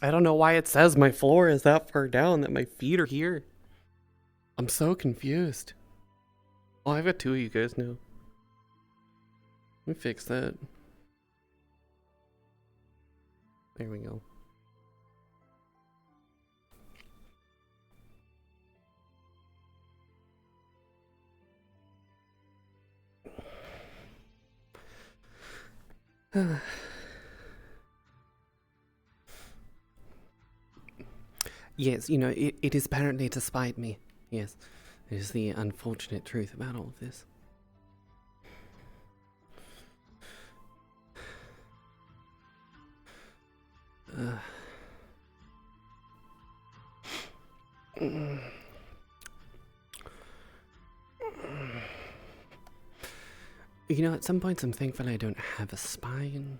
I don't know why it says my floor is that far down, that my feet are here. I'm so confused. Oh, I've got two of you guys now. Let me fix that. There we go. Yes, you know, it is apparently to spite me. Yes, it is the unfortunate truth about all of this. You know, at some points I'm thankful I don't have a spine.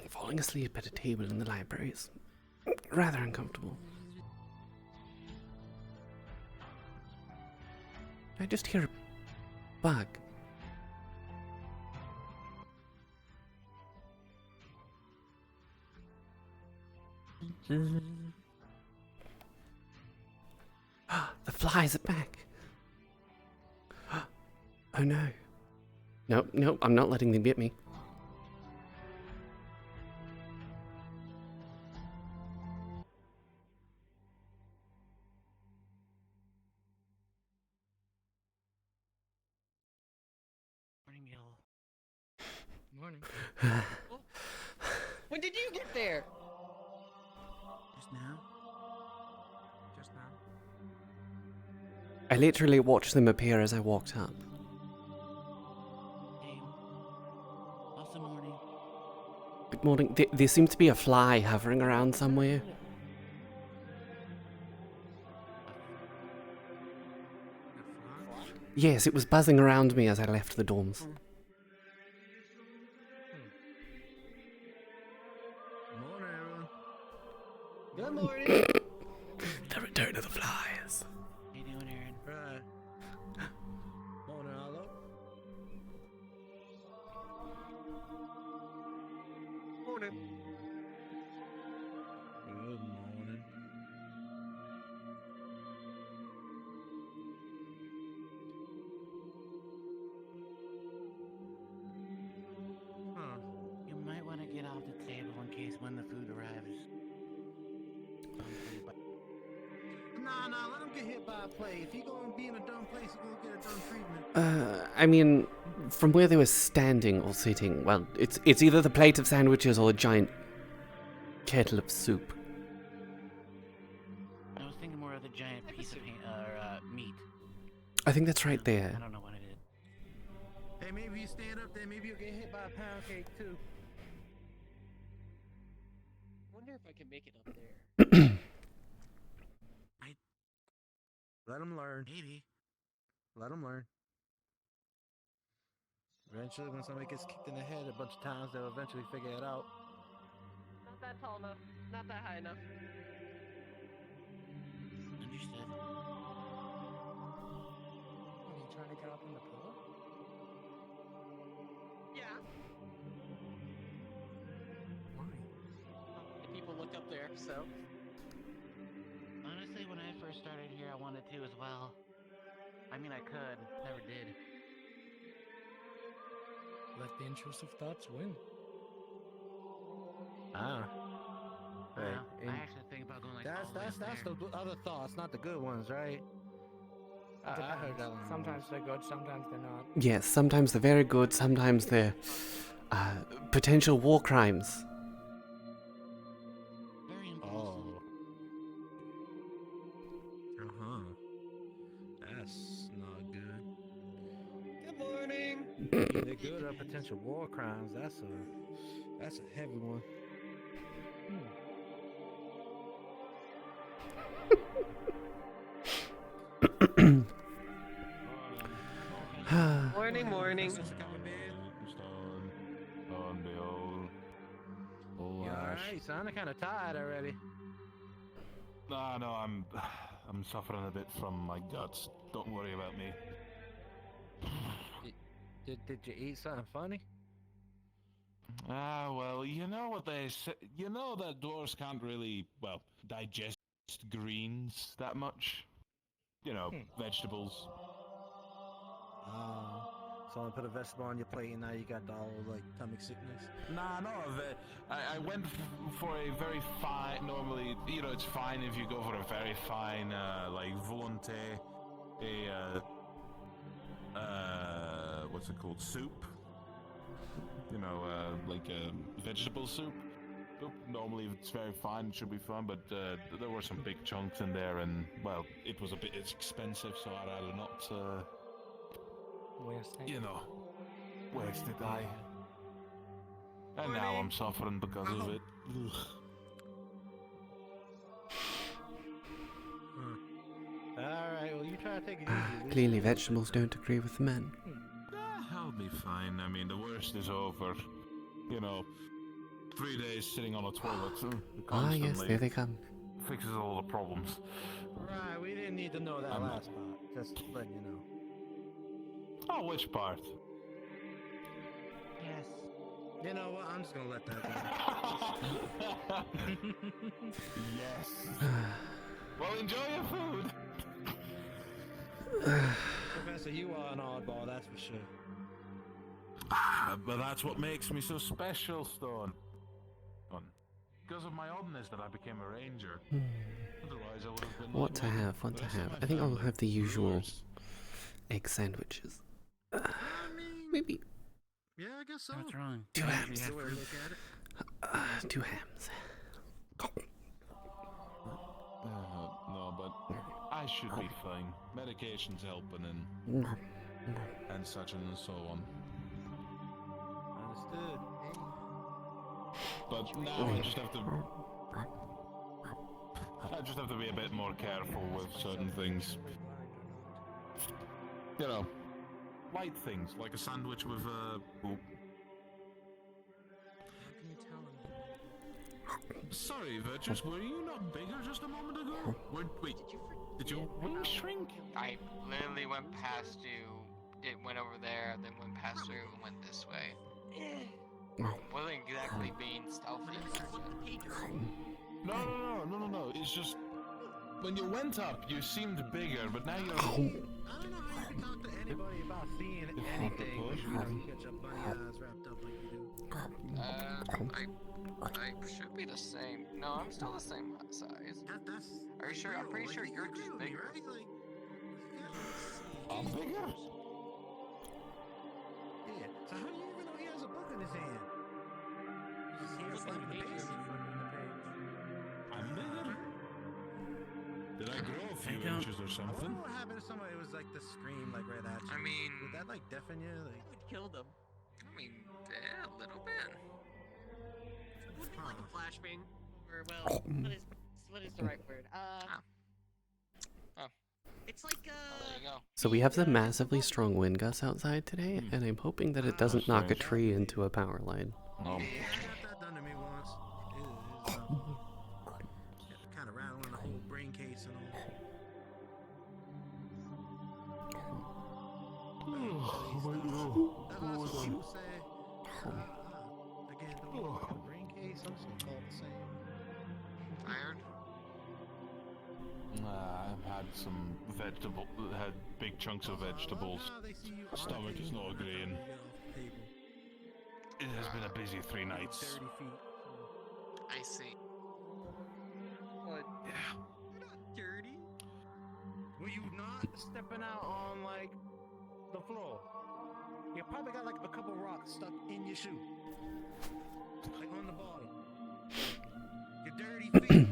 Falling asleep at a table in the library is rather uncomfortable. I just hear a bug. The flies are back. Oh no. Nope, I'm not letting them get me. Morning, Mule. Morning. Oh, when did you get there? Just now. Just now. I literally watched them appear as I walked up. Hey. Also morning. Good morning. There seems to be a fly hovering around somewhere. Yes, it was buzzing around me as I left the dorms. Morning, everyone. Good morning. The return of the flies. How you doing, Aaron? Right. Morning, Arlo. Morning. Good morning. Huh. You might want to get off the table in case when the food arrives. Nah, let him get hit by a play. If he gonna be in a dumb place, he gonna get a dumb treatment. I mean, from where they were standing or sitting, well, it's either the plate of sandwiches or a giant kettle of soup. I was thinking more of the giant piece of meat. I think that's right there. I don't know what it is. Hey, maybe you stand up there, maybe you'll get hit by a pound cake too. Wonder if I can make it up there. Let him learn. Maybe. Let him learn. Eventually, when somebody gets kicked in the head a bunch of times, they'll eventually figure it out. Not that tall enough. Not that high enough. Understood. Are you trying to get up in the pool? Yeah. Why? If people look up there, so. Honestly, when I first started here, I wanted to as well. I mean, I could. Never did. Let the intrusive thoughts win. Ah. Right. I actually think about going like That's there. the other thoughts, not the good ones, right? I heard that one. Sometimes they're good, sometimes they're not. Yes, sometimes they're very good, sometimes they're potential war crimes. Very impulsive. That's not good. Good morning. Either good or potential war crimes. That's a heavy one. Morning. You alright, son? I'm kind of tired already. No, I'm suffering a bit from my guts. Don't worry about me. Did you eat something funny? Well, you know what they say. You know that dwarves can't really, well, digest greens that much. You know, vegetables. Someone put a vegetable on your plate and now you got the whole like tummy sickness. Nah, no. I went for a very fine. Normally, you know, it's fine if you go for a very fine, like volonté, what's it called? Soup. You know, like a vegetable soup. Normally, if it's very fine, it should be fine. But there were some big chunks in there, and well, it was a bit. It's expensive, so I'd rather not. Waste it. You know, waste it. And now I'm suffering because of it. Ugh. Alright, well you try to take it easy. Clearly, vegetables don't agree with men. I'll be fine. I mean, the worst is over. You know, 3 days sitting on a toilet Ah, yes, constantly there they come. fixes all the problems. Right, we didn't need to know that last part. Just letting you know. Oh, which part? Yes. You know what? I'm just gonna let that go. Yes. Well, enjoy your food. Professor, you are an oddball, that's for sure. But that's what makes me so special, Stone. Because of my oddness that I became a ranger. Otherwise, I would have been. What to have, what to have. I think I'll have the usual egg sandwiches. Maybe Yeah, I guess so. What's wrong? 2 hams. That's the way to look at it. 2 hams. No, but I should be fine. Medication's helping and such and so on. Understood. But now I just have to be a bit more careful with certain things. You know, light things like a sandwich with Sorry, Virtus, were you not bigger just a moment ago? Wait, did your wings shrink? I literally went past you, it went over there, then went past you and went this way. Wasn't exactly being stealthy. No. It's just when you went up, you seemed bigger, but now you're. I don't know how you can talk to anybody about seeing anything when you get your bunny eyes wrapped up like you do. I should be the same. No, I'm still the same size. That's Are you sure? I'm pretty real. sure Like, you're you just agree with me, bigger. right? Like, I'm bigger. yeah. So how do you even know he has a book in his hand? You just hear him flipping the pages. I'm bigger. Did I grow a few don't- inches or I wonder something? what happened if somebody was like to scream like right at you. I mean, would that like deafen you? Like, would kill them. I mean, yeah, a little bit. Would be like a flashbang, or well, what is the right word? It's like Oh, there you go. So we have the massively strong wind gusts outside today, and I'm hoping that it doesn't knock a tree into a power line. yeah, I got that done to me once. Kind of rattling the whole brain case and all. That's what people say. Again, don't look like a brain case. I'm just gonna call it the same. Tired? I've had some had big chunks of vegetables. Stomach is not agreeing. It has been a busy 3 nights. 30 feet. I see. what? Yeah. You're not dirty. Were you not stepping out on like the floor? You probably got like a couple rocks stuck in your shoe, like on the bottom. Your dirty feet.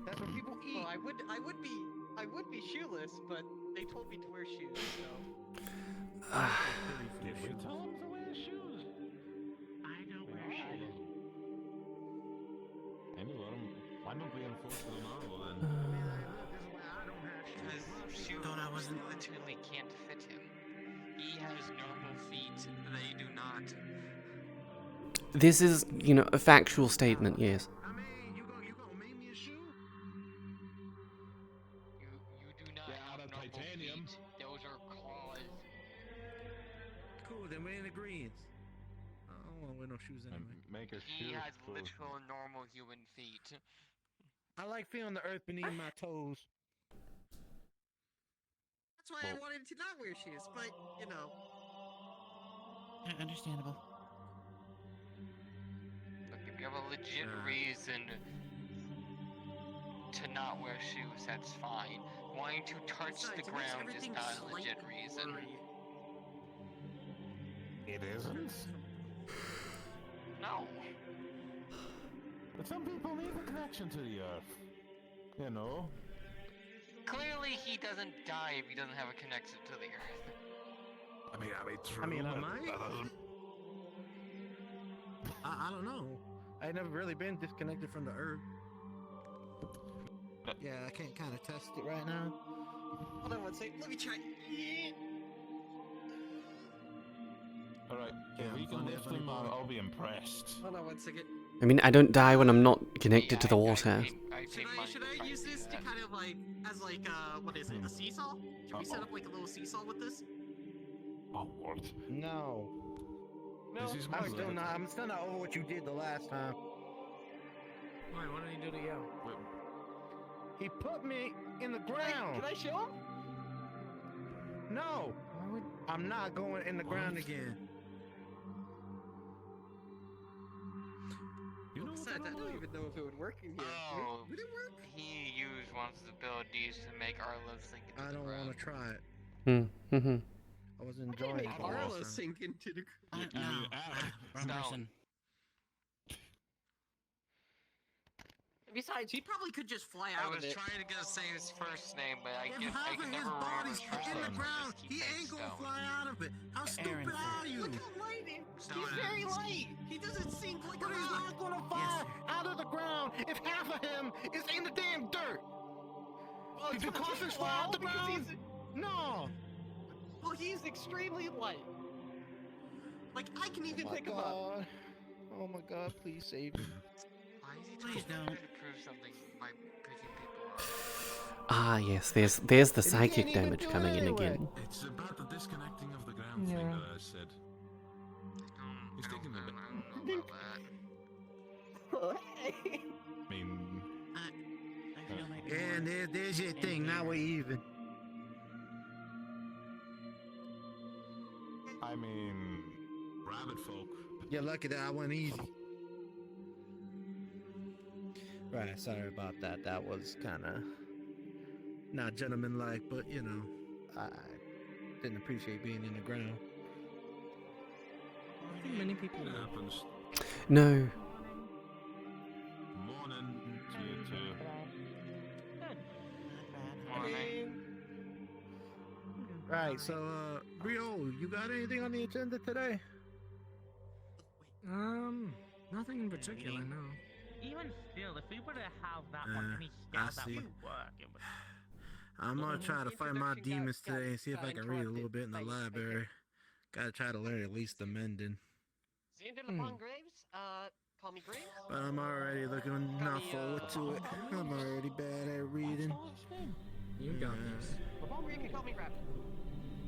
That's what people eat. Well, I would be shoeless, but they told me to wear shoes, so. Did you tell him to wear shoes? I don't wear shoes. Anyway, why don't we enforce the law then? This is why I don't have shoes. Because shoes literally can't fit him. He has normal feet. They do not. This is, a factual statement, yes. I mean, you gonna make me a shoe? You do not They're have out of normal titanium. feet. Those are claws. Cool, then we're in agreement. I don't want to wear no shoes anyway. Make a He shoe. has for- literal normal human feet. I like feeling the earth beneath my toes. That's why I wanted to not wear shoes, but you know. Understandable. Look, if you have a legit reason to not wear shoes, that's fine. Wanting to touch Besides, the it makes ground is everything not a legit slightly reason. blurry. It isn't. No. But some people need a connection to the earth. You know. Clearly, he doesn't die if he doesn't have a connection to the earth. I mean, true. I mean, I but might. that doesn't- I don't know. I never really been disconnected from the earth. Yeah, I can't kind of test it right now. Hold on one second. Let me try. All right. Yeah, If we can funny, lift funny him, boy. I'll be impressed. Hold on one second. I mean, I don't die when I'm not connected to the I water. paid money Should to I try use to do this to that. kind of like as like what is it? A seesaw? Should we set up like a little seesaw with this? Oh, what? No. This is I'm still not. I'm still not over what you did the last time. Why? What did he do to you? Wait, He put me in the ground. Can I show him? No. I'm not going in the ground again. you know Besides, what? I don't even know if it would work in here. Oh, Would it work? he used one of his abilities to make Arlo sink into I the don't want ground. to try it. Mm-hmm. I was How can enjoying I it. make the last Arlo time. sink into the ground? No. Wrong No. person. Besides, he probably could just fly I out was of it. trying to get say his first name, but I If can half of his never remember body's his first in name. the so I ground, just he keep saying ain't gonna Stone. fly out of it. How stupid Aaron. are you? Look how light he is. Stone He's very is- light. He doesn't sink like But a he's rock. not gonna fly out of the ground if half of him is in the damn dirt. Well, Did it's you gonna cause take this a fly while out the because ground? he's No. well, he's extremely light. Like I can even pick him up. God. Oh my God! Please save me. Why is he Please trying don't. to prove something by picking people up? Ah, yes. There's the And he psychic can't even damage do it coming in anyway. again. It's about the disconnecting of the ground thing that I said. He's taking a bit. I don't know about that. I mean, I feel like And there's your thing. Now we're even. I mean, rabbit folk. You're lucky that I went easy. Right, sorry about that. That was kind of not gentlemanlike, but you know, I didn't appreciate being in the ground. I think many people It would. happens. No. Morning to you too. Morning. Right, so Rio, you got anything on the agenda today? Nothing in particular, no. Even still, if we were to have that Uh, on any I scale, that see. would work. It would... I'm gonna try to fight my Introduction demons got- today and see if got I can read a little interrupted. bit in the Thank you. library. Gotta try to learn at least the mending. Xander Lapon Graves, call me Graves. But I'm already looking not forward to it. I'm already bad at reading. You got this. Lapon Graves, you can call me Rabbit.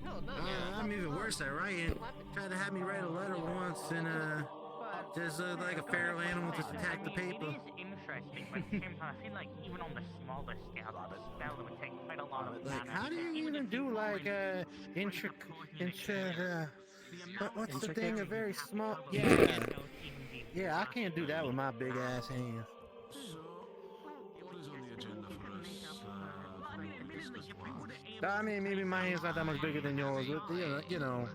No, no, I'm even worse at writing. Tried to have me write a letter once and just like a feral animal just attack the paper. It is interesting, but at the same time, I feel like even on the smaller scale, that spell would take quite a lot of Like, mana. how do you Even even if do like already what's the thing? A very small. Yeah. Yeah. Yeah, I can't do that with my big ass hands. So, what is on the agenda for us? Discuss what? I mean, maybe my hand's not that much bigger than yours, but you know.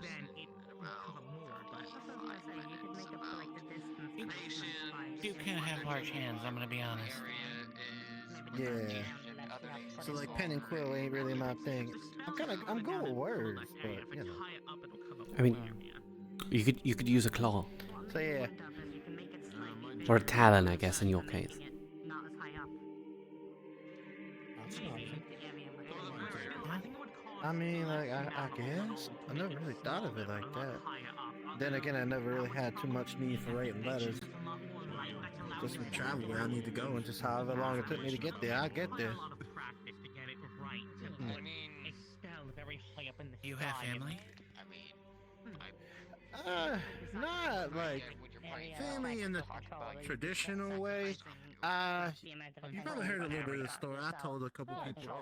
You can't have large hands, I'm gonna be honest. Yeah. So like pen and quill ain't really my thing. I'm good with words, but you know. I mean, you could use a claw. So yeah. Or a talon, I guess, in your case. I mean, like, I guess. I never really thought of it like that. Then again, I never really had too much need for writing letters. Just with travel where I need to go, and just however long it took me to get there, I get there. I mean, You have family? I mean, Not like, would your family in the traditional way. You probably heard a little bit of the story. I told a couple people.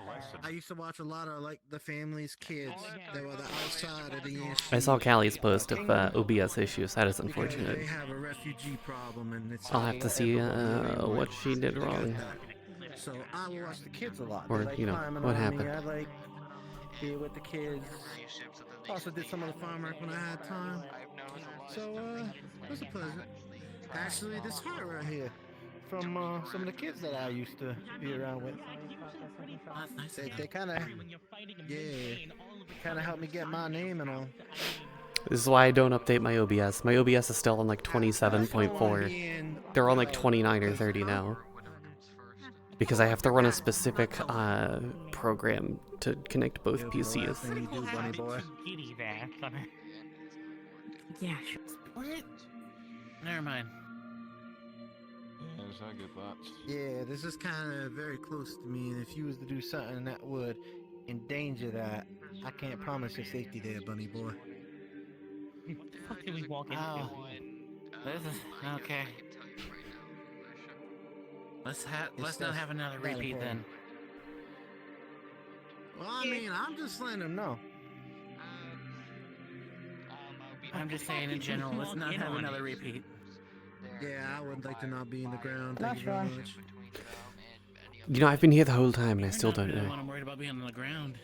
I used to watch a lot of like the family's kids. They were the outside of the I saw Callie's post of OBS issues. That is unfortunate. They have a refugee problem, and it's I'll have to see everybody what she did got wrong. that. So I will watch the kids a lot. Or, They like you know, climbing what on happened. Me. I like be with the kids. Also did some of the farm work when I had time. So it was a pleasant. Actually, this heart right here from some of the kids that I used to be around with. They kind of, helped me get my name and all. This is why I don't update my OBS. My OBS is still on like 27.4. They're on like 29 or 30 now. Because I have to run a specific program to connect both PCs. Yeah, sure. What? Never mind. Yes, I get that. Yeah, this is kind of very close to me, and if you was to do something that would endanger that, I can't promise your safety there, bunny boy. What the fuck did we walk into? Oh. This is okay. Let's not have another repeat then. Well, I mean, I'm just letting him know. I'm just saying in general, let's not have another repeat. Yeah, I would like to not be in the ground. Thank you very much. You know, I've been here the whole time and I still don't know. I'm worried about being on the ground.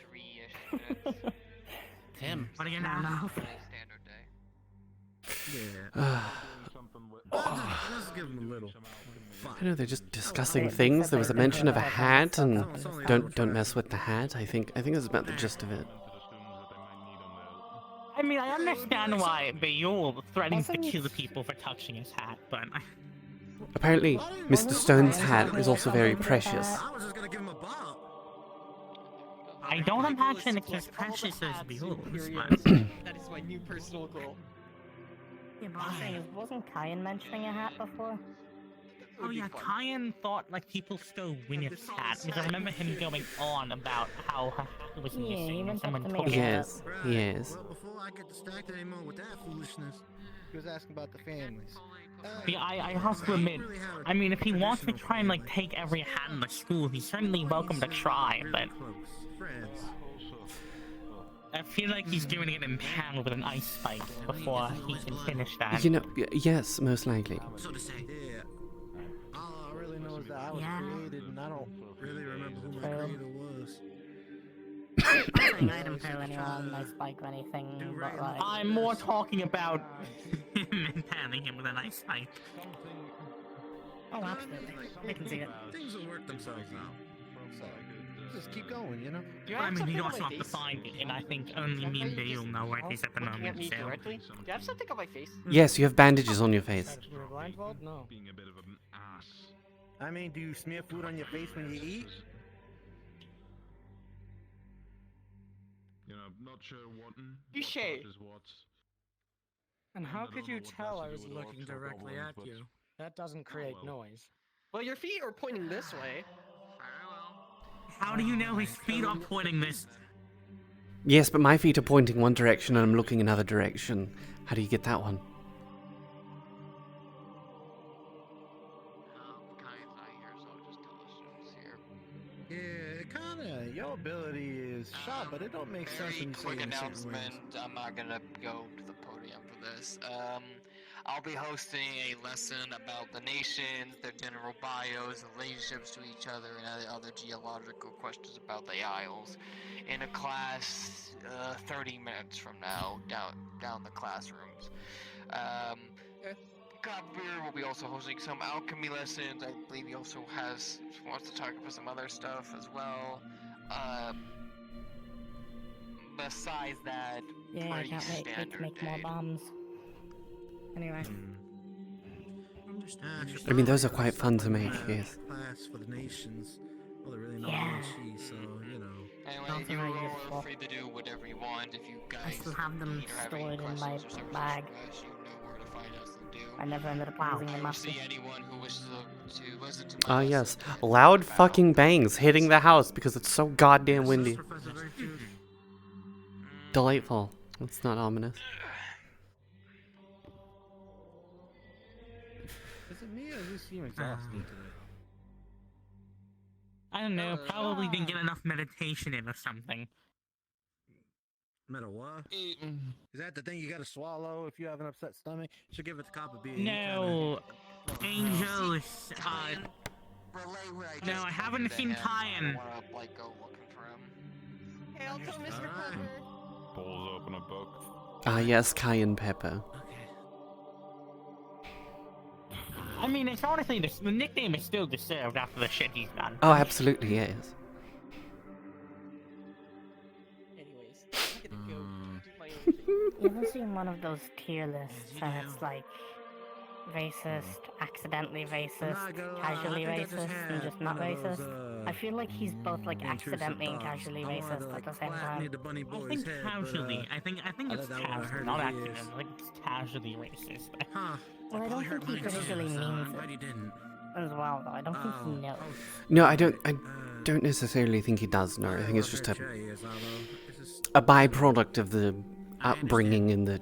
Tim, What do you know? Yeah. Let's give him a little. I know they're just discussing things. There was a mention of a hat, and don't mess with the hat. I think that's about the gist of it. I mean, I understand why Bayul threatens to kill people for touching his hat, but Apparently, Mr. Stone's hat is also very precious. I was just gonna give him a bob. I don't imagine it's as precious as Bayul's. That is my new personal goal. Yeah, but I'm saying, wasn't Kayan mentioning a hat before? Oh yeah, Kayan thought like people stole Winnie's hat because I remember him going on about how her hat was missing and someone told him. Yes, yes. Well, before I get distracted anymore with that foolishness, he was asking about the families. Yeah, I have to admit, I mean, if he wants to try and like take every hat in the school, he's certainly welcome to try, but I feel like he's doing it in panel with an ice spike before he can finish that. You know, yes, most likely. So to say, yeah. All I really know is that I was created, and I don't really remember who my creator was. I didn't feel anyone nice spike or anything, but like... I'm more talking about him impaling him with an ice spike. Oh, absolutely. I can see it. Things will work themselves out. So, just keep going, you know? I mean, he also have to find it, and I think only me and Bayul know where it is at the moment, so... Do you have something on my face? Yes, you have bandages on your face. You're blindfold? No. Being a bit of an ass. I mean, do you smear food on your face when you eat? You know, not sure what Touche. is what. And how I could don't you know what tell I has was to do with looking orcs or directly goblins, at but- you? That doesn't create well. noise. Well, your feet are pointing this way. How do you know his feet are pointing this? Yes, but my feet are pointing one direction and I'm looking another direction. How do you get that one? Yeah, it kinda, your ability is sharp, but it don't make sense Very when you say quick it in certain ways. announcement. I'm not gonna go to the podium for this. I'll be hosting a lesson about the nations, their general bios, relationships to each other, and other geological questions about the Isles in a class 30 minutes from now, down the classrooms. Copper will be also hosting some alchemy lessons. I believe he also wants to talk about some other stuff as well. Besides that, Yeah, I pretty can't wait standard to make more day. bombs. Anyway. I mean, those are quite fun to make, yes. Class for the nations. Well, they're really not Yeah. she, so, you know. Anyway, Sounds you're very all useful. free to do whatever you want. If you guys I still have them need or have any stored in my questions or services bag. from us, you know where to find us and do. I never ended up using them I after. see anyone who wishes to listen to my Ah, lesson yes. and Loud about- fucking bangs hitting the house because it's so goddamn windy. Professor Virtue. Delightful. That's not ominous. Is it me or does he seem exhausted today? I don't know. Probably didn't get enough meditation in or something. Matter what? Is that the thing you gotta swallow if you have an upset stomach? You should give it the copper beer. No, Angels. Relay what I No, just I told haven't you to seen him. I Kyan. don't wanna, like, go looking for him. Hey, I'll tell Mr. Parker. Pulls open a book. Ah, yes, cayenne pepper. I mean, it's honestly the nickname is still deserved after the shit he's done. Oh, absolutely yes. Anyways, I'm gonna go do my own thing. You ever seen one of those tier lists and it's like racist, accidentally racist, casually racist, and just not racist? I feel like he's both like accidentally and casually racist at the same time. I think casually. I think it's casually, not accidentally. I think it's casually racist. Well, I don't think he actually means it as well, though. I don't think he knows. No, I don't necessarily think he does know. I think it's just a byproduct of the upbringing and the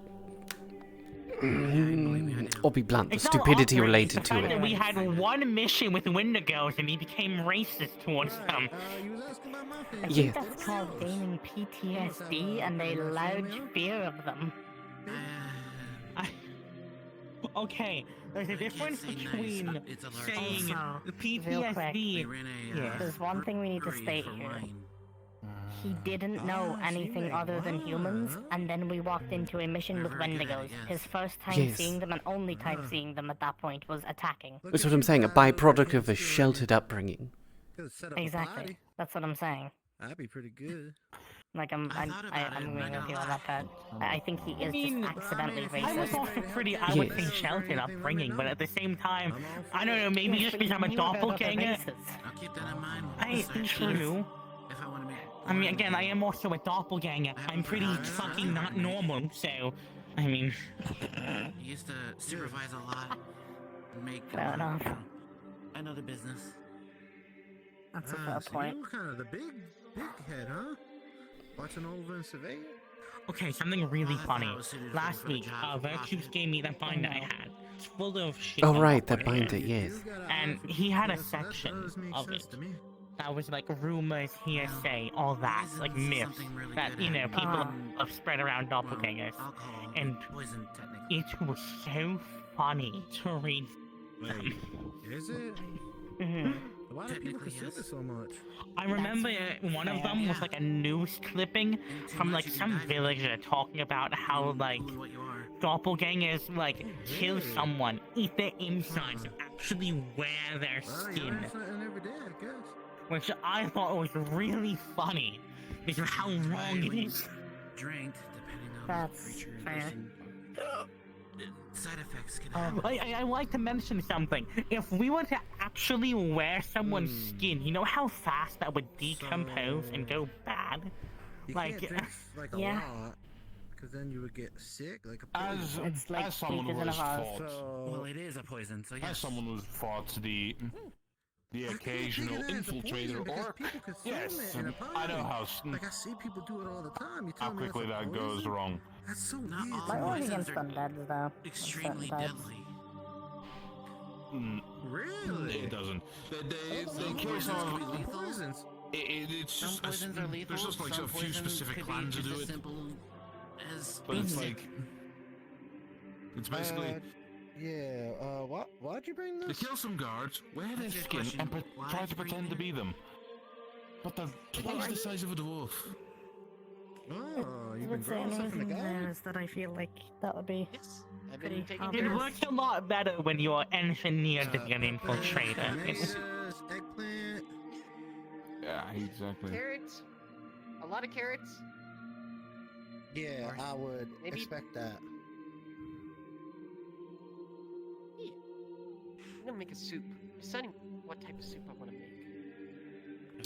I'll be blunt, the stupidity related to it. We had one mission with Wendigos and he became racist towards them. I think that's called gaining PTSD and a large fear of them. Okay, there's a difference between saying PTSD. There's one thing we need to state here. He didn't know anything other than humans, and then we walked into a mission with Wendigos. His first time seeing them and only time seeing them at that point was attacking. That's what I'm saying, a byproduct of a sheltered upbringing. Exactly. That's what I'm saying. That'd be pretty good. Like, I'm agreeing with you on that part. I think he is just accidentally racist. I was also pretty, I would say, sheltered upbringing, but at the same time, I don't know, maybe just because I'm a doppelganger. I'll keep that in mind. It's true. If I want to make. I mean, again, I am also a doppelganger. I'm pretty fucking not normal, so, I mean. I used to supervise a lot. And make. Fair enough. I know the business. That's a fair So point. you were kind of the big head, huh? Watching over and surveying? Okay, something really funny. Last week, Virtues gave me that binder I had. It's full of shit. Oh right, that binder, yes. And he had a section of it that was like rumors, hearsay, all that, like myths that, you know, people have spread around doppelgangers. And it was so funny to read them. Is it? Why do people consume it so much? I remember one of them was like a news clipping from like some villager talking about how like doppelgangers like kill someone, eat their insides, and actually wear their skin. Which I thought was really funny because of how wrong it is. Drink, depending on That's fair. Side effects can happen. I like to mention something. If we were to actually wear someone's skin, you know how fast that would decompose and go bad? You Like, can't drink, like a yeah. lot, because then you would get sick, like a As, poison. It's like as someone peaches who in a has vase. fought, Well, it is a poison, so yes. as someone who's fought the occasional infiltrator, or yes, I know how Like I see people do it all the time. You how tell me quickly that's a that goes poison? wrong. That's so Not weird. all My only poisons against are undeads, though. extremely Certain types. deadly. Really? It doesn't. They kill some of poisons. it's Some just poisons are lethal. there's just like some a few poisons specific could be clans who just do as it, simple as but it's being like sick. it's basically Why'd you bring they this? kill some guards, wear their That's your skin, question. and Why try to bring pretend to it? be them. But they're twice the size of a dwarf. Oh, I you've been would say growing the stuff in the reason there garden? is that I feel like that would be Yes, I've pretty been taking It obvious. care of works a lot better when you're engineered to be an infiltrator. Tomatoes, eggplant. Yeah, exactly. carrots. A lot of carrots. Yeah, I would Maybe- expect that. I'm gonna make a soup. Deciding what type of soup I want to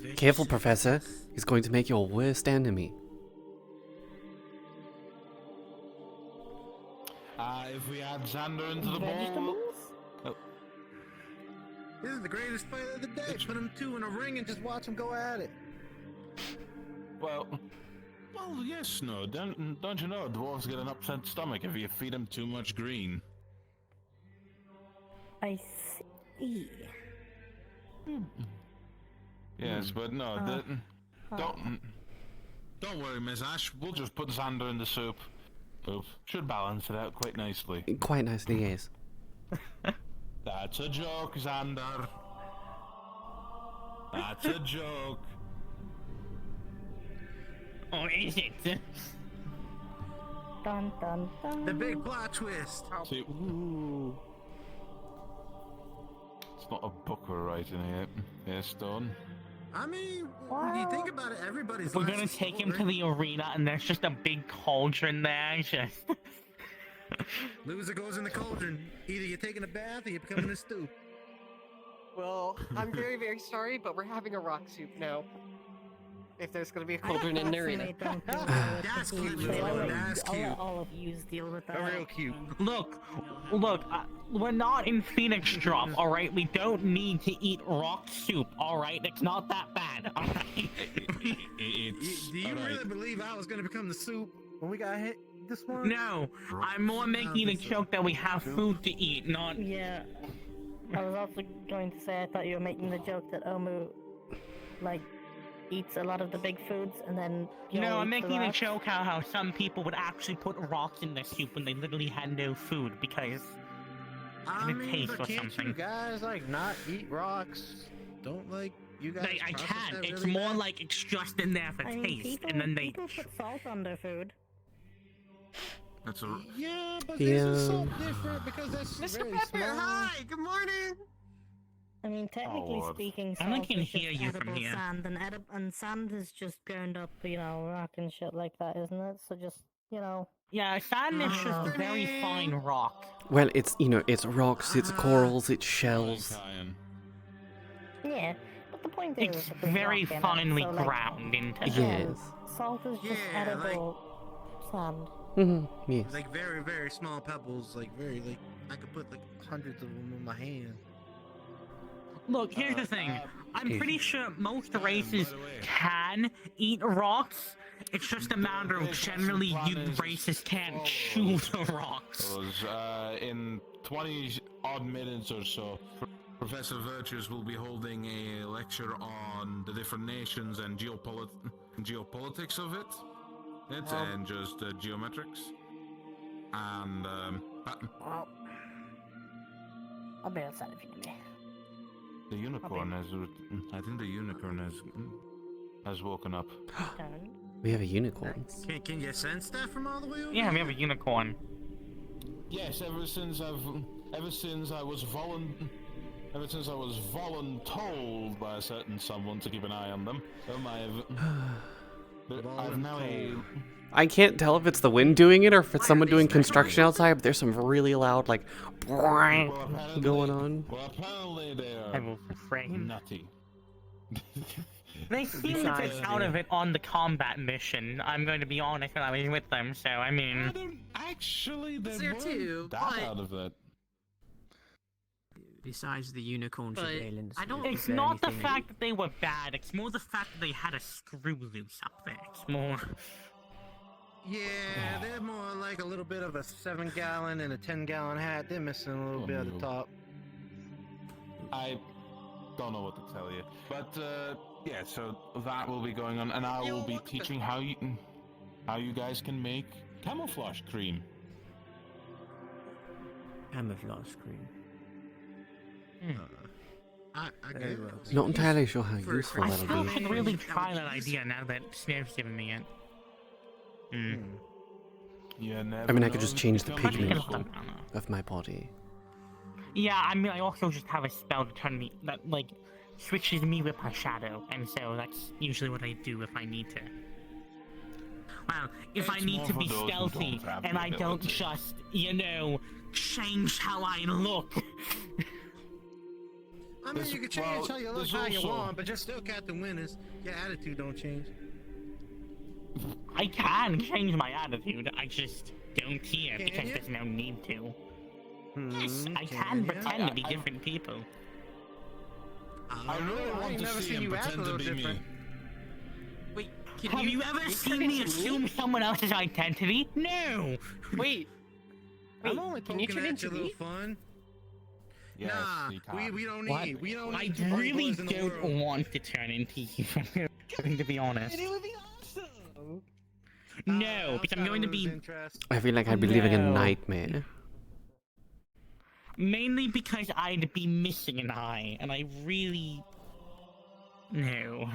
make. Careful, Professor. He's going to make your worst enemy. If we add Xander into the ball, vegetables. This is the greatest fight of the day. Put them two in a ring and just watch them go at it. well, yes, no. Don't you know dwarves get an upset stomach if you feed them too much green? I see. Yes, but no, don't worry, Miss Ash. We'll just put Xander in the soup. Should balance it out quite nicely. Quite nicely, yes. That's a joke, Xander. That's a joke. Or is it? Dun dun dun. The big plot twist. See, it's not a book we're writing here. Yeah, Stone. I mean, when you think about it, everybody's. We're gonna take him to the arena, and there's just a big cauldron there. Just Loser goes in the cauldron. Either you're taking a bath or you're becoming a stew. Well, I'm very, very sorry, but we're having a rock soup now. If there's gonna be a cauldron in the arena. That's cute, Lord. That's I'll cute. let all of you deal with that. Real cute. look. We're not in Phoenix Drop, all right. We don't need to eat rock soup, all right. It's not that bad, all right. Do you really believe I was gonna become the soup when we got hit this morning? No, I'm more making a joke that we have food to eat, not. Yeah. I was also going to say I thought you were making the joke that Omu, like, eats a lot of the big foods and then. No, I'm making a joke how some people would actually put rocks in their soup when they literally had no food because. I mean, taste but or can't something. you guys like not eat rocks? Don't like you guys. I process can. that It's really more bad? like it's just in there for I mean, taste, people, and then they. people put salt on their food. That's a. Yeah, but Yeah. isn't salt different because that's Mr. very Pepper, small. hi, good morning. I mean, technically Lord. speaking, I salt can is hear just you from edible here. sand, and sand is just ground up, rock and shit like that, isn't it? So just, Yeah, sand is just Oh. very fine rock. Well, it's, it's rocks, it's corals, it's shells. yeah. But the point It's is, that there's very rock in it, finely so, like, ground into it. again, Yes. Salt is just Yeah, edible sand. Yes. Like very, very small pebbles. Like very, like I could put like hundreds of them in my hand. Look, here's the thing. I'm Easy. pretty sure most races can eat rocks. It's just a matter of generally you races can't chew the rocks. In 20 odd minutes or so, Professor Virtues will be holding a lecture on the different nations and geopolitics of it. And just geometrics. And Well, I'll be outside if you need me. the unicorn has. I think the unicorn has woken up. Don't. We have a unicorn. Can you sense that from all the way over? Yeah, we have a unicorn. Yes, ever since I was voluntold by a certain someone to keep an eye on them, I've now I can't tell if it's the wind doing it or if it's someone doing construction outside, but there's some really loud, like, going on. Well, apparently they I are will refrain. nutty. They seem to be out of it on the combat mission. I'm going to be honest when I was with them, so I mean. Actually, they There weren't too, that but- out of it. Besides the unicorn But surveillance, I don't- It's not the fact that they were bad, it's more the fact that they had a screw loose up there. It's more. Yeah, they're more like a little bit of a 7-gallon and a 10-gallon hat. They're missing a little bit at the top. I don't know what to tell you, but yeah. So that will be going on, and I will be teaching how you guys can make camouflage cream. camouflage cream. I Very guess. well. Not entirely sure how useful I that'll still be. should really try that idea now that Snape's given me it. Yeah, I mean, I could just change the How do you pigment get it done? of my body. Yeah, I mean, I also just have a spell to turn me that like switches me with my shadow, and so that's usually what I do if I need to. Well, if I It's need more to for be those who stealthy don't have and the I don't ability. just, change how I look. I mean, There's- you can change well, how you look there's how you also- want, but you're still Captain Winners. Your attitude don't change. I can change my attitude, I just don't here Can because you? there's no need to. Yes, I can ya? pretend to be different people. I really want ain't to never see seen him you act a pretend to little be different. me. Wait, can Have you ever seen me assume someone else's identity? No! Wait. I'm only can you poking turn at into your little me? fun. Yes, Nah, he can. we don't What? need. We don't I need two party really boys in the don't world. want to turn into you. To be honest. And it would be awesome. No, because I'm going to be Interest. I feel like I'd be living a No. nightmare. mainly because I'd be missing an eye, and I really no.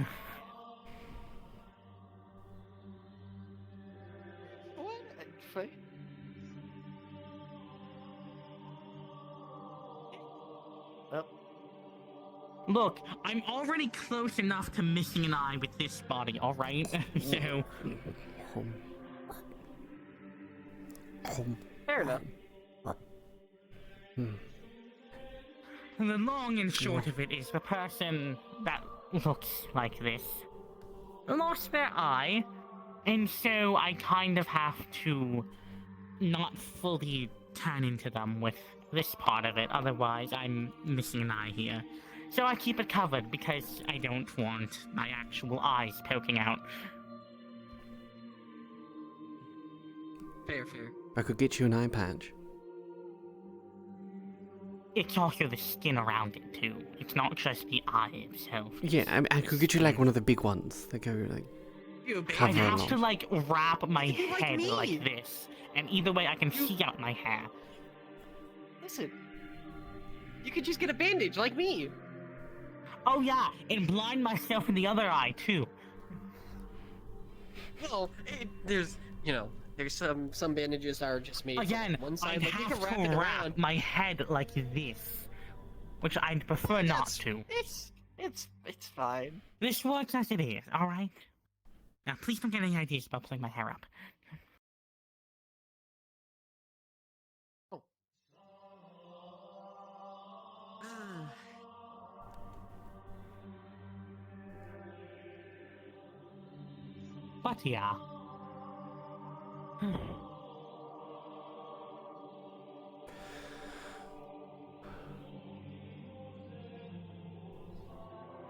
What? Fine. Well, Look, I'm already close enough to missing an eye with this body, alright? So... Home. Home. fair enough. Hmm. The long and short of it is the person that looks like this lost their eye, and so I kind of have to not fully turn into them with this part of it, otherwise I'm missing an eye here. So I keep it covered because I don't want my actual eyes poking out. Fair, fair. I could get you an eye patch. It's also the skin around it too. It's not just the eye itself. Yeah, I could get you like one of the big ones that go like You I'd cover a have to lot. like wrap my You like head me. like this, and either way I can see out my hair. Listen. You could just get a bandage like me. Oh yeah, and blind myself in the other eye too. Well, there's, you know, there's some bandages that are just made Again, for one I'd side, but you have can wrap to it wrap around. my head like this, which I'd prefer not to. It's fine. This works as it is, alright? Now please don't get any ideas about pulling my hair up. But yeah.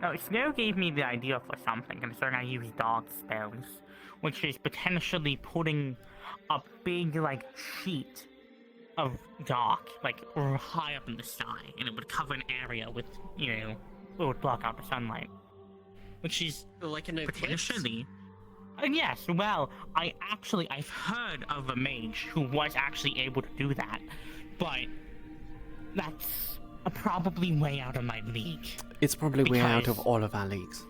Now, Snow gave me the idea for something concerning I use dog spells, which is potentially putting a big, like, sheet of dark, like, high up in the sky, and it would cover an area with, you know, it would block out the sunlight. Which is Like an eclipse. potentially... yes, well, I've heard of a mage who was actually able to do that, but that's probably way out of my league. It's probably way out of because- all of our leagues.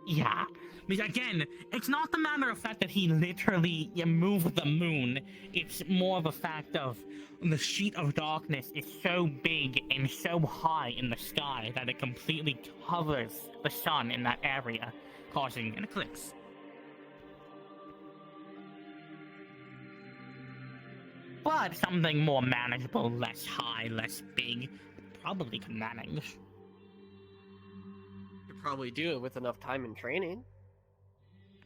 Yeah, because again, it's not the matter of fact that he literally moved the moon, it's more of a fact of the sheet of darkness is so big and so high in the sky that it completely covers the sun in that area, causing an eclipse. But something more manageable, less high, less big, probably could manage. Could probably do it with enough time and training.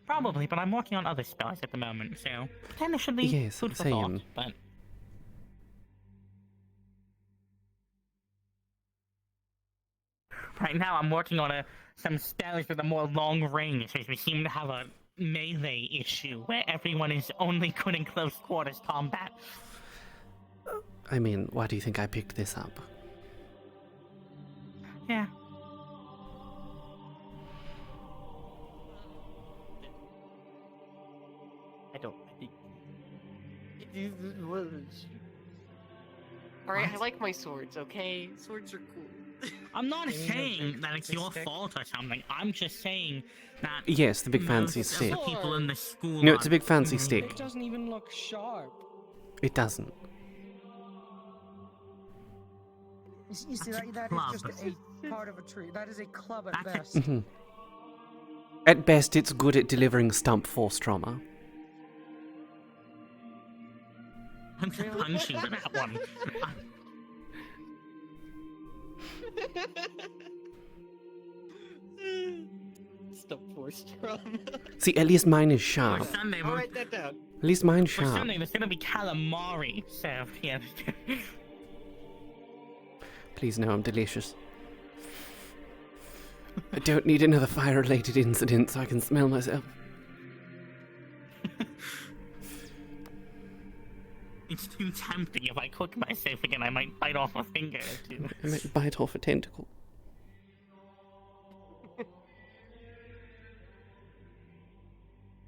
Probably, but I'm working on other spells at the moment, so potentially Yes, food for same. thought, but... Right now I'm working on some spells with a more long range, as we seem to have a melee issue, where everyone is only good in close quarters combat. I mean, why do you think I picked this up? Yeah. I don't think. Alright, I like my swords, okay? Swords are cool. I'm not Can you have saying the that it's your stick? fault or something, I'm just saying that Yes, the big fancy most of stick. the people in the school No, it's a are big fancy really- stick. It doesn't even look sharp. It doesn't. You see That's a that is just club. a part of a tree. That is a club at That's a- best. Mhm. At best, it's good at delivering stump force trauma. I'm gonna punch you for that one. Stop force drum. See, at least mine is For sharp. Sunday, I'll write that down. At least mine's for sharp. Sunday, there's gonna be calamari served here. Please no, I'm delicious. I don't need another fire-related incident so I can smell myself. It's too tempting. If I cook myself again, I might bite off a finger or two. I might bite off a tentacle.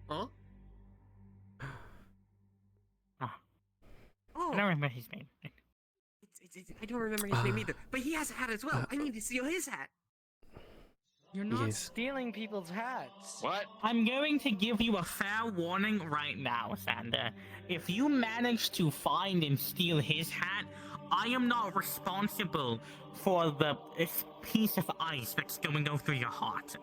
Huh? I don't remember his name. I don't remember his name either. But he has a hat as well. I need to steal his hat. You're not Yes. stealing people's hats. What? I'm going to give you a fair warning right now, Sander. If you manage to find and steal his hat, I am not responsible for the piece of ice that's going over your heart.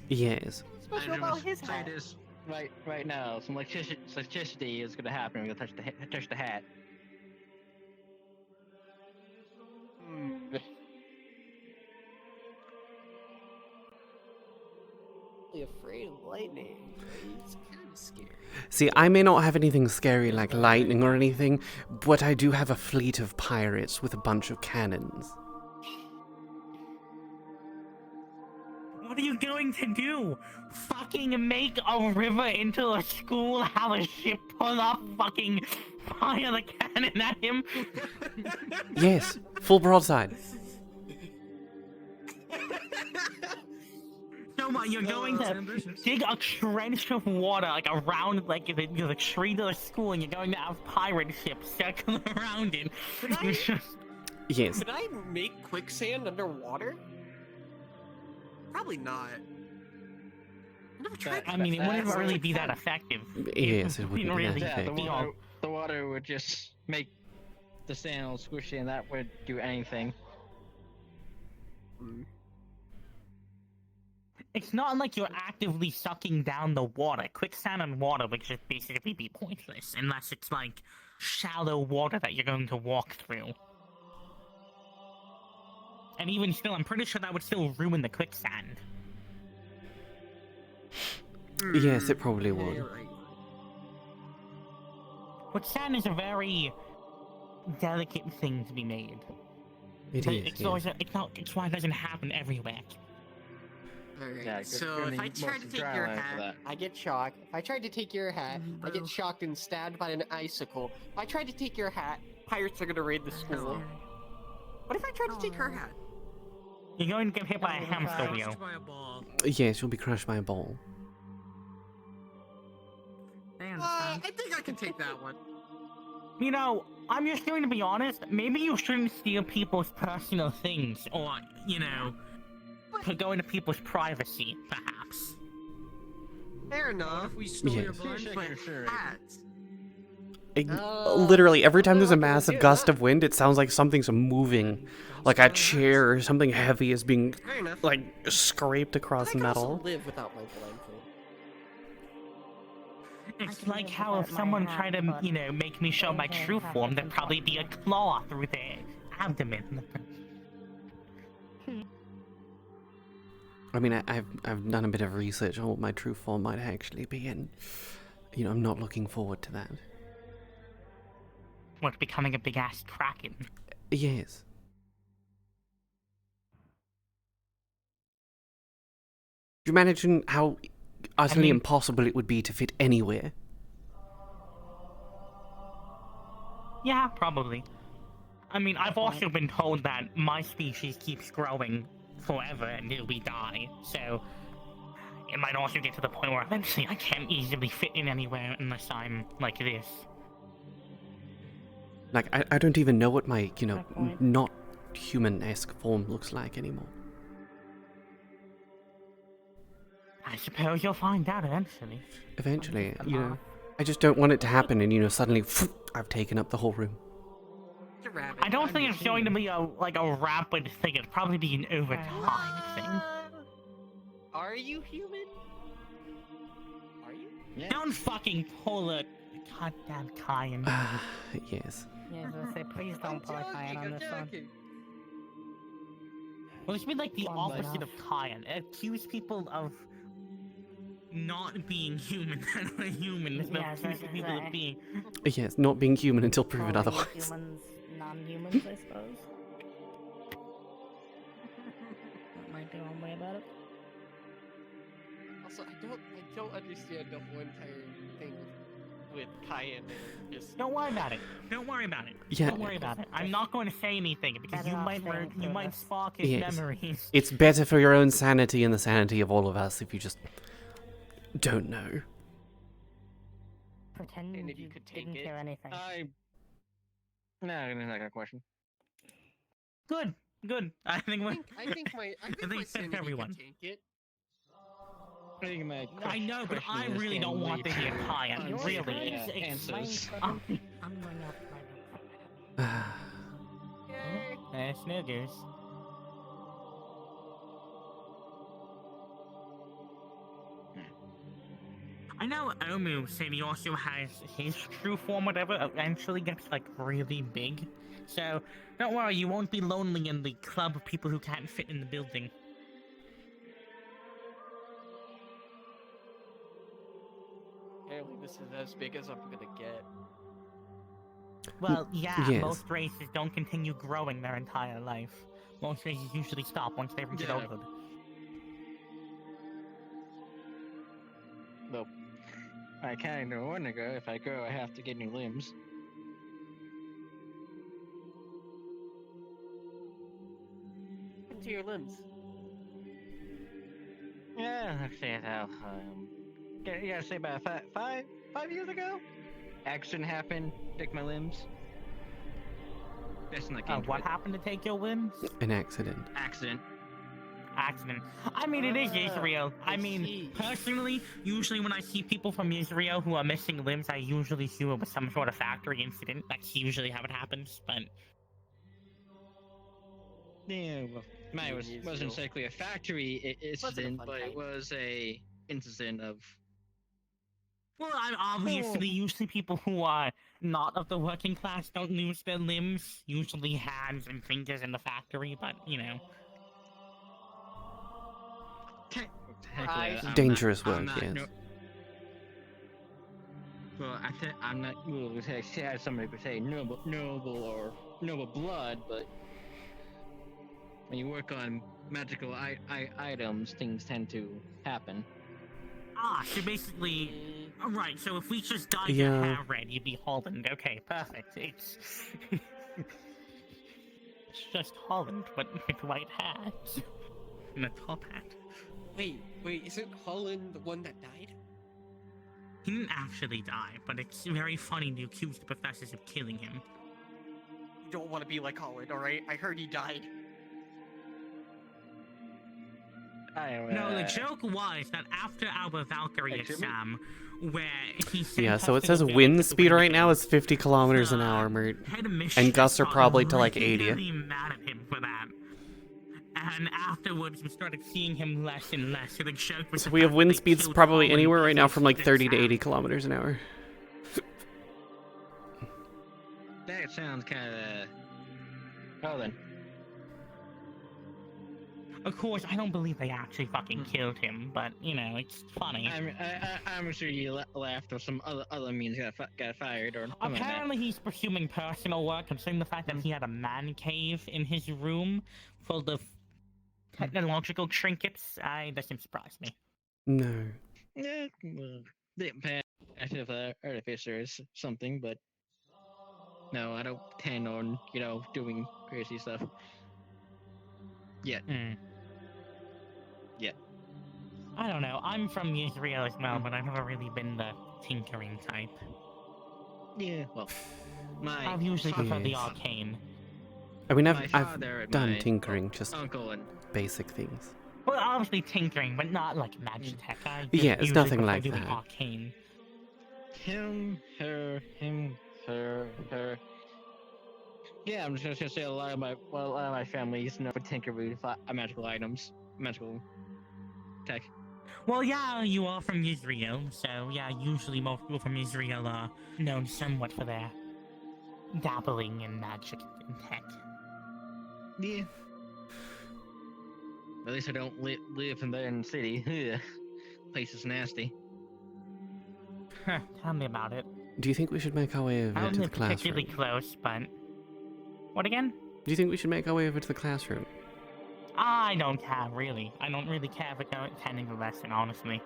Yes. Special about his hat. This right now. Some electricity is gonna happen. We're gonna touch the hat. Afraid of lightning. It's kind of scary. See, I may not have anything scary like lightning or anything, but I do have a fleet of pirates with a bunch of cannons. What are you going to do? Fucking make a river into a school, have a ship pull up, fucking fire the cannon at him? Yes, full broadside. So what, you're going to dig a trench of water, like around, like, the street of the school, and you're going to have pirate ships circling around it. Yes. Could I make quicksand underwater? Probably not. I've never tried I mean, it wouldn't really be that effective. Yes, it wouldn't be that really effective. be all. The water would just make the sand all squishy, and that would do anything. It's not like you're actively sucking down the water. Quicksand and water would just basically be pointless, unless it's like shallow water that you're going to walk through. And even still, I'm pretty sure that would still ruin the quicksand. Yes, it probably would. Quicksand is a very delicate thing to be made. It But is, it's yes. always it's why it doesn't happen everywhere. Alright, Yeah, so if I try to take your hat, I get shocked. If I tried to take your hat, I get shocked and stabbed by an icicle. If I tried to take your hat, pirates are gonna raid the school. What if I tried to take her hat? You're going to get hit by a hamster wheel. Yes, you'll be crushed by a ball. I think I can take that one. You know, I'm just going to be honest, maybe you shouldn't steal people's personal things, or, you know, go into people's privacy, perhaps. Fair enough. We stole Yes. your bunch. Hats. Literally, every time there's a massive gust of wind, it sounds like something's moving. Like a chair or something heavy is being, Fair enough. like, scraped across I can also metal. live without my blindfold. It's like how if someone tried to, you know, make me show my true form, there'd probably be a claw through their abdomen. I mean, I've done a bit of research on what my true form might actually be, and, you know, I'm not looking forward to that. What, becoming a big-ass kraken? Yes. Do you imagine how utterly impossible it would be to fit anywhere? Yeah, probably. I mean, I've also been told that my species keeps growing forever until we die, so it might also get to the point where eventually I can't easily fit in anywhere unless I'm like this. Like, I don't even know what my, you know, not human-esque form looks like anymore. I suppose you'll find out eventually. Eventually, you know. I just don't want it to happen and, you know, suddenly, I've taken up the whole room. I don't think it's going to be a rapid thing. It'll probably be an over time thing. Are you human? Are you? Yeah. Don't fucking pull a goddamn Kayan. Yes. Yeah, I was gonna say, please don't pull a Kayan on this one. Well, it's been like the Fun opposite enough. of Kayan. It accuse people of not being human and are human. It's not Yeah, accusing people of being. Yes, not being human until proven Calling otherwise. humans non-humans, I suppose. That might be one way about it. Also, I don't understand the whole entire thing. with Kaia and just. Don't worry about it. Don't worry about it. Yeah. Don't worry about it. I'm not going to say anything because Better off staying you might clueless. spark his Yes. memories. It's better for your own sanity and the sanity of all of us if you just don't know. Pretend And if you you could take didn't it, hear anything. No, I got a question. Good. Good. I think I think my think sanity everyone. could take it. I think my I know, but I question is really getting don't want to way hear too Kaia. unsavory, Really. answers. I'm going up my room. Snoogers. I know Omu said he also has his true form, whatever, eventually gets like really big. So don't worry, you won't be lonely in the club of people who can't fit in the building. Apparently, this is as big as I'm gonna get. Well, yeah, Yes. most races don't continue growing their entire life. Most races usually stop once they reach Yeah. adulthood. Well, I kind of want to go. If I go, I have to get new limbs. Into your limbs. Yeah, actually, how yeah, say about five years ago, accident happened. Took my limbs. That's not game. What happened to take your limbs? An accident. Accident. Accident. I mean, it is Israel. I I mean, see. personally, usually when I see people from Israel who are missing limbs, I usually assume it was some sort of factory incident. That's usually how it happens, but... Yeah, well, mine wasn't Israel. exactly a factory incident, fun but it time. was a incident of. Well, I'm obviously, usually people who are not of the working class don't lose their limbs. Usually hands and fingers in the factory, but, you know. Technically, I'm Dangerous not, I'm work, not, yes. no, well, I'm not. Well, somebody would say noble blood, but when you work on magical items, things tend to happen. Ah, so basically... Right, so if we just dyed Yeah. your hair red, you'd be Holland. Okay, perfect. It's... it's just Holland, but with white hats. And a top hat. Wait, isn't Holland the one that died? He didn't actually die, but it's very funny to accuse the professors of killing him. You don't want to be like Holland, alright? I heard he died. No, the joke was that after our Valkyrie Actually- exam, where he sent Yeah, us so it to says the village wind with the speed wind right now king, is 50 kilometers an hour, Mert. head mistress And gusts are got probably to like 80. really mad at him for that. And afterwards, we started seeing him less and less. So the joke was So the we have fact wind that they speeds killed probably Holland anywhere right now because from like of 30 to the 80 exam. kilometers an hour. That sounds kind of. Oh then. Of course, I don't believe they actually fucking killed him, but you know, it's funny. I'm sure you laughed or some other means got fired or something like that. Apparently, he's pursuing personal work, considering the fact that he had a man cave in his room full of technological trinkets. That doesn't surprise me. No. Yeah, well, the passive artificer is something, but no, I don't intend on doing crazy stuff. Yet. Yet. I don't know. I'm from Israel as well, but I've never really been the tinkering type. Yeah, well, I've usually preferred the Yes. arcane. I mean, my I've father and done my tinkering, just uncle and basic things. Well, obviously tinkering, but not like Magitech. I just Yeah, it's usually nothing prefer like doing that. arcane. him, her. Yeah, I'm just gonna say a lot of my family is known for tinkering with magical items, magical tech. Well, yeah, you are from Israel, so yeah, usually most people from Israel are known somewhat for their dabbling in magic and tech. Yeah. At least I don't live in the city. Place is nasty. Tell me about it. Do you think we should make our way I over don't to the live particularly classroom? close, but... What again? Do you think we should make our way over to the classroom? I don't care, really. I don't really care for attending the lesson, honestly.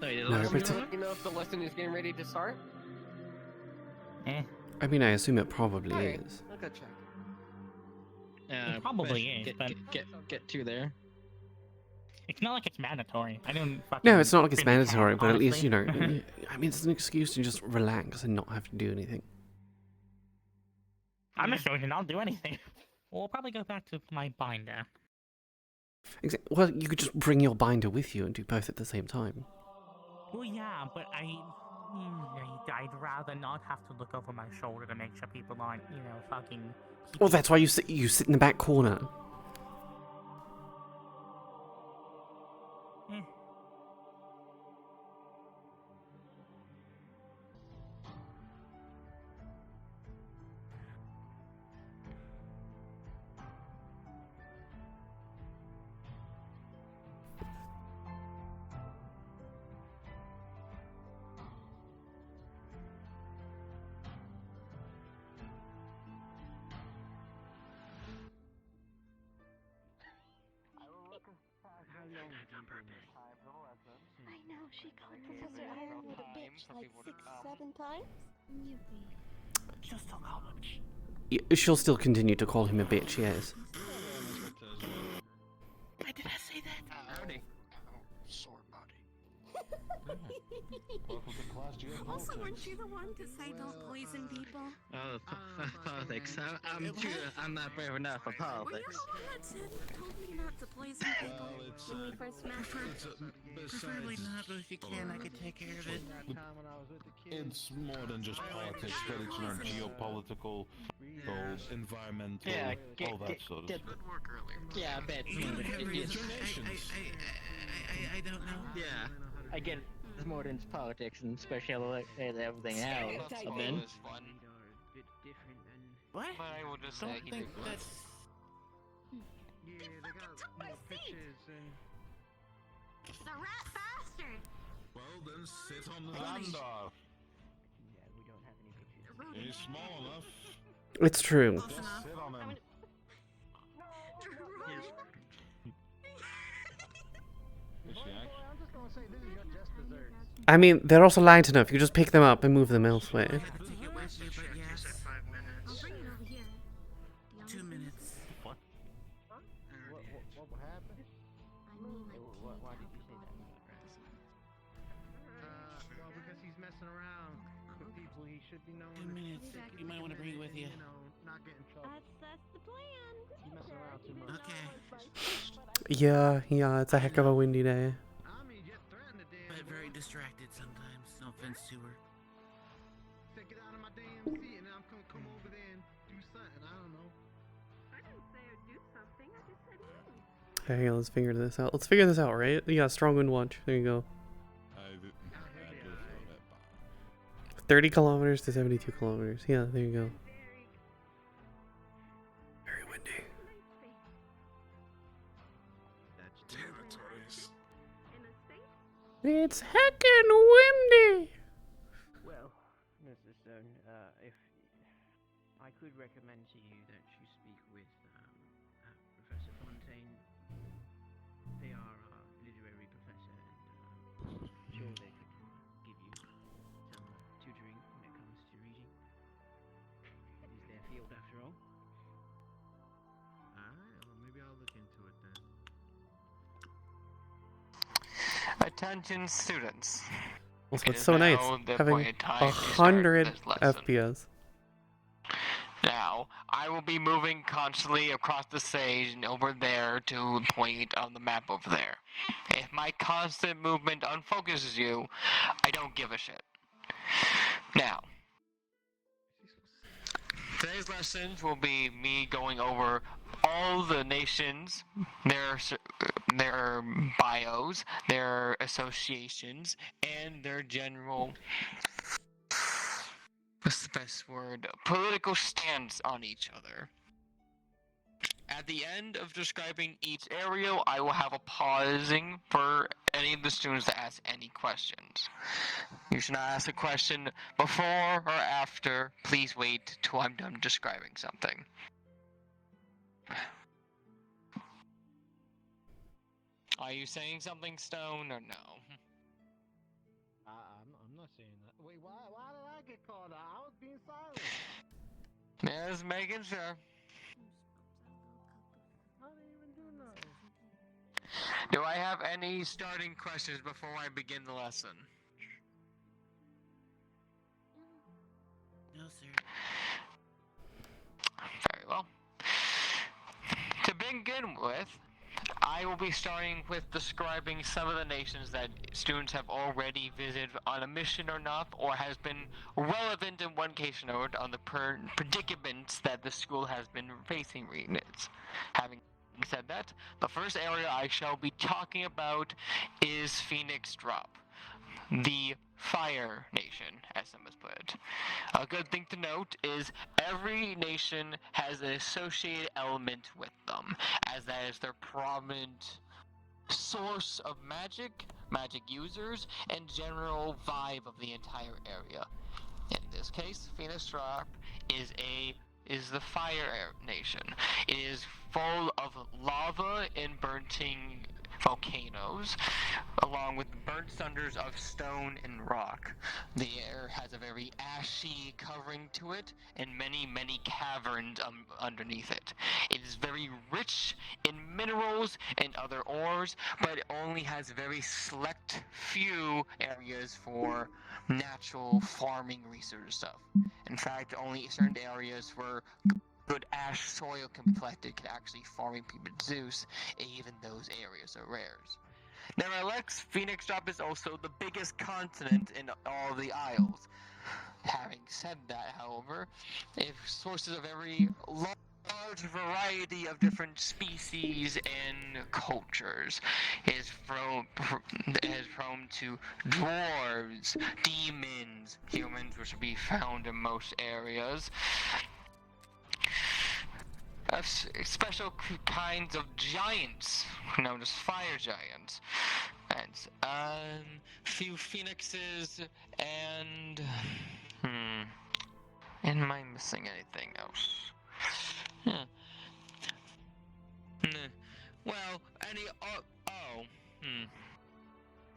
Wait, No, Let but me let you know if the lesson is getting ready to start. Eh, I mean, I assume it probably Alright, is. I'll go check. It probably is, but get to there. it's not like it's mandatory. I don't fucking. No, it's not like it's really care, mandatory, but at least, honestly. you know, I mean, it's an excuse to just relax and not have to do anything. I'm a student. I'll do anything. We'll probably go back to my binder. Well, you could just bring your binder with you and do both at the same time. Well, yeah, but I'd rather not have to look over my shoulder to make sure people aren't, fucking. Well, that's why you sit in the back corner. Eh. I know, she called Professor Ironwood a bitch like 6-7 times. Just a college. She'll still continue to call him a bitch, yes. Why did I say that? Howdy. Sore body. Welcome to class geopolitics. Also, weren't you the one to say don't poison people? Oh, politics. I'm not brave enough for Were you politics. the one that said, told me not to poison people when we first met? Preferably not, but if you can, I could take care of it. It's more than just politics, but it's, you know, geopolitical, environmental, all that sort of stuff. Yeah, I bet. You don't have It- any- it's- I don't know. Yeah, I get it. It's more than just politics, and especially everything else. I've been. Was fun, What? but I will just say Don't he think did that's... Yeah, they got more pictures and. The rat bastard! Well, then sit on the Xandar. He's small enough. It's true. Just sit on him. Is she actually? I'm just gonna say this is your just desserts. I mean, they're also light enough. You just pick them up and move them elsewhere. I have to take it with you, but yes. I'll bring it over here. 2 minutes. What? What happened? I mean, like, Why did you say that? Well, because he's messing around with people he should be knowing. 2 minutes. You might want to bring it with you. You know, not get in trouble. That's the plan. He's messing around too much. Okay. Yeah, it's a heck of a windy day. I mean, just threaten the damn. But very distracted sometimes. No offense to her. Say, get out of my damn seat, and I'm gonna come over there and do something. I don't know. I didn't say I'd do something. I just said move. Okay, let's figure this out. Let's figure this out, right? Yeah, strong wind watch. There you go. I didn't. I just thought that. 30 kilometers to 72 kilometers. Yeah, there you go. Very windy. That's Territories. In a state? It's heckin' windy! Well, Mr. Stone, if I could recommend to you that you speak with Professor Fontaine. They are our literary professor, and sure they could give you some tutoring when it comes to reading. It is their field after all. alright. Well, maybe I'll look into it then. Attention students. Also, It it's is so now nice the having appointed time to start 100 this lesson. FPS. Now, I will be moving constantly across the stage and over there to the point on the map over there. If my constant movement unfocuses you, I don't give a shit. Now, today's lessons will be me going over all the nations, their bios, their associations, and their general, what's the best word, political stance on each other. At the end of describing each area, I will have a pausing for any of the students to ask any questions. You should not ask a question before or after. Please wait till I'm done describing something. Are you saying something, Stone, or no? Why did I get called out? I was being silent. Just making sure. I didn't even do nothing. Do I have any starting questions before I begin the lesson? No, sir. Very well. To begin with, I will be starting with describing some of the nations that students have already visited on a mission or not, or has been relevant in one case or another on the predicaments that the school has been facing recently. Having said that, the first area I shall be talking about is Phoenix Drop, the Fire Nation, as some has put it. A good thing to note is every nation has an associated element with them, as that is their prominent source of magic, magic users, and general vibe of the entire area. In this case, Phoenix Drop is the Fire Nation. It is full of lava and burning volcanoes, along with burnt cinders of stone and rock. The air has a very ashy covering to it, and many caverns underneath it. It is very rich in minerals and other ores, but it only has very select few areas for natural farming research stuff. In fact, only certain areas where good ash soil can be collected can actually farming people Zeus, and even those areas are rares. Nevertheless, Phoenix Drop is also the biggest continent in all the Isles. Having said that, however, it sources a very large variety of different species and cultures. It is prone to dwarves, demons, humans, which will be found in most areas, special kinds of giants, known as fire giants, and few phoenixes, and am I missing anything else? Well,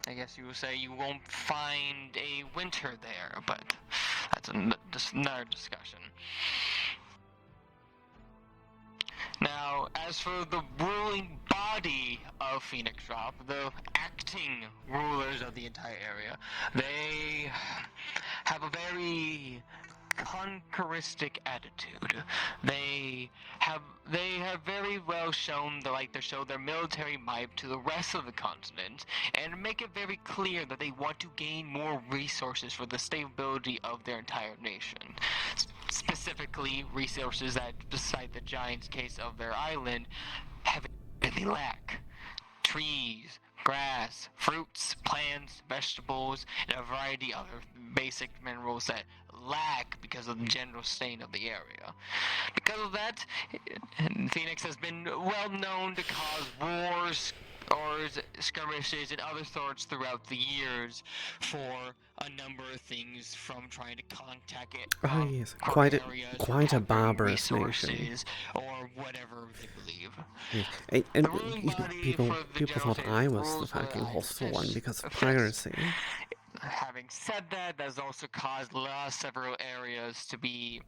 I guess you will say you won't find a winter there, but that's another discussion. Now, as for the ruling body of Phoenix Drop, the acting rulers of the entire area, they have a very conqueristic attitude. They have very well shown their military might to the rest of the continent, and make it very clear that they want to gain more resources for the stability of their entire nation. Specifically, resources that, beside the giant's case of their island, heavily lack. Trees, grass, fruits, plants, vegetables, and a variety of other basic minerals that lack because of the general state of the area. Because of that, Phoenix has been well known to cause wars or skirmishes and other sorts throughout the years for a number of things, from trying to contact it. Oh yes, quite a barbarous nation. Resources or whatever they believe. Yes. And people thought I was the fucking hostile one because of piracy. Having said that, that's also caused several areas to be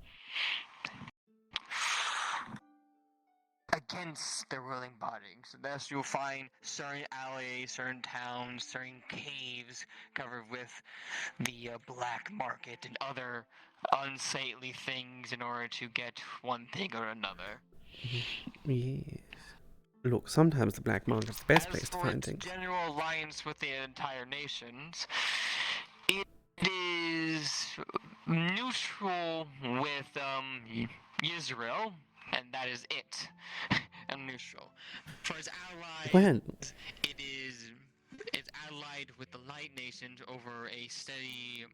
against the ruling body. So thus you'll find certain alleys, certain towns, certain caves covered with the black market and other unsightly things in order to get one thing or another. Yes. Look, sometimes the black market's the best place to find things. General alliance with the entire nations, it is neutral with Israel, and that is it. And neutral. For its allies, it's allied with the Light Nations over a steady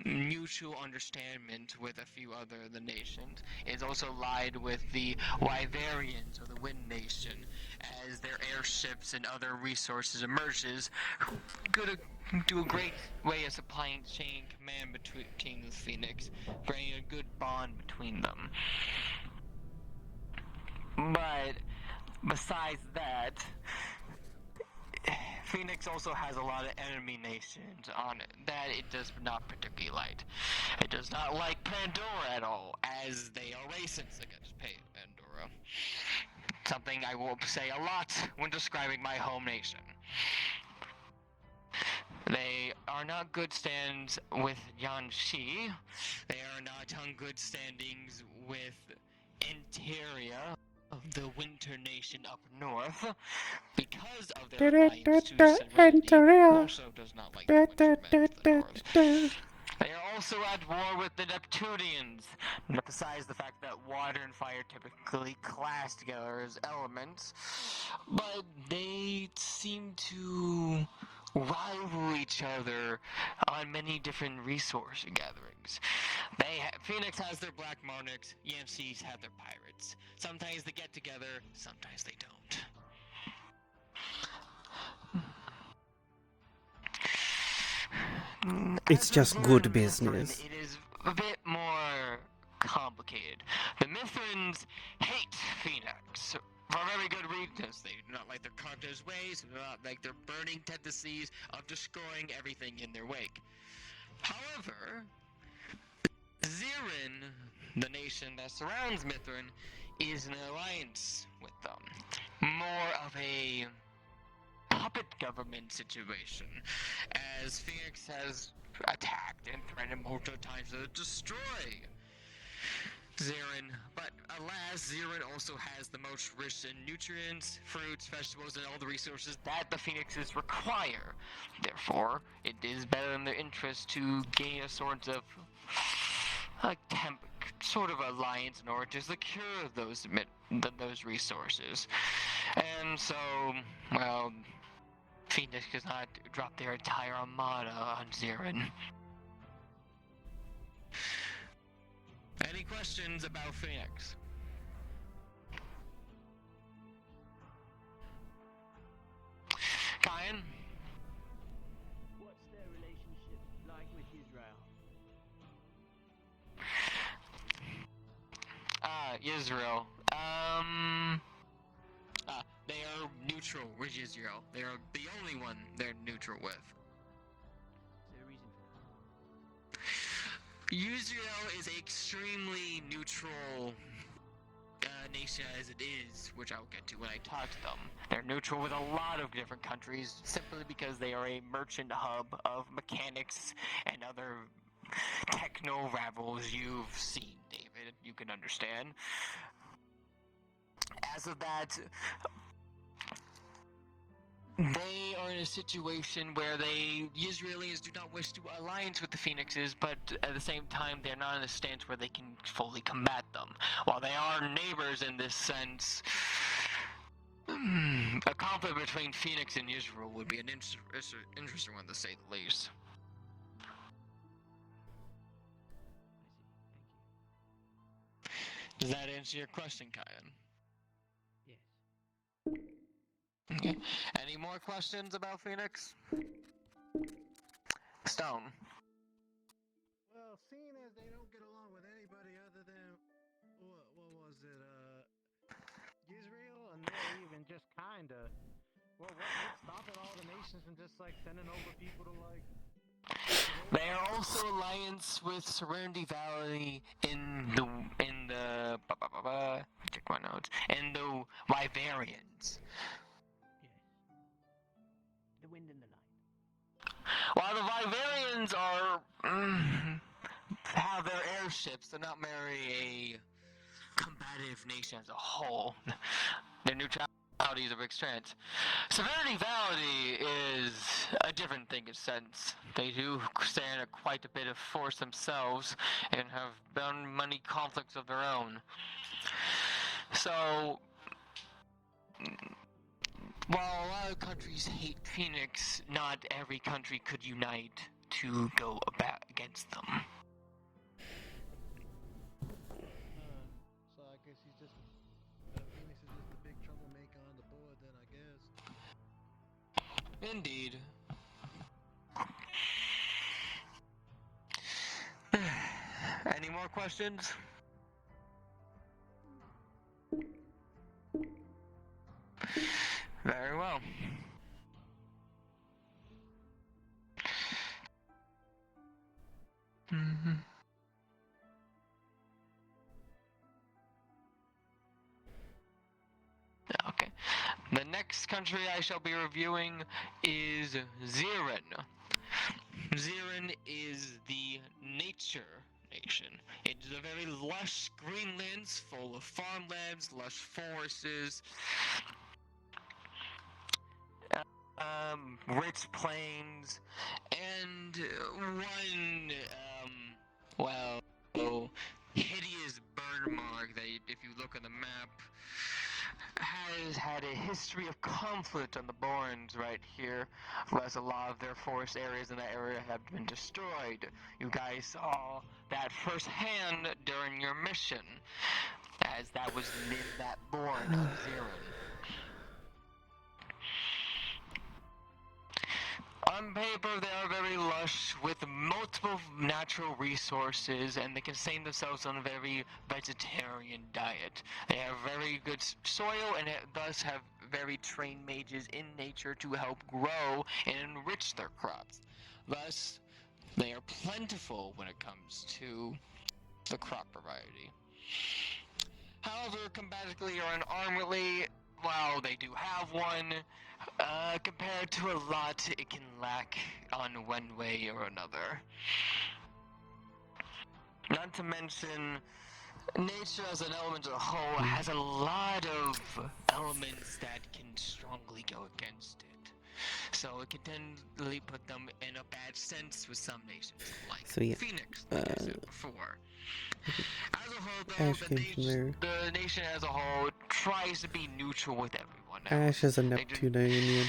mutual understanding with a few other of the nations. It's also allied with the Wyverians, or the Wind Nation, as their airships and other resources emerges, could do a great way of supplying chain command between the Phoenix, creating a good bond between them. But besides that, Phoenix also has a lot of enemy nations on it that it does not particularly like. It does not like Pandora at all, as they are racist against Pandora. Something I will say a lot when describing my home nation. They are not good stands with Yanxi. They are not on good standings with Interia, the Winter Nation up north, because of their alliance to Serenity. Also does not like the Winter Men to the north. They are also at war with the Neptunians, besides the fact that water and fire typically clash together as elements, but they seem to rival each other on many different resource gatherings. Phoenix has their black monarchs, EMCs have their pirates. Sometimes they get together, sometimes they don't. It's just good business. It is a bit more complicated. The Mithrans hate Phoenix for very good reasons. They do not like their Carter's ways, they do not like their burning tendencies of destroying everything in their wake. However, Zirin, the nation that surrounds Mithrin, is in alliance with them. More of a puppet government situation, as Phoenix has attacked and threatened multiple times to destroy Zirin, but alas, Zirin also has the most rich in nutrients, fruits, vegetables, and all the resources that the Phoenixes require. Therefore, it is better in their interest to gain a sort of sort of alliance in order to secure those resources. And so, well, Phoenix does not drop their entire armada on Zirin. Any questions about Phoenix? Kyan? What's their relationship like with Israel? Israel. They are neutral with Israel. They are the only one they're neutral with. Is there a reason for that? Israel is an extremely neutral nation as it is, which I'll get to when I talk to them. They're neutral with a lot of different countries simply because they are a merchant hub of mechanics and other techno ravels you've seen, David. You can understand. As of that, they are in a situation where Israelis do not wish to alliance with the Phoenixes, but at the same time, they're not in a stance where they can fully combat them. While they are neighbors in this sense, a conflict between Phoenix and Israel would be an interesting one, to say the least. Does that answer your question, Kyan? Yes. Okay. Any more questions about Phoenix? Stone. Well, seeing as they don't get along with anybody other than what was it, Israel, and they're even just kinda. Well, what's stopping all the nations from just like sending over people to like? They are also alliance with Serenity Valley in the check my notes, in the Wyverians. Yes. The wind and the light. While the Wyverians are have their airships, they're not very a combative nation as a whole. Their neutrality is a big strength. Serenity Valley is a different thing in a sense. They do stand quite a bit of force themselves and have done many conflicts of their own. So, while a lot of countries hate Phoenix, not every country could unite to go against them. So I guess he's just Phoenix is just a big troublemaker on the board. Then I guess. Indeed. Any more questions? Very well. next country I shall be reviewing is Zirin. Zirin is the nature nation. It is a very lush greenlands full of farmlands, lush forests, rich plains, and one, hideous burn mark that if you look on the map, has had a history of conflict on the Borns right here, as a lot of their forest areas in that area have been destroyed. You guys saw that firsthand during your mission, as that was in that Born of Zirin. On paper, they are very lush with multiple natural resources, and they can sustain themselves on a very vegetarian diet. They have very good soil, and thus have very trained mages in nature to help grow and enrich their crops. Thus, they are plentiful when it comes to the crop variety. However, combatically or unarmedly, while they do have one, compared to a lot, it can lack on one way or another. Not to mention, nature as an element as a whole has a lot of elements that can strongly go against it. So it can tend to put them in a bad sense with some nations, like Phoenix, like I said before. As a whole, though, the nation as a whole tries to be neutral with everyone else. Ash is a Neptunian.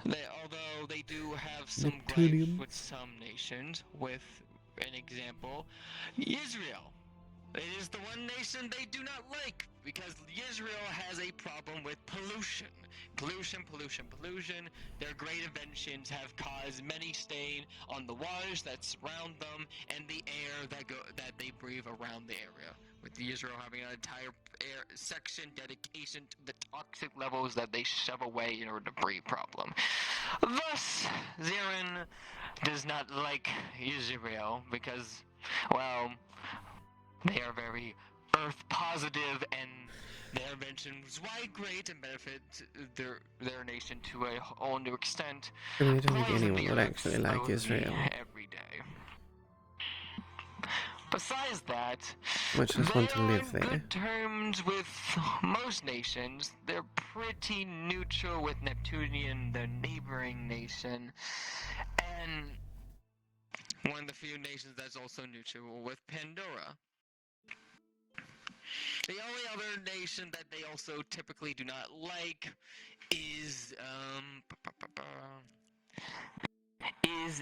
Although they do have some gripes with some nations, with an example, Israel. It is the one nation they do not like, because Israel has a problem with pollution. Pollution. Their great inventions have caused many stain on the waters that surround them and the air that they breathe around the area. With Israel having an entire air section dedication to the toxic levels that they shove away in order to breathe problem. Thus, Zirin does not like Israel because, well, they are very earth positive, and their inventions, while great and benefit their nation to a whole new extent, I mean, I don't think anyone would actually like Israel. Every day. Besides that, Much just want to live they are on there. good terms with most nations. They're pretty neutral with Neptunian, the neighboring nation, and one of the few nations that's also neutral with Pandora. The only other nation that they also typically do not like is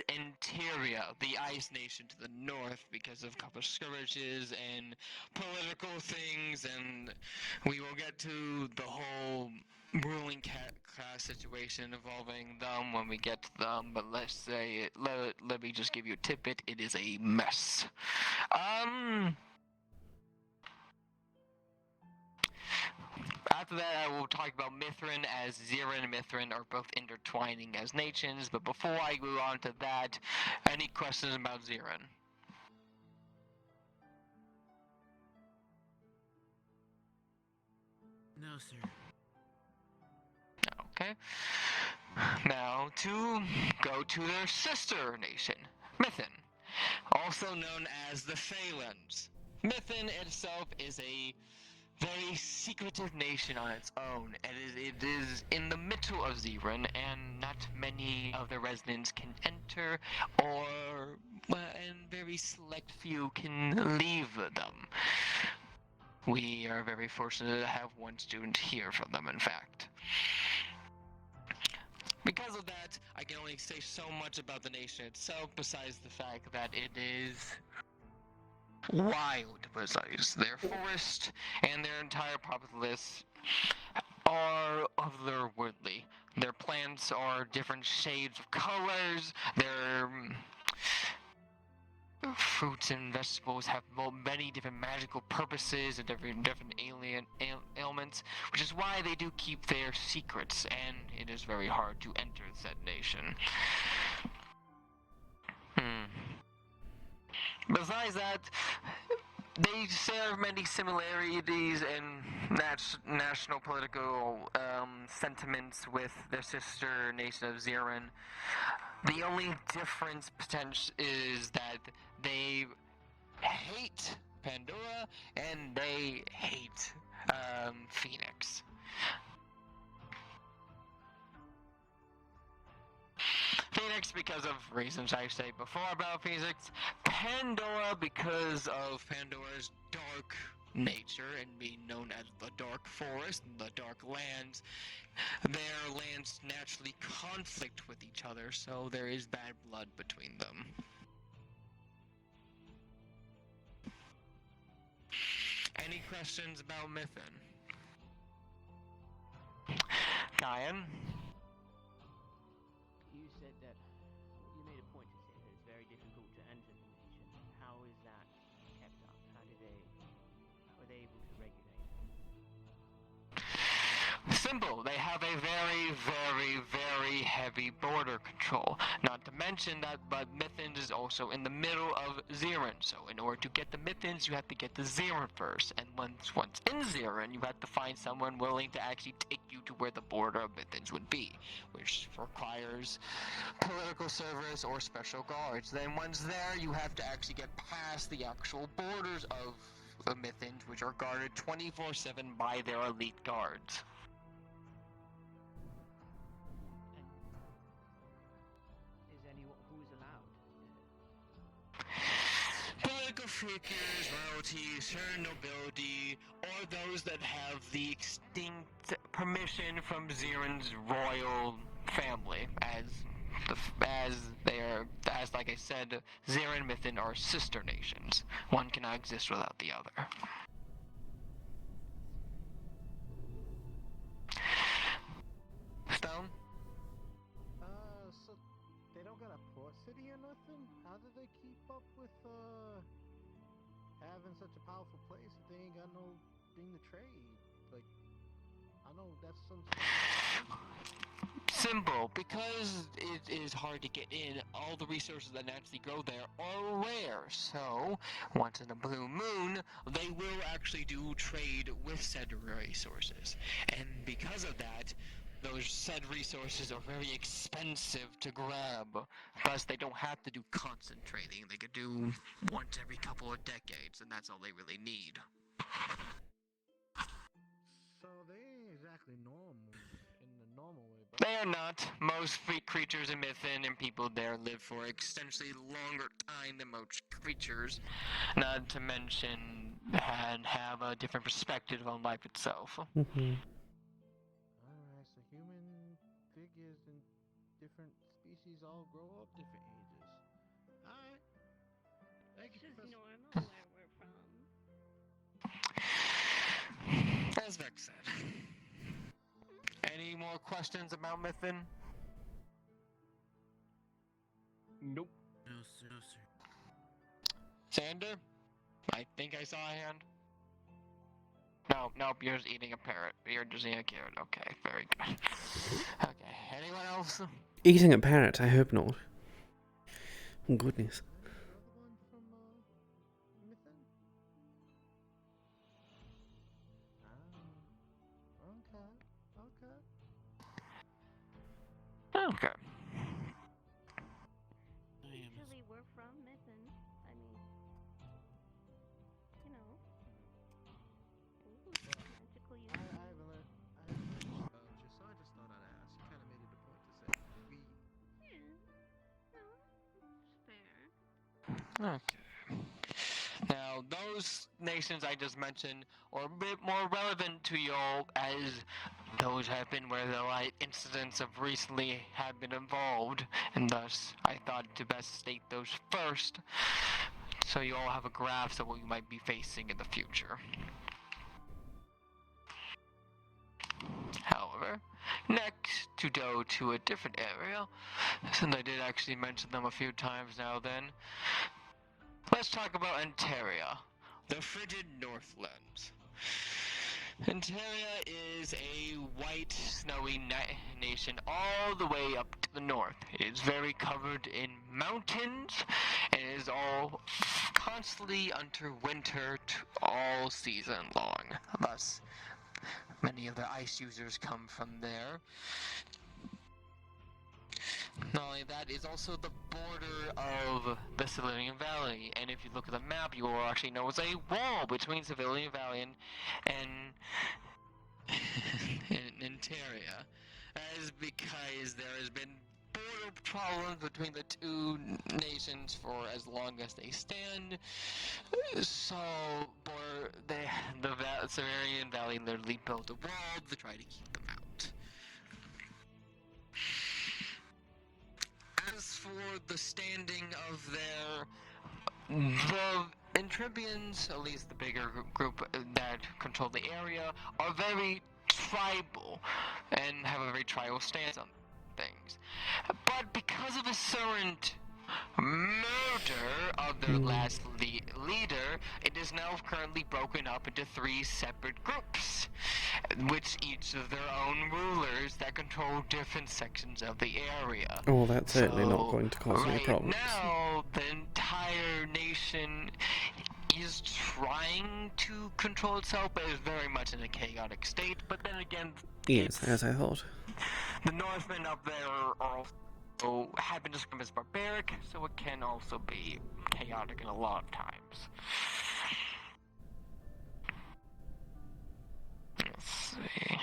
Interia, the ice nation to the north, because of a couple of skirmishes and political things, and we will get to the whole ruling class situation involving them when we get to them, but let's say, let me just give you a tidbit, it is a mess. After that, I will talk about Mithrin, as Zirin and Mithrin are both intertwining as nations, but before I go on to that, any questions about Zirin? No, sir. Okay. Now, to go to their sister nation, Mithin, also known as the Phalans. Mithin itself is a very secretive nation on its own, and it is in the middle of Zirin, and not many of the residents can enter, and very select few can leave them. We are very fortunate to have one student here from them, in fact. Because of that, I can only say so much about the nation itself, besides the fact that it is wild, precise. Their forest and their entire populace are otherworldly. Their plants are different shades of colors. Their fruits and vegetables have many different magical purposes and different alien ailments, which is why they do keep their secrets, and it is very hard to enter said nation. Besides that, they share many similarities in national political sentiments with their sister nation of Zirin. The only difference potential is that they hate Pandora and they hate Phoenix. Phoenix because of reasons I said before about Phoenix. Pandora because of Pandora's dark nature and being known as the Dark Forest and the Dark Lands. Their lands naturally conflict with each other, so there is bad blood between them. Any questions about Mythin? Kyan? You said that you made a point to say that it's very difficult to enter the nation. How is that kept up? How do they were they able to regulate? Simple. They have a very, very, very heavy border control. Not to mention that, but Mythins is also in the middle of Zirin. So in order to get the Mythins, you have to get the Zirin first. And once in Zirin, you have to find someone willing to actually take you to where the border of Mythins would be, which requires political service or special guards. Then once there, you have to actually get past the actual borders of Mythins, which are guarded 24/7 by their elite guards. Who's allowed? Political figures, royalty, certain nobility, or those that have the extinct permission from Zirin's royal family, as like I said, Zirin and Mythin are sister nations. One cannot exist without the other. Stone? So they don't got a port city or nothing? How do they keep up with, having such a powerful place if they ain't got no thing to trade? Like, I know that's some... Simple, because it is hard to get in, all the resources that naturally grow there are rare, so once in a blue moon, they will actually do trade with said resources. And because of that, those said resources are very expensive to grab, thus they don't have to do constant trading, they could do once every couple of decades, and that's all they really need. So they ain't exactly normal in the normal way, but... They are not. Most creatures in Mythin and people there live for extensively longer time than most creatures, not to mention have a different perspective on life itself. Alright, so human figures and different species all grow up different ages. Alright. Thank you, Professor. Normal where we're from. As Vex said. Any more questions about Mythin? Nope. No, sir. No, sir. Sander? I think I saw a hand. No, nope, you're just eating a parrot. You're just eating a carrot. Okay, very good. Okay, anyone else? Eating a parrot? I hope not. Oh, goodness. Okay. Actually, we're from Mythin. I mean, you know. Ooh, magical use. I haven't learned about you, so I just thought I'd ask. You kind of made it a point to say we... Yeah. No, it's fair. Okay. Now, those nations I just mentioned are a bit more relevant to y'all, as those have been where the incidents of recently have been involved, and thus I thought to best state those first, so you all have a grasp of what you might be facing in the future. However, next to go to a different area, since I did actually mention them a few times now then, let's talk about Antaria, the frigid Northlands. Antaria is a white, snowy nation all the way up to the north. It is very covered in mountains, and it is all constantly under winter all season long. Thus, many of the ice users come from there. Not only that, it's also the border of the Civilian Valley, and if you look at the map, you will actually know it's a wall between Civilian Valley and Interia. That is because there has been border problems between the two nations for as long as they stand. So, the Civilian Valley literally built a wall to try to keep them out. As for the standing of the Intribians, at least the bigger group that control the area, are very tribal and have a very tribal stance on things. But because of the current murder of their last leader, it is now currently broken up into 3 separate groups, which each of their own rulers that control different sections of the area. Oh, that's certainly not going to cause any problems. Now, the entire nation is trying to control itself, but is very much in a chaotic state. But then again, Yes, as I thought. the Northmen up there are also have been described as barbaric, so it can also be chaotic in a lot of times. Let's see.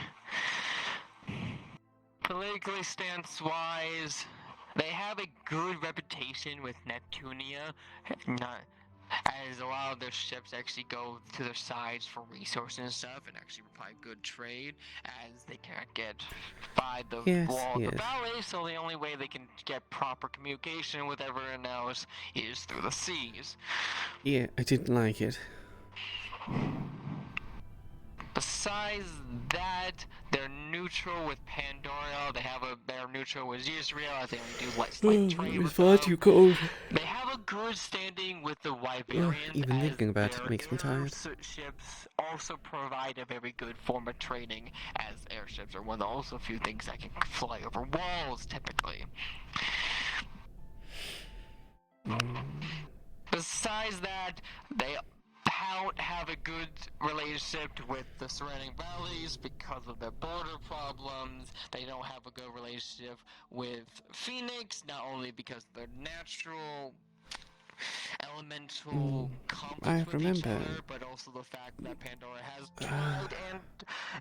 Politically, stance-wise, they have a good reputation with Neptunia, as a lot of their ships actually go to their sides for resources and stuff, and actually provide good trade, as they can't get by the wall of the valley, so the only way they can get proper communication with everyone else is through the seas. Yeah, I didn't like it. Besides that, they're neutral with Pandora. They're neutral with Israel, as they only do slight trade with far too cold. They have a good standing with the Wyverians. Even thinking about it makes me tired. Ships also provide a very good form of training, as airships are one of also few things that can fly over walls, typically. Besides that, they have a good relationship with the surrounding valleys because of their border problems. They don't have a good relationship with Phoenix, not only because of their natural elemental conflicts with each other, but also the fact that Pandora has tried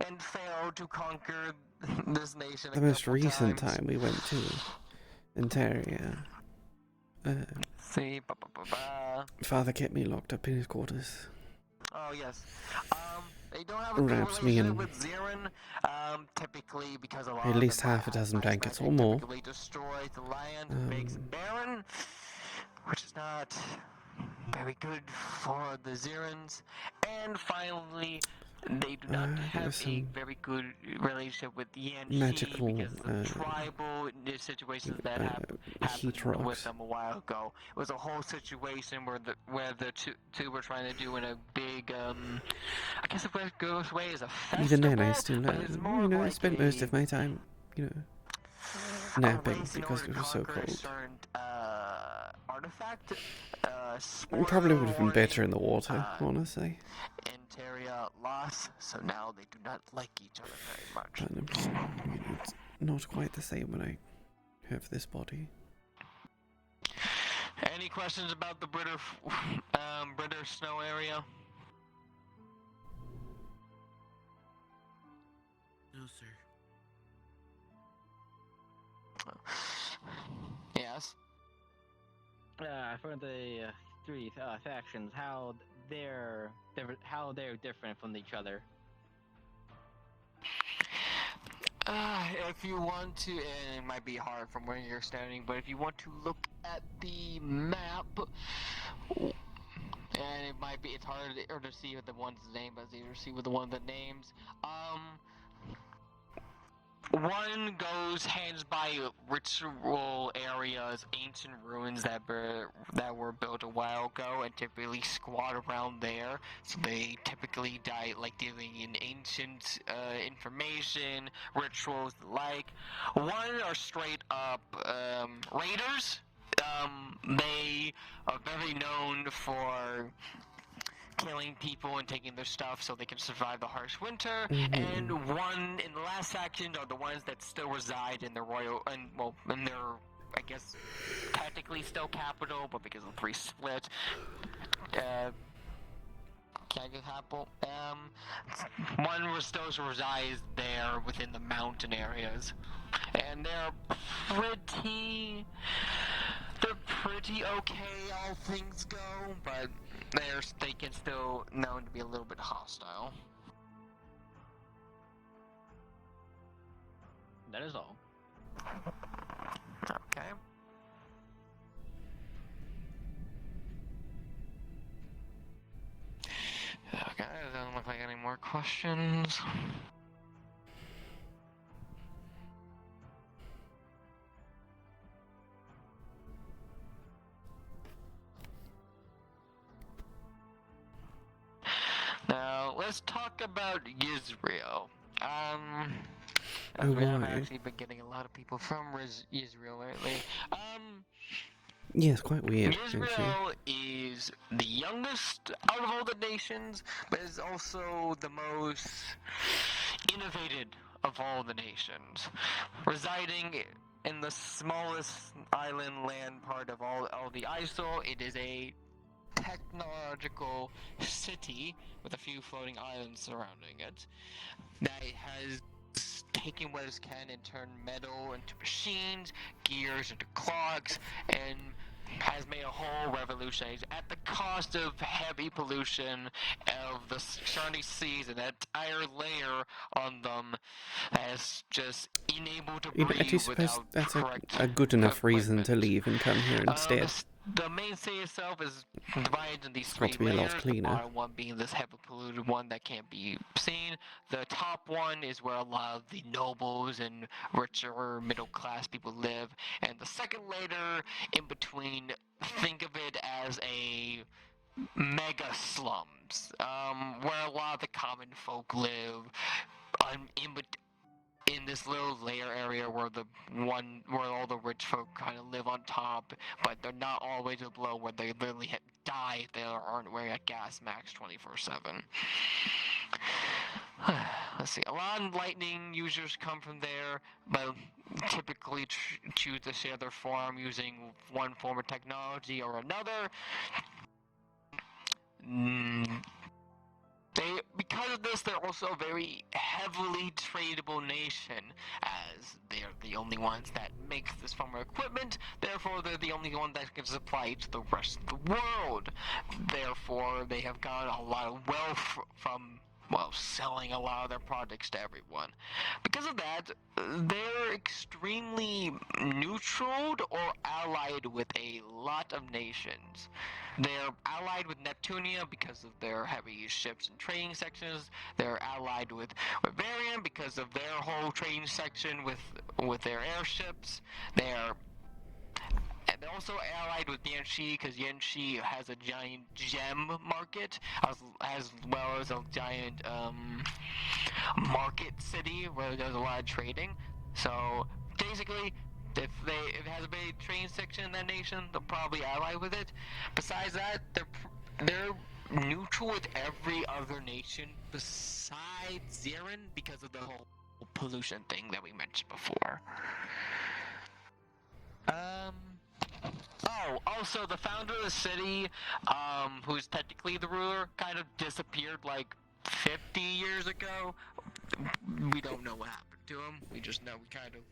and failed to conquer this nation. The most recent time we went to Interia, Father kept me locked up in his quarters. Oh yes. They don't have a good relationship with Zirin, typically because a lot at least half a dozen blankets or more. typically destroys the land, makes it barren, which is not very good for the Zirins. And finally, they do not have a very good relationship with the magical because of tribal situations that happened with them a while ago. It was a whole situation where the two were trying to do in a big, I guess the best way is a festival. Even then, I still, I spent most of my time, napping because it was so cold. Artifact. It probably would have been better in the water, honestly. Interia lost, so now they do not like each other very much. It's not quite the same when I have this body. Any questions about the British snow area? No, sir. Yes. For the 3 factions, how they're different from each other. If you want to, and it might be hard from where you're standing, but if you want to look at the map, and it's harder to see with the one's name, but it's easier to see with the one of the names. One goes hands by ritual areas, ancient ruins that were built a while ago, and typically squat around there. So they typically die dealing in ancient information, rituals, the like. One are straight up raiders. They are very known for killing people and taking their stuff so they can survive the harsh winter. And one in the last section are the ones that still reside in the royal in their, I guess, technically still capital, but because of the pre-split, one still resides there within the mountain areas, and they're pretty okay, all things go, but they can still known to be a little bit hostile. That is all. Okay. Okay, doesn't look like any more questions. Now, let's talk about Israel. We have actually been getting a lot of people from Israel lately. Yeah, it's quite weird, actually. Israel is the youngest out of all the nations, but is also the most innovated of all the nations. Residing in the smallest island land part of all the ISIL, it is a technological city with a few floating islands surrounding it that has taken what it can and turned metal into machines, gears into clocks, and has made a whole revolution at the cost of heavy pollution of the surrounding seas and that entire layer on them has just unable to breathe I do suppose without that's correct a good enough reason to leave and come here instead. The main city itself is divided into these It's three got to be a layers. lot cleaner. The bottom one being this heavily polluted one that can't be seen. The top one is where a lot of the nobles and richer middle class people live. And the second layer in between, think of it as a mega slums, where a lot of the common folk live. In this little layer area where all the rich folk kind of live on top, but they're not always below where they literally die if they aren't wearing a gas mask 24/7. Let's see. A lot of lightning users come from there, but typically choose to share their form using one form of technology or another. Because of this, they're also a very heavily tradable nation, as they're the only ones that make this form of equipment. Therefore, they're the only one that can supply it to the rest of the world. Therefore, they have gotten a lot of wealth from, selling a lot of their products to everyone. Because of that, they're extremely neutral or allied with a lot of nations. They're allied with Neptunia because of their heavy ships and trading sections. They're allied with Varian because of their whole trading section with their airships. They're also allied with Yanxi because Yanxi has a giant gem market as well as a giant market city where there's a lot of trading. So basically, if it has a big trading section in that nation, they'll probably ally with it. Besides that, they're neutral with every other nation besides Zirin because of the whole pollution thing that we mentioned before. Also, the founder of the city, who's technically the ruler, kind of disappeared like 50 years ago. We don't know what happened to him. We just know we kind of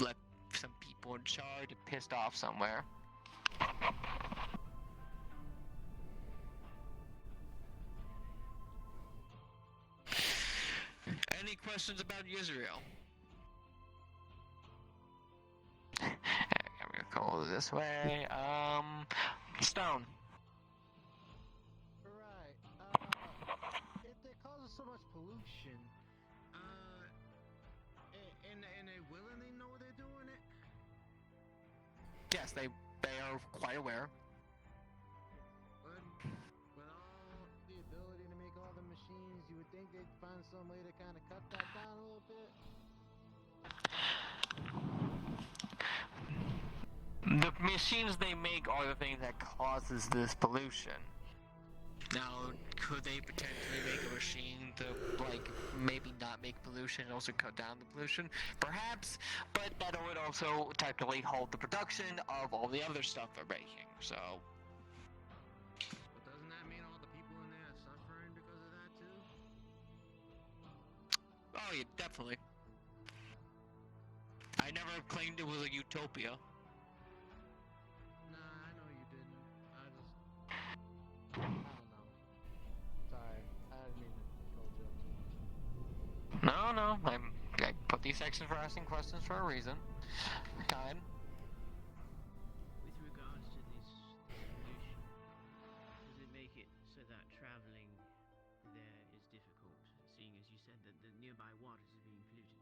let some people in charge and pissed off somewhere. Any questions about Israel? I'm gonna go this way. Stone. Right. If they cause so much pollution, and they willingly know they're doing it. Yes, they are quite aware. With all the ability to make all the machines, you would think they'd find some way to kind of cut that down a little bit. The machines they make are the thing that causes this pollution. Now, could they potentially make a machine to, like, maybe not make pollution and also cut down the pollution? Perhaps, but that would also technically halt the production of all the other stuff they're making, so... But doesn't that mean all the people in there are suffering because of that too? Oh, yeah, definitely. I never claimed it was a utopia. Nah, I know you didn't. I don't know. Sorry, I didn't mean to call joke too much. No, I put these sections for asking questions for a reason. Kind. With regards to this pollution, does it make it so that traveling there is difficult, seeing as you said that the nearby waters are being polluted?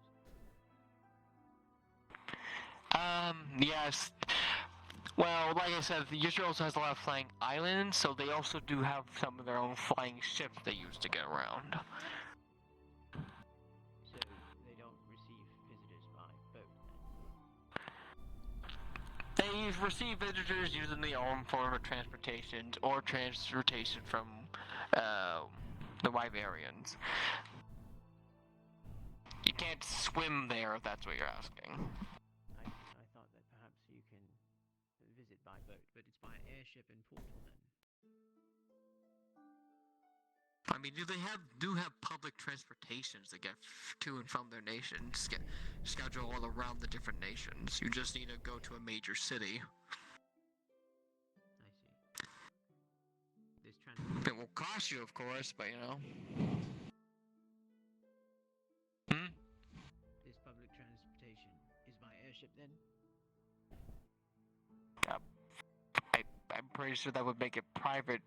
Yes. Well, like I said, Israel also has a lot of flying islands, so they also do have some of their own flying ships they use to get around. So they don't receive visitors by boat then? They receive visitors using their own form of transportation or transportation from the Wyverians. You can't swim there if that's what you're asking. I thought that perhaps you can visit by boat, but it's by airship and portal then. I mean, do have public transportations to get to and from their nations, schedule all around the different nations. You just need to go to a major city. I see. This transport. It will cost you, of course, but you know. This public transportation is by airship then? I'm pretty sure that would make it private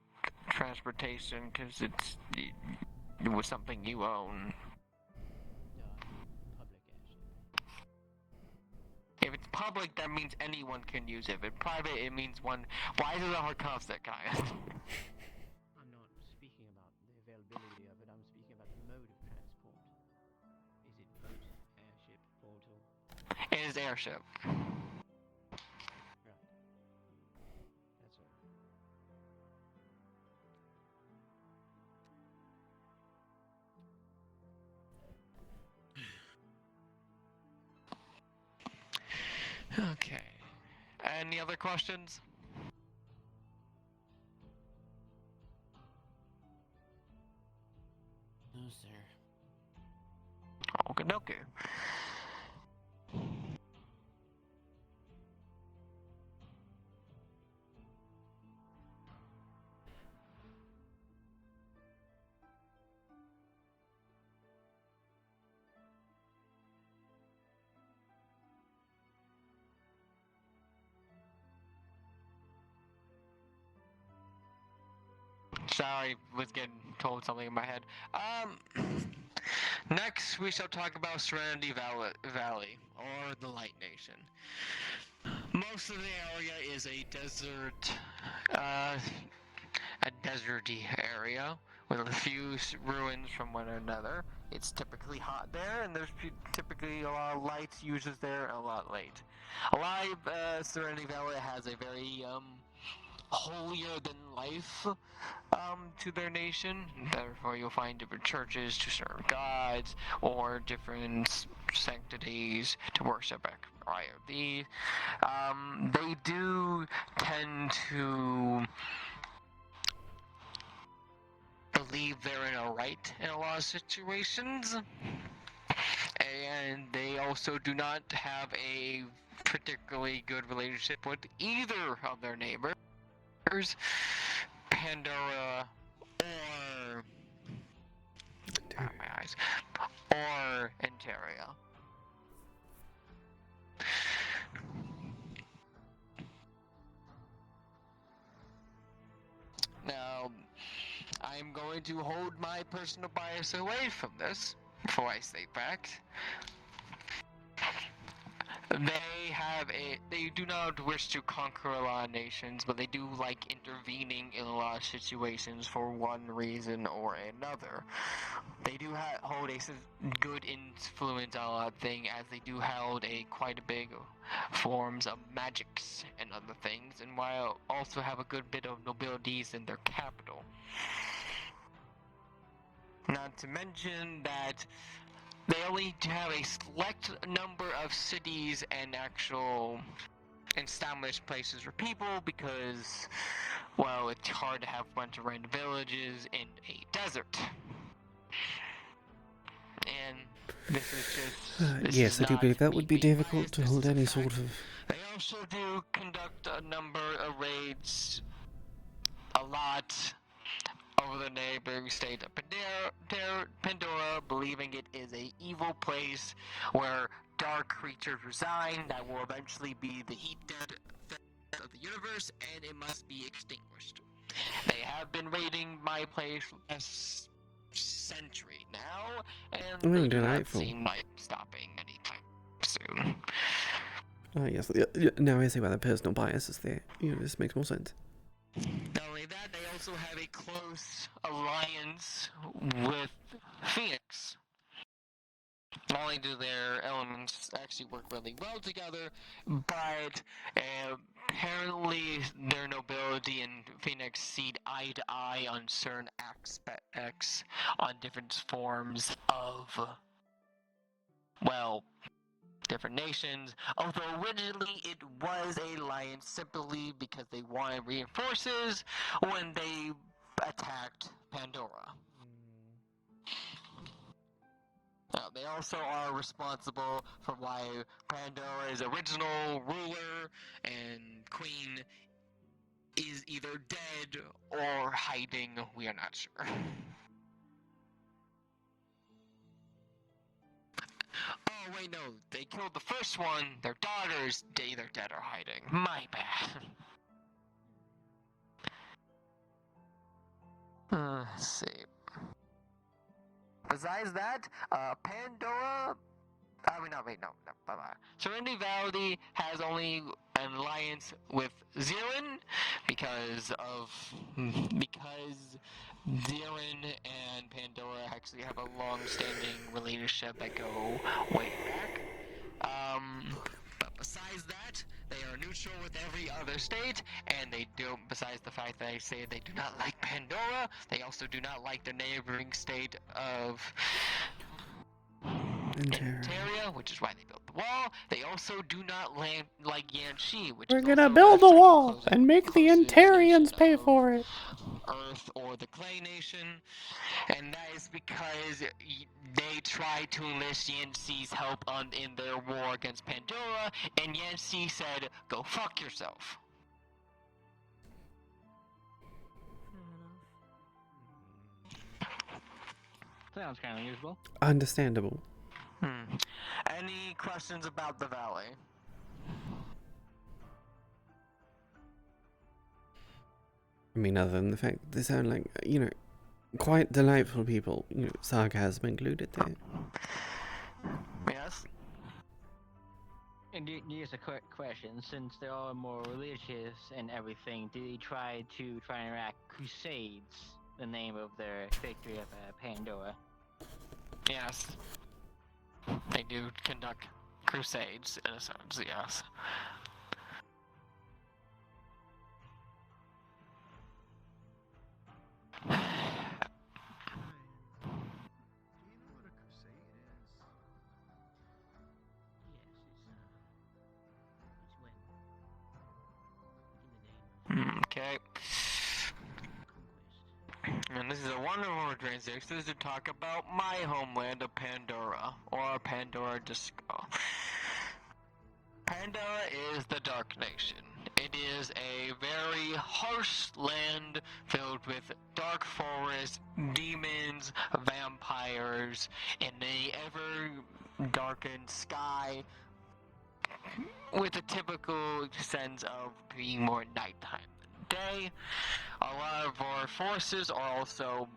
transportation because it was something you own. No, I mean public airship. If it's public, that means anyone can use it. If it's private, it means one. Why is it a hard concept, Kaia? I'm not speaking about the availability of it, I'm speaking about the mode of transport. Is it boat, airship, portal? It is airship. Right. That's all. Okay. Any other questions? No, sir. Okay, okay. Sorry, was getting told something in my head. Next we shall talk about Serenity Valley, or the Light Nation. Most of the area is a desert, a deserty area with a few ruins from one another. It's typically hot there, and there's typically a lot of light uses there and a lot late. A lot of Serenity Valley has a very holier than life to their nation. Therefore, you'll find different churches to serve gods or different sanctities to worship IOD. They do tend to believe they're in a right in a lot of situations, and they also do not have a particularly good relationship with either of their neighbors, Pandora or my eyes, or Interia. Now, I'm going to hold my personal bias away from this before I state facts. They do not wish to conquer a lot of nations, but they do like intervening in a lot of situations for one reason or another. They do hold a good influence on a lot of things, as they do hold quite a big forms of magics and other things, and while also have a good bit of nobilities in their capital. Not to mention that they only have a select number of cities and actual established places for people because, well, it's hard to have a bunch of random villages in a desert. And this is just... yes, I do believe that would be difficult to hold any sort of... They also do conduct a number of raids, a lot, over the neighboring state of Pandora, believing it is a evil place where dark creatures reside that will eventually be the heat death of the universe, and it must be extinguished. They have been raiding my place last century now, and they do not seem like stopping anytime soon. Yes, now I see why the personal bias is there. This makes more sense. Not only that, they also have a close alliance with Phoenix. Not only do their elements actually work really well together, but apparently their nobility and Phoenix see eye to eye on certain aspects, on different forms of, well, different nations, although originally it was an alliance simply because they wanted reinforces when they attacked Pandora. Now, they also are responsible for why Pandora's original ruler and queen is either dead or hiding. We are not sure. Oh, wait, no. They killed the first one. Their daughter's either dead or hiding. My bad. Let's see. Besides that, Pandora... Bye-bye. Serenity Valley has only an alliance with Zirin because Zirin and Pandora actually have a long-standing relationship that go way back. But besides that, they are neutral with every other state, and they do, besides the fact that they say they do not like Pandora, they also do not like the neighboring state of Interia, which is why they built the wall. They also do not like Yanxi, which We're is gonna also build the a wall closest and make the Interians pay for it. Earth or the Clay Nation, and that is because they try to enlist Yanxi's help in their war against Pandora, and Yanxi said, "Go fuck yourself." Sounds kind of useful. Understandable. Any questions about the valley? I mean, other than the fact that they sound like, quite delightful people. Sarcasm included there. Yes? And here's a quick question. Since they're all more religious and everything, do they try and enact crusades, the name of their victory of Pandora? Yes. They do conduct crusades, in a sense, yes. Okay. And this is a wonderful transition to talk about my homeland of Pandora, or Pandora Disco. Pandora is the Dark Nation. It is a very harsh land filled with dark forests, demons, vampires, and the ever-darkened sky, with a typical sense of being more nighttime day. A lot of our forces are also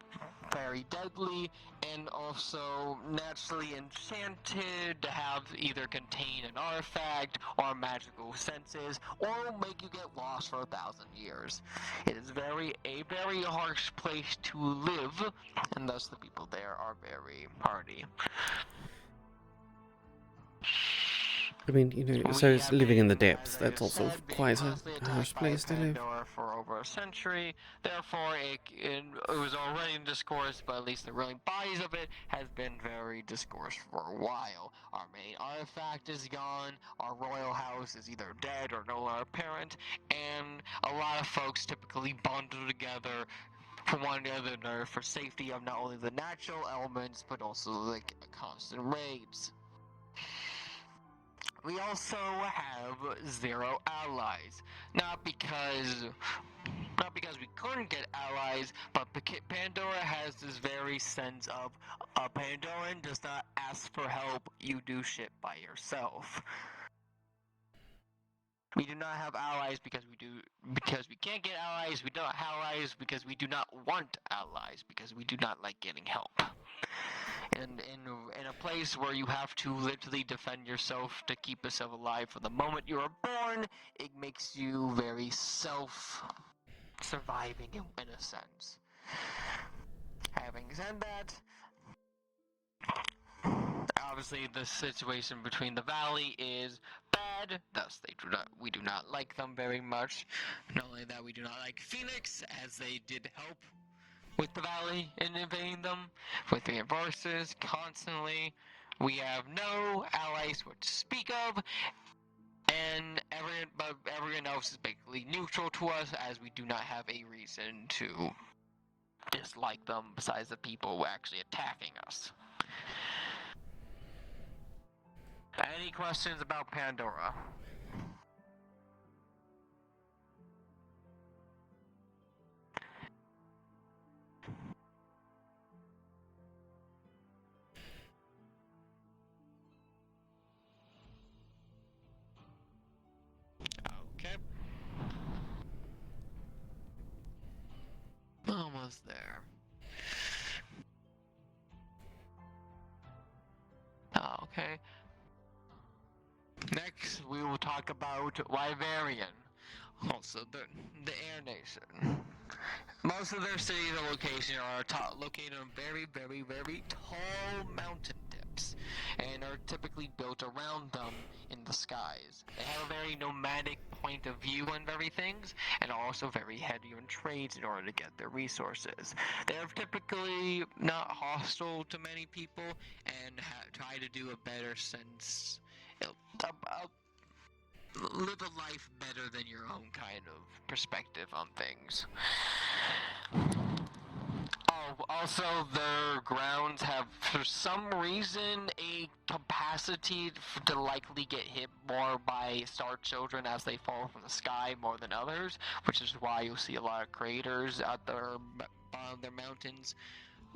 very deadly and also naturally enchanted to have either contain an artifact or magical senses or make you get lost for 1,000 years. It is a very harsh place to live, and thus the people there are very hardy. I mean, you know, so it's living in the depths. That's also quite a harsh place to live. For over a century, therefore it was already in discourse, but at least the ruling bodies of it has been very discoursed for a while. Our main artifact is gone, our royal house is either dead or no longer apparent, and a lot of folks typically bundle together for one another for safety of not only the natural elements, but also like constant raids. We also have 0 allies, not because we couldn't get allies, but Pandora has this very sense of a Pandoran does not ask for help, you do shit by yourself. We do not have allies because we can't get allies. We don't have allies because we do not want allies, because we do not like getting help. And in a place where you have to literally defend yourself to keep yourself alive from the moment you are born, it makes you very self-surviving in a sense. Having said that, obviously the situation between the valley is bad, thus we do not like them very much. Not only that, we do not like Phoenix, as they did help with the valley and invading them with reinforcements constantly. We have no allies to speak of, and everyone else is basically neutral to us, as we do not have a reason to dislike them besides the people actually attacking us. Any questions about Pandora? Okay. Almost there. Okay. Next, we will talk about Wyverian, also the Air Nation. Most of their cities and locations are located on very, very, very tall mountain tips, and are typically built around them in the skies. They have a very nomadic point of view on very things, and are also very heavy on trades in order to get their resources. They are typically not hostile to many people, and try to do a better sense, live a life better than your own kind of perspective on things. Oh, also their grounds have, for some reason, a capacity to likely get hit more by star children as they fall from the sky more than others, which is why you'll see a lot of craters at their mountains.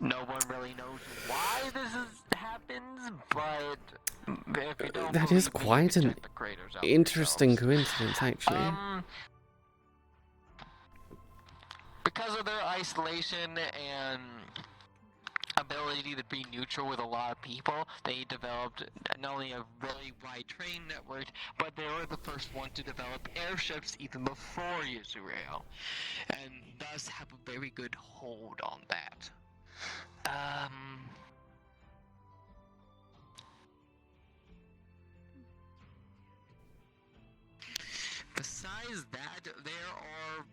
No one really knows why this happens, but if you don't that is quite an interesting coincidence, actually. Because of their isolation and ability to be neutral with a lot of people, they developed not only a really wide train network, but they were the first one to develop airships even before Israel, and thus have a very good hold on that. Besides that, they are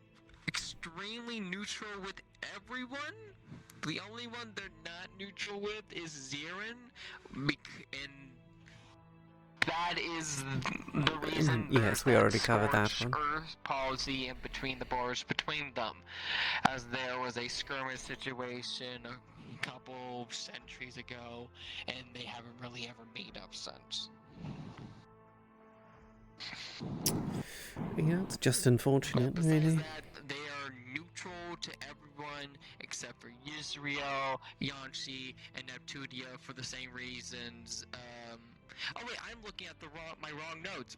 extremely neutral with everyone. The only one they're not neutral with is Zirin, and that is the reason yes, we already covered that one. Earth policy in between the borders between them, as there was a skirmish situation a couple centuries ago, and they haven't really ever made up since. Yeah, it's just unfortunate, really. That, they are neutral to everyone except for Yisrael, Yanshi, and Neptunia for the same reasons. Oh wait, I'm looking at my wrong notes.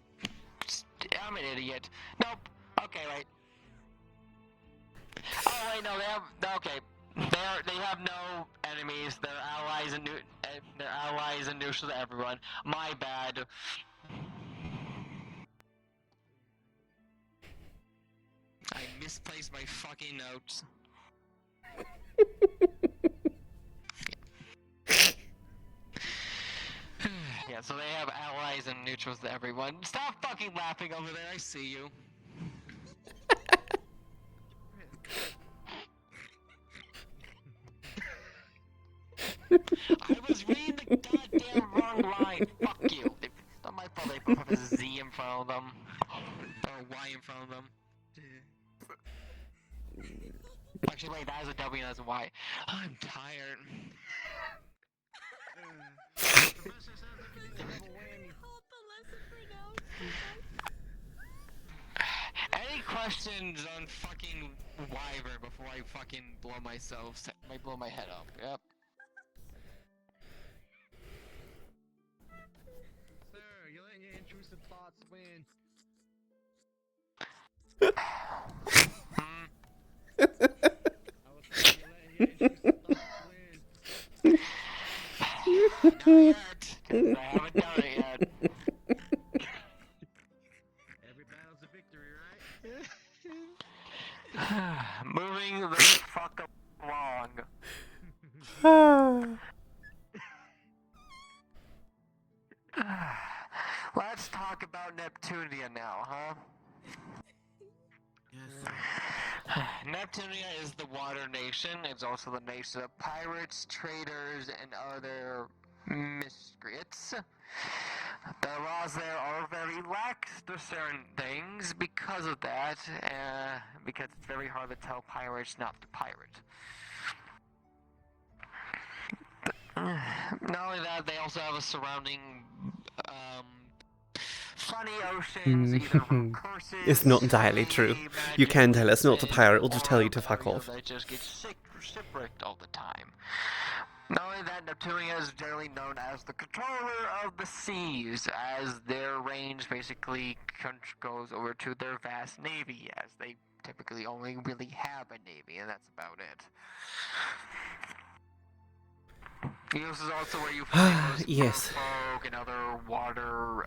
I'm an idiot. Nope. Okay, right. Oh wait, no, they have. Okay, they have no enemies. They're allies and neutral to everyone. My bad. I misplaced my fucking notes. Yeah, so they have allies and neutrals to everyone. Stop fucking laughing over there. I see you. I was reading the goddamn wrong line. Fuck you. It's not my fault they put a Z in front of them. Or a Y in front of them. Actually, wait, that is a W, that's a Y. I'm tired. Any questions on fucking Wyvern before I fucking blow blow my head up? Yep. Sir, you're letting your intrusive thoughts win. I was saying you're letting your intrusive thoughts win. Not yet, because I haven't done it yet. Every battle's a victory, right? Moving the fuck along. Let's talk about Neptunia now, huh? Neptunia is the water nation. It's also the nation of pirates, traders, and other miscreants. The laws there are very lax to certain things because of that, because it's very hard to tell pirates not to pirate. Not only that, they also have a surrounding, funny oceans, either from curses. It's not entirely true. You can tell it's not a pirate, it'll just tell you to fuck off. They just get shipwrecked all the time. Not only that, Neptunia is generally known as the controller of the seas, as their range basically goes over to their vast navy, as they typically only really have a navy, and that's about it. This is also where you find most yes. merfolk and other water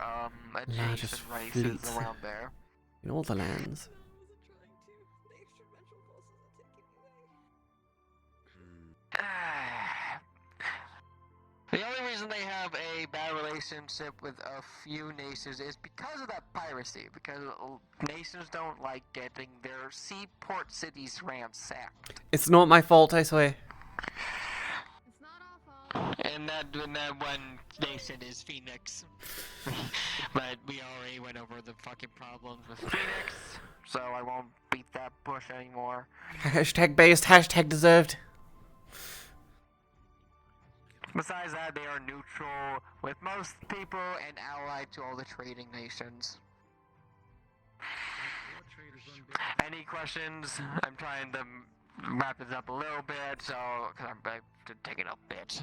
adjacent races fleets. around there. In all the lands. The only reason they have a bad relationship with a few nations is because of that piracy, because nations don't like getting their seaport cities ransacked. It's not my fault, I swear. And that one nation is Phoenix. But we already went over the fucking problems with Phoenix, so I won't beat that bush anymore. Hashtag based, hashtag deserved. Besides that, they are neutral with most people and allied to all the trading nations. Any questions? I'm trying to wrap this up a little bit, so because I'm taking a bit.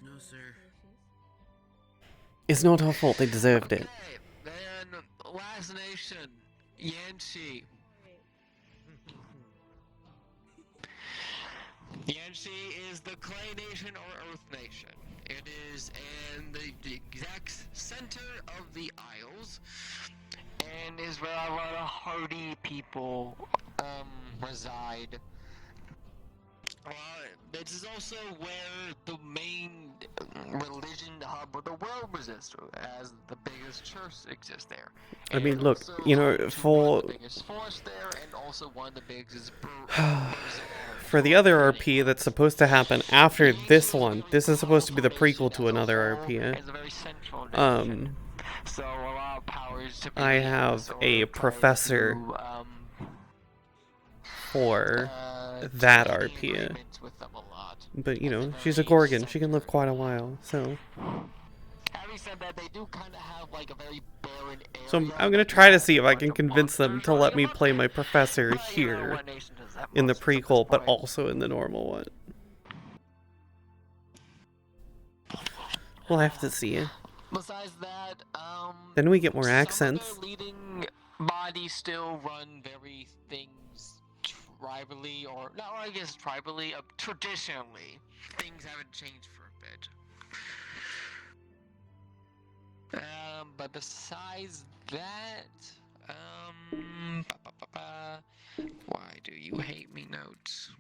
No, sir. It's not our fault, they deserved it. Okay, then last nation, Yanxi. Yanxi is the Clay Nation or Earth Nation. It is in the exact center of the Isles, and is where a lot of hardy people reside. This is also where the main religion hub of the world exists, as the biggest church exists there. I mean, look, you know, for the biggest forest there, and also one of the biggest for the other RP that's supposed to happen after this one, this is supposed to be the prequel to another RP. So a lot of powers I have a professor for that RP. But, you know, she's a Gorgon. She can live quite a while, so... Having said that, they do kind of have, like, a very barren area. So I'm gonna try to see if I can convince them to let me play my professor here in the prequel, but also in the normal one. We'll have to see. Besides that, Then we get more some accents. of their leading bodies still run very things tribally, or not, I guess tribally, traditionally. Things haven't changed for a bit. But besides that, why do you hate me, Notes?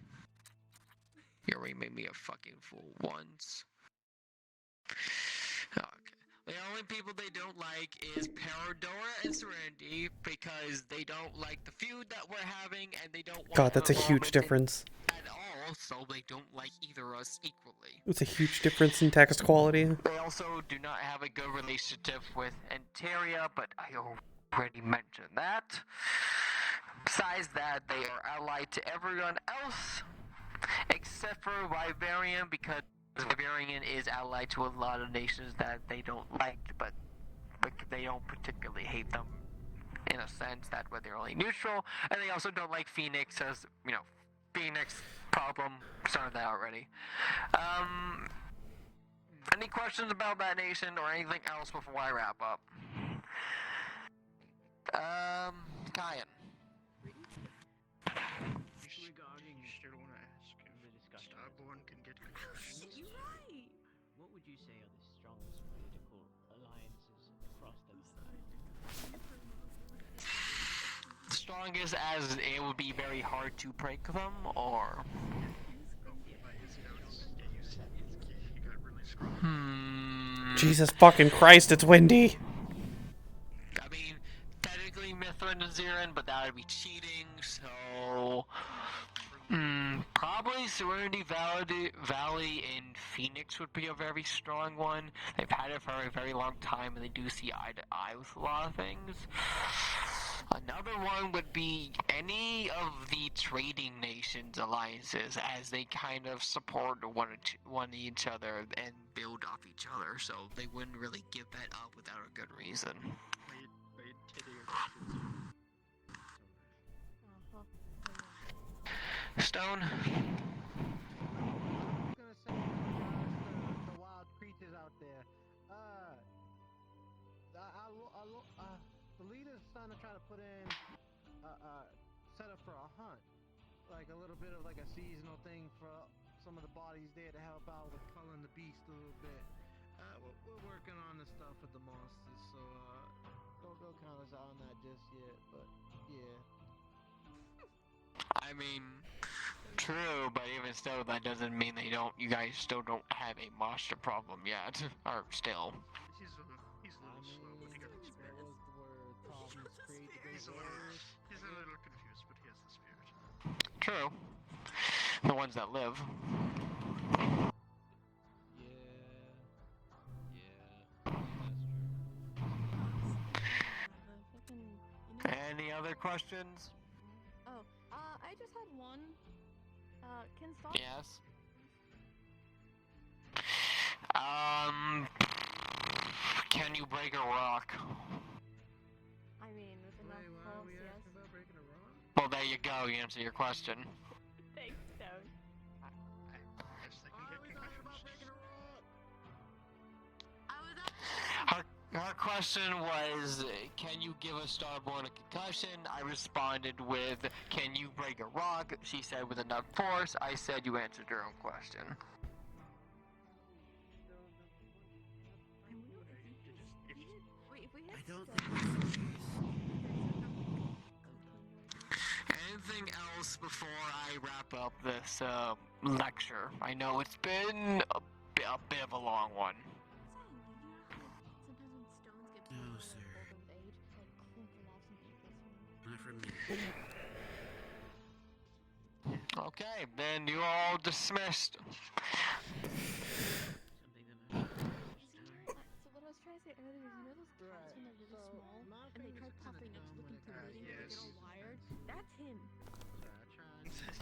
You already made me a fucking fool once. Okay. The only people they don't like is Paradora and Serenity because they don't like the feud that we're having and they don't want God, that's a huge involvement difference. at all, so they don't like either of us equally. It's a huge difference in text quality. They also do not have a good relationship with Antaria, but I already mentioned that. Besides that, they are allied to everyone else except for Vivarium because Vivarium is allied to a lot of nations that they don't like, but they don't particularly hate them in a sense that way they're only neutral, and they also don't like Phoenix as, Phoenix problem, started that already. Any questions about that nation or anything else before I wrap up? Kayan. Regarding Still want to ask the if discussion. Starborn can get concussions. You're right! What would you say are the strongest political alliances across the line? Strongest as it would be very hard to break them, or? Jesus fucking Christ, it's windy! I mean, technically Mithrin and Zirin, but that would be cheating, so... probably Serenity Valley in Phoenix would be a very strong one. They've had it for a very long time, and they do see eye to eye with a lot of things. Another one would be any of the trading nations alliances, as they kind of support one each other and build off each other, so they wouldn't really give that up without a good reason. Stone? I was gonna say the wild creatures out there. The leader's trying to put in set up for a hunt, like a little bit of like a seasonal thing for some of the bodies there to help out with culling the beast a little bit. We're working on the stuff with the monsters, so don't count us out on that just yet. But yeah. I mean, true, but even still, that doesn't mean you guys still don't have a monster problem yet, or still. He's a little slow, but he got experience. He's a little confused, but he has the spirit. True. The ones that live. Any other questions? Oh, I just had one. Can stop? Yes. Can you break a rock? I mean, with enough force, yes. About breaking a rock? Well, there you go. You answer your question. Thanks, Stone. Yes, I can get concussions. Her question was, can you give a Starborn a concussion? I responded with, can you break a rock? She said, with enough force. I said, you answered your own question. I don't think that's the case. Anything else before I wrap up this lecture? I know it's been a bit of a long one. No, sir. Not for me. Okay, then you all dismissed. So what I was trying to say earlier is, those cats when they're really small and they try popping up looking for mating and they get all wired? That's him. Seems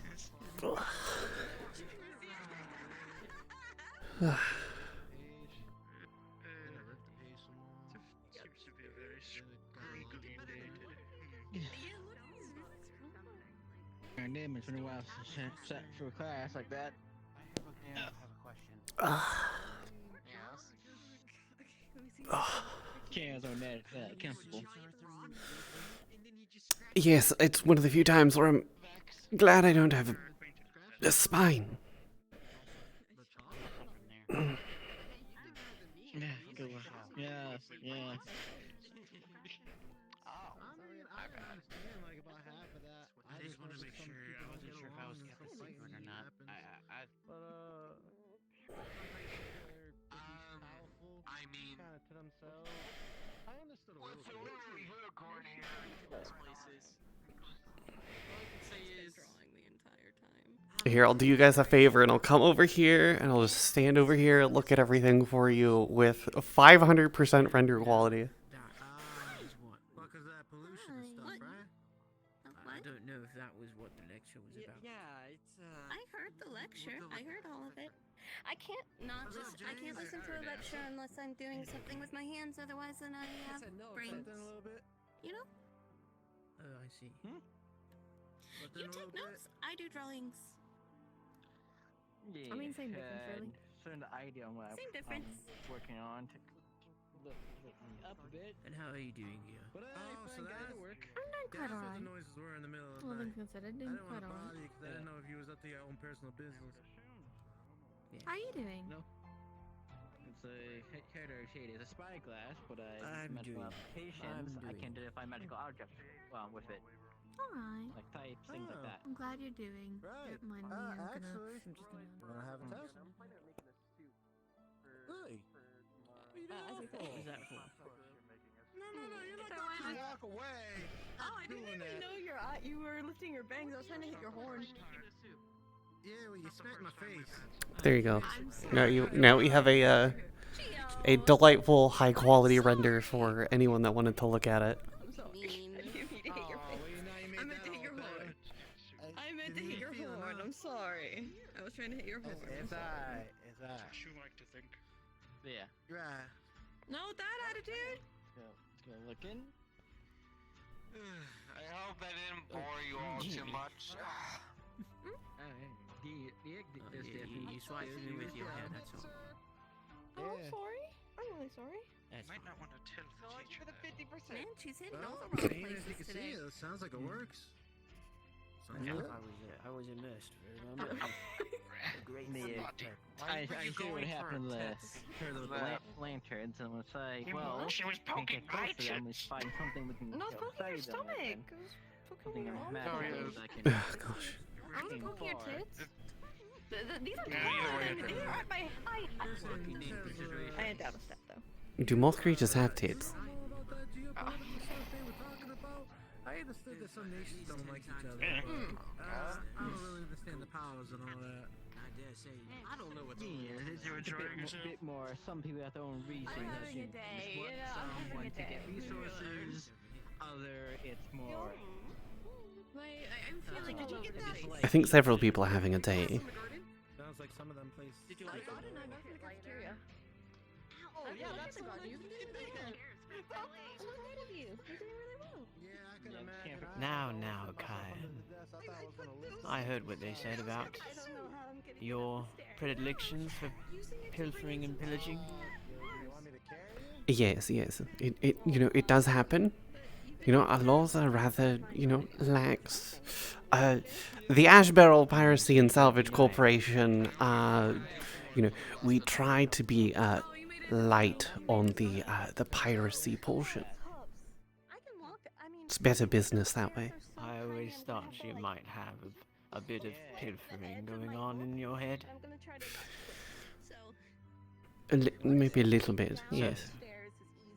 to be a very screegly dated. My name has been a while since I sat for a class like that. I have a question. Yes. Let me see Chairs aren't that comfortable. Yes, it's one of the few times where I'm glad I don't have a spine. Yeah, good one. Yeah, yeah. I mean, I can understand like about half of that. I just want to make sure. I wasn't sure if I was skeptical or not. But powerful, I mean, kind of to themselves. I understood a little bit. unicorn here. This place is. All I can say is. Drawing the entire time. Here, I'll do you guys a favor and I'll come over here and I'll just stand over here, look at everything for you with 500% render quality. Well, because of that pollution and stuff, What? right? I don't know if that was what the lecture was about. Yeah, it's I heard the lecture. I heard all of it. I can't I can't listen to a lecture unless I'm doing something with my hands, otherwise then I have brains. A little bit. You know? Oh, I see. You take notes, I do drawings. Yeah. I mean, same difference, really. Certain idea on what Same difference. I'm working on to look me up a bit. And how are you doing here? But So that's work. I'm doing quite that's what alright. the noises were in the middle of the All night. things considered, I doing didn't want quite to bother alright. you because I didn't know if you was up to your own personal business. How are you doing? No. It's a heteroshade. It's a spyglass, but I'm medical doing- applications. I'm I can doing- identify medical objects with it, Alright. like types, things like that. I'm glad you're doing. Right. Don't mind me, I'm Actually, just gonna... wanna have a test? Really? As we What was that for? No, you're not gonna walk away. Oh, I didn't even know you were lifting your bangs. I was trying to hit your horn. Yeah, well, you smacked my face. There you go. I'm Now we have a delightful high quality render for anyone that wanted to look at it. I'm so mean. I didn't mean to hit your face. I meant to hit your horn. I meant to hit your horn. I'm sorry. I was trying to hit your horn. It's alright. It's alright. You like to think. Yeah. Right. No, that attitude. Let's go look in. I hope I didn't bore you all too much. You swiped me with your head, that's all. Oh, I'm sorry. I'm really sorry. That's Might not want to tell the teacher that. Man, she's hitting Well, all the wrong even if you places can see today. it, it sounds like it works. Sounds Yeah, good. I was immersed for a moment. A great Yeah. I see what happened the lanterns and was like, well, She was we can poking get close right to them and find something we can No, it's poking your outside them stomach. and It was poking something your arm. magical that can Gosh. I'm gonna poke your far. tits. These are Yeah, these are at my height. working in consideration. I ain't down a step though. Do most creatures have tits? I don't know about that geopolitical stuff they were talking about. I understood that some nations don't like each other. But, I don't really understand the powers and all that. I dare say, I don't know what's Yeah, it's a bit more. Some people have their own reasons. I'm having a day, you know, I'm Some having a want to day. get resources. Other, it's more. I'm feeling all over the place. I think several people are having a day. Sounds like some of them places. Did you I like got it, I got it in the cafeteria. Oh, yeah, that's a garden. You can do it there. I'm ahead of you. You're doing really well. Yeah, I can imagine. Now, Kaia. I heard what they said about I don't know how I'm getting your up the stairs. predilections for pilfering and pillaging. Yes, it does happen. Our laws are rather, lax. The Ashbarrel Piracy and Salvage Corporation, we try to be light on the piracy portion. I can walk. I mean, It's better business that way. I always thought you might have a bit of pilfering going on in your head. I'm gonna try to so Maybe a little bit, yes. stairs is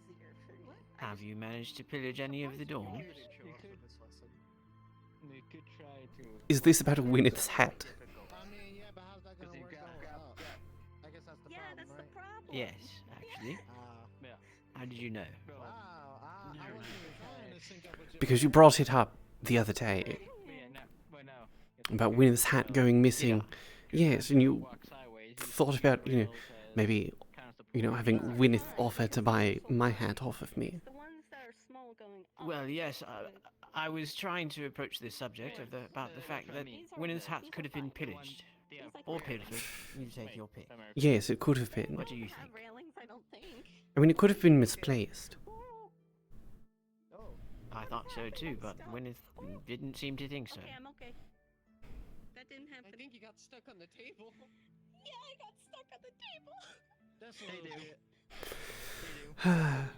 easier for me. Have you managed to pillage any of the dorms? We could try to. Is this about Gwyneth's hat? I mean, yeah, but how's that gonna work out? I guess that's the Yeah, problem, that's the right? problem. Yes, actually. Yeah. How did you know? Wow, I wasn't even trying to sync up with your Because you brought it up the other day Yeah, no, but no. about Gwyneth's hat going missing. Yes, and you Walk sideways. thought about, maybe, having Gwyneth offer to buy my hat off of me. The ones that are small going up. Well, yes, I was trying to approach this subject about the fact that Gwyneth's hat could have been pillaged. Or pilfered. You take your pick. Yes, it could have been. What do you Have think? railings, I don't think. I mean, it could have been misplaced. I thought so too, but Gwyneth didn't seem to think so. Okay, I'm okay. That didn't happen. I think you got stuck on the table. Yeah, I got stuck on the table. That's a little bit.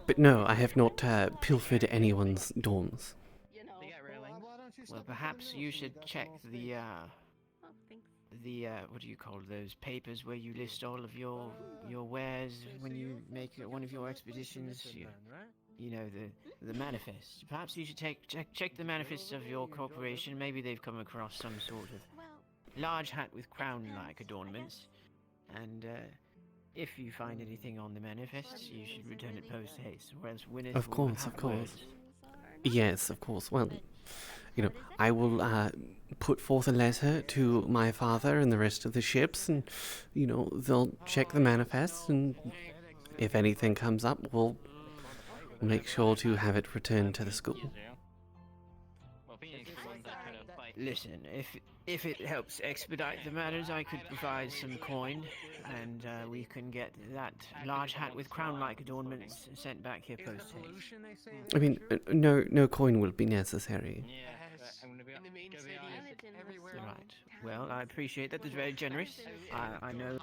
But no, I have not pilfered anyone's dorms. You know. They got railings. Well, perhaps you should check the Oh, thanks. what do you call those papers where you list all of your wares when you make one of your expeditions? You know, the manifest. Perhaps you should check the manifests of your corporation. Maybe they've come across some sort of large hat with crown-like adornments, and if you find anything on the manifests, you should return it post-haste. Whereas Gwyneth Of will course, have of course. words. Yes, of course. Well, you know, I will put forth a letter to my father and the rest of the ships, and, you know, they'll check the manifests, and if anything comes up, we'll make sure to have it returned to the school. Listen, if it helps expedite the matters, I could provide some coin, and we can get that large hat with crown-like adornments sent back here post-haste. I mean, no coin will be necessary. Right. Well, I appreciate that. That's very generous. I know,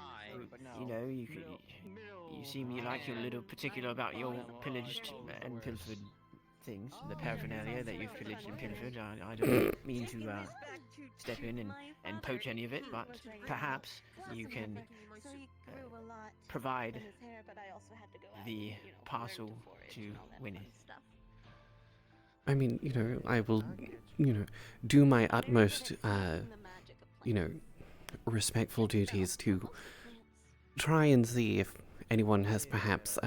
you know, you seem like you're a little particular about your pillaged and pilfered things, the paraphernalia that you've pillaged and pilfered. I don't mean to step in and poach any of it, but perhaps you can provide the parcel to Winnie. I mean, you know, I will, you know, do my utmost, you know, respectful duties to try and see if anyone has perhaps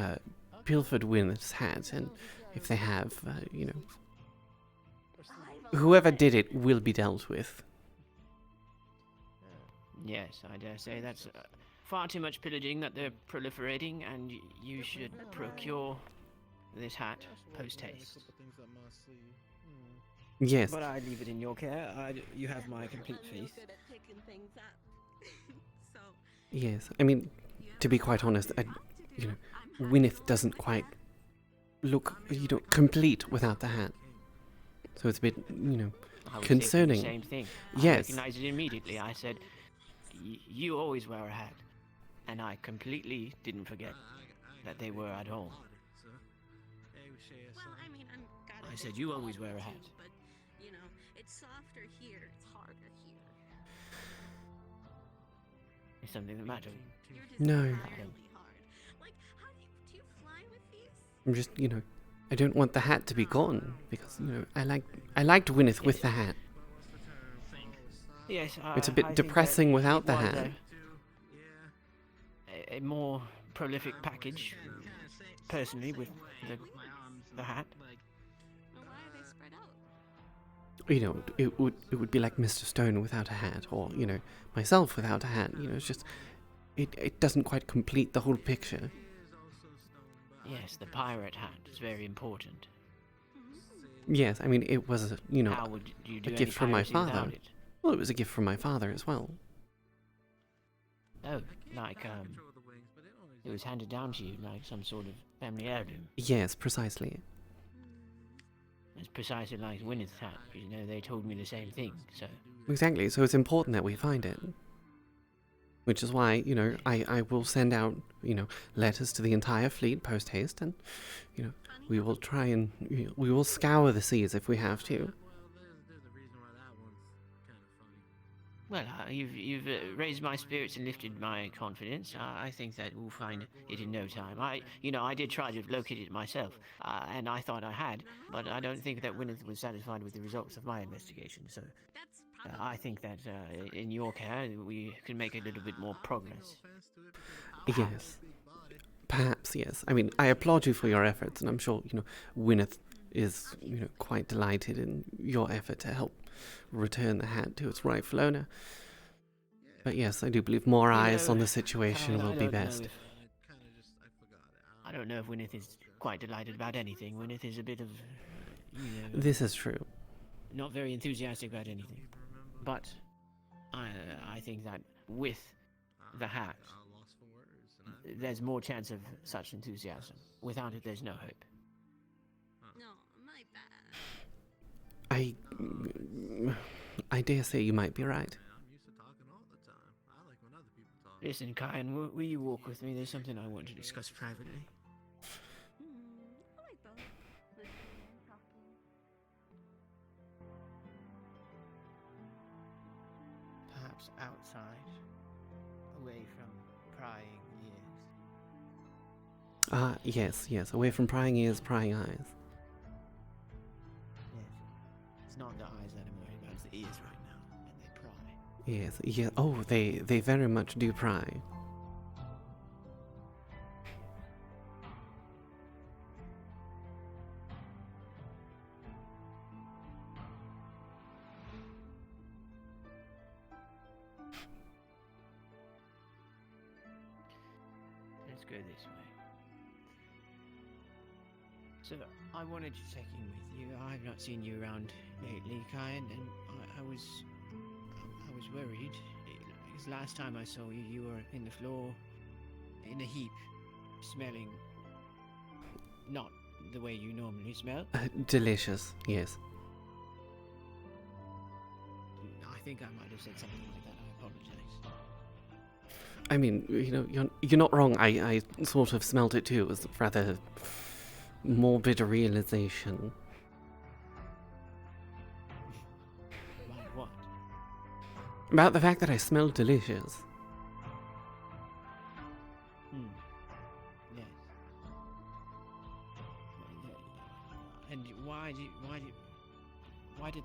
pilfered Gwyneth's hat, and if they have, you know, whoever did it will be dealt with. Yes, I dare say that's far too much pillaging that they're proliferating, and you should procure this hat post-haste. Yes. But I leave it in your care. You have my complete faith. Yes, I mean, to be quite honest, you know, Gwyneth doesn't quite look, you know, complete without the hat. So it's a bit, you know, I was concerning. thinking the same thing. I Yes. recognized it immediately. I said, you always wear a hat. And I completely didn't forget that they were at all. Well, I mean, I said, you always wear a hat. but you know, it's softer here, it's harder here. It's something the matter. No. Really hard. Like, how do you fly with these? I'm just, you know, I don't want the hat to be gone, because, you know, I liked Gwyneth with the hat. Yes, It's a I bit think depressing that without it the was hat. A more prolific package, personally, with the hat. Well, why are they spread out? You know, it would be like Mr. Stone without a hat, or, you know, myself without a hat. You know, it's just, it doesn't quite complete the whole picture. Yes, the pirate hat is very important. Yes, I mean, it was, you know, How would you do a any gift from my piracy without father. it? Well, it was a gift from my father as well. Oh, like, it was handed down to you like some sort of family heirloom. Yes, precisely. It's precisely like Gwyneth's hat. You know, they told me the same thing, so... Exactly, so it's important that we find it. Which is why, you know, I will send out, you know, letters to the entire fleet post-haste, and, you know, we will try and, we will scour the seas if we have to. Well, you've raised my spirits and lifted my confidence. I think that we'll find it in no time. I did try to locate it myself, and I thought I had, but I don't think that Gwyneth was satisfied with the results of my investigation. So, I think that in your care, we can make a little bit more progress. Yes. Perhaps, yes. I mean, I applaud you for your efforts, and I'm sure, you know, Gwyneth is, you know, quite delighted in your effort to help return the hat to its rightful owner. But yes, I do believe more eyes on the situation will be best. I don't know if Gwyneth is quite delighted about anything. Gwyneth is a bit of, you know... This is true. Not very enthusiastic about anything. But I think that with the hat, there's more chance of such enthusiasm. Without it, there's no hope. No, my bad. I dare say you might be right. I'm used to talking all the time. I like when other people talk. Listen, Kyan, will you walk with me? There's something I want to discuss privately. I like both. Listening and talking. Perhaps outside, away from prying ears. Yes. Away from prying ears, prying eyes. Yes. It's not the eyes that I'm worried about, it's the ears right now, and they pry. Yes. Oh, they very much do pry. Let's go this way. So, I wanted to check in with you. I've not seen you around lately, Kyan, and I was worried. Because last time I saw you, you were in the floor, in a heap, smelling not the way you normally smell. Delicious, yes. I think I might have said something like that. I apologize. I mean, you're not wrong. I sort of smelt it too. It was a rather morbid realization. Like what? About the fact that I smelled delicious. Yes. And why did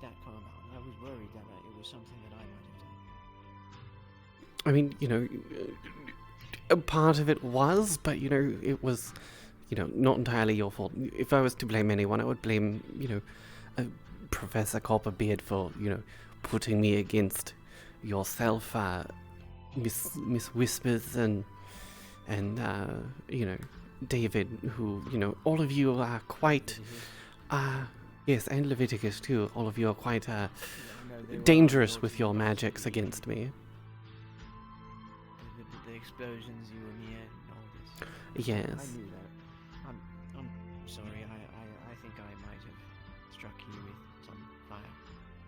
that come about? I was worried that it was something that I might have done. I mean, a part of it was, but it was, not entirely your fault. If I was to blame anyone, I would blame, Professor Copperbeard for, putting me against yourself, Miss Whispers, and David, who, all of you are quite, yes, and Leviticus too. All of you are quite dangerous with your magics against me. The explosions you were near and all this. Yes. I knew that. I'm sorry. I think I might have struck you with some fire.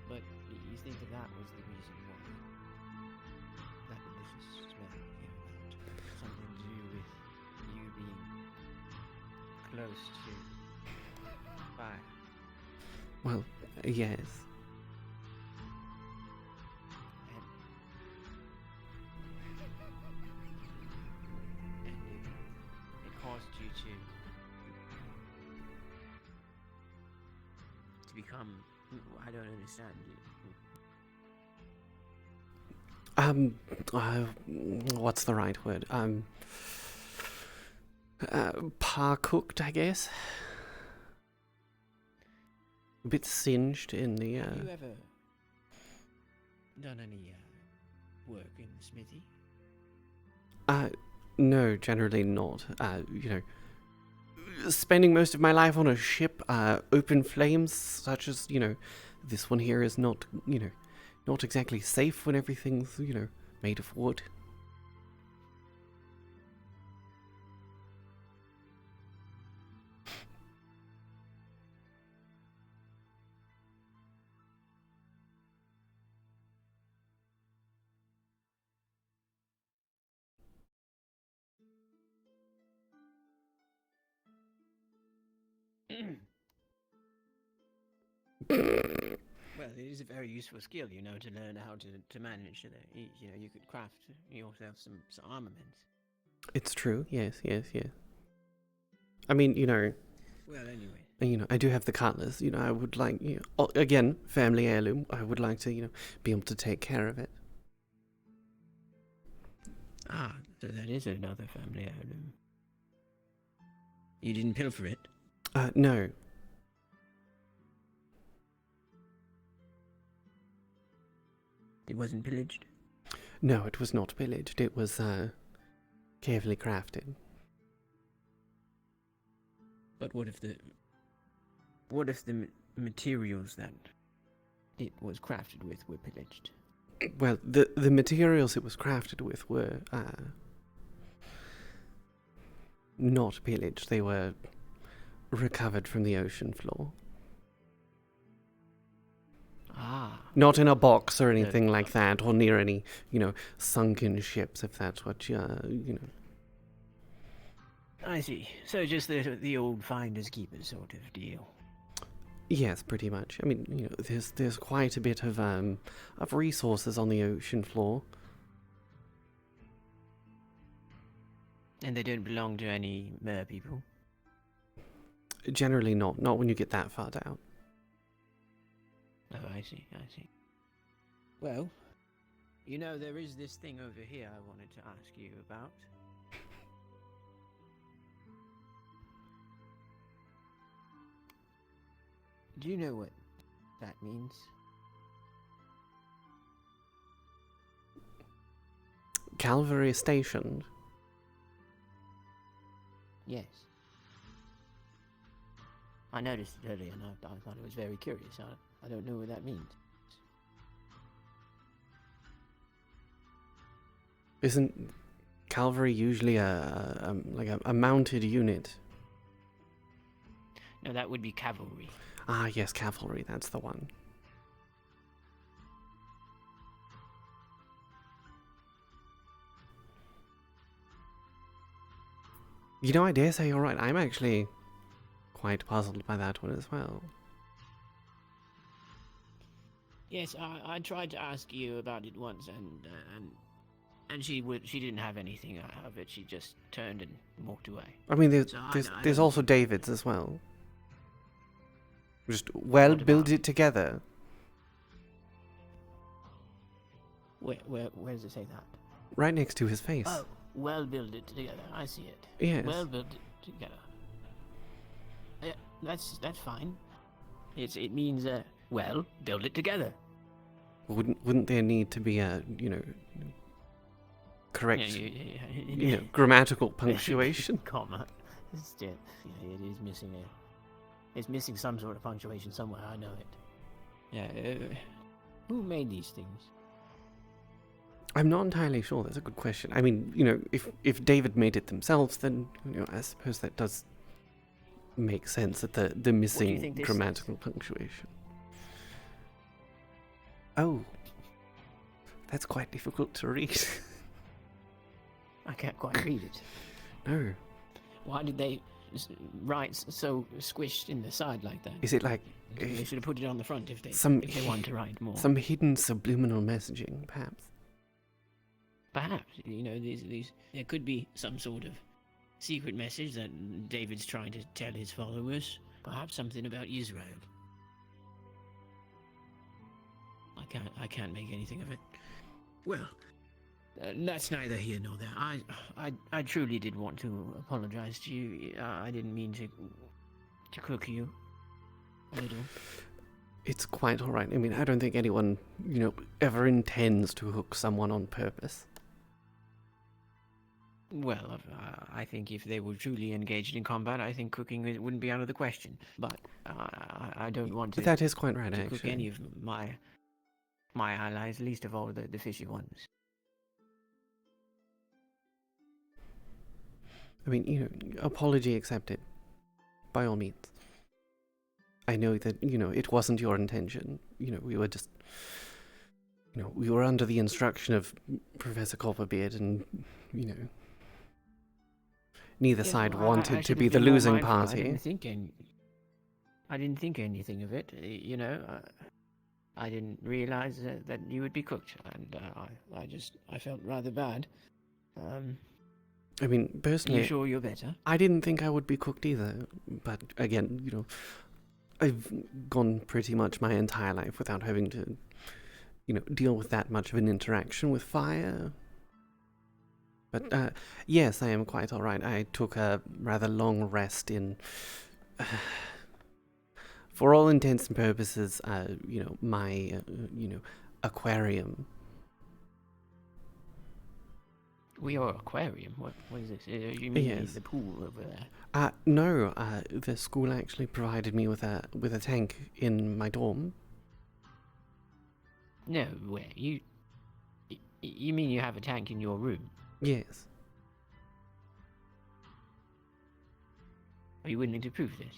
But you think that was the reason why that delicious smell came about? Something to do with you being close to fire. Well, yes. Caused you to become. I don't understand you. What's the right word? Par cooked, I guess. A bit singed in the. Have you ever done any work in the smithy? No, generally not. Spending most of my life on a ship, open flames, such as, this one here is not, not exactly safe when everything's, made of wood. Well, it is a very useful skill, to learn how to manage it. You could craft yourself some armaments. It's true, yes. I mean, Well, anyway. I do have the cutlass, I would like, again, family heirloom, I would like to, be able to take care of it. Ah, so that is another family heirloom. You didn't pilfer it? No. It wasn't pillaged? No, it was not pillaged. It was, carefully crafted. But what if the materials that it was crafted with were pillaged? Well, the materials it was crafted with were, not pillaged. They were recovered from the ocean floor. Ah. Not in a box or anything like that, or near any, sunken ships, if that's what you know. I see. So just the old finders keepers sort of deal. Yes, pretty much. I mean, there's quite a bit of resources on the ocean floor. And they don't belong to any mer people? Generally not when you get that far down. Oh, I see. Well, there is this thing over here I wanted to ask you about. Do you know what that means? Cavalry stationed. Yes. I noticed it earlier and I thought it was very curious. I don't know what that means. Isn't cavalry usually a mounted unit? No, that would be cavalry. Ah, yes, cavalry, that's the one. I dare say you're right. I'm actually quite puzzled by that one as well. Yes, I tried to ask you about it once, and she didn't have anything out of it. She just turned and walked away. I mean, So there's also David's as well. Just build it together. Where does it say that? Right next to his face. Oh, well, build it together. I see it. Yes. Well, build it together. Yeah, that's fine. It means well, build it together. Wouldn't there need to be a correct grammatical punctuation? Comma. Still, it is missing it's missing some sort of punctuation somewhere. I know it. Yeah. Who made these things? I'm not entirely sure. That's a good question. I mean, if David made it themselves, then I suppose that does make sense that the missing grammatical punctuation. Oh, that's quite difficult to read. I can't quite read it. No. Why did they write so squished in the side like that? Is it like they should have put it on the front if they wanted to write more? Some hidden subliminal messaging, perhaps. Perhaps these there could be some sort of secret message that David's trying to tell his followers. Perhaps something about Israel. I can't make anything of it. Well, that's neither here nor there. I truly did want to apologize to you. I didn't mean to cook you a little. It's quite all right. I mean, I don't think anyone, ever intends to hook someone on purpose. Well, I think if they were truly engaged in combat, I think cooking wouldn't be out of the question. But I don't want to. That is quite right, to actually. Cook any of my allies, least of all the fishy ones. I mean, apology accepted, by all means. I know that, it wasn't your intention. We were just, we were under the instruction of Professor Copperbeard and, neither side wanted to be the losing party. I didn't think anything of it, I didn't realize that you would be cooked, and I felt rather bad. I mean, personally, you sure you're better? I didn't think I would be cooked either, but again, I've gone pretty much my entire life without having to, deal with that much of an interaction with fire. But, yes, I am quite alright. I took a rather long rest in, for all intents and purposes, my, aquarium. Your aquarium? What is this? You mean the pool over there? No, the school actually provided me with a tank in my dorm. No, where? You mean you have a tank in your room? Yes. Are you willing to prove this?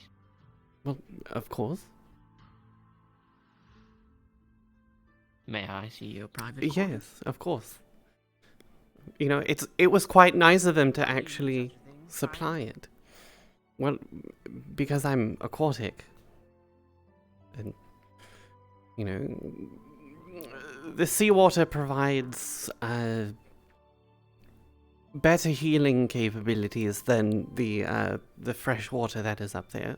Well, of course. May I see your private quarters? Yes, of course. You know, it was quite nice of them to actually supply it. Well, because I'm aquatic. And, you know, the seawater provides better healing capabilities than the fresh water that is up there.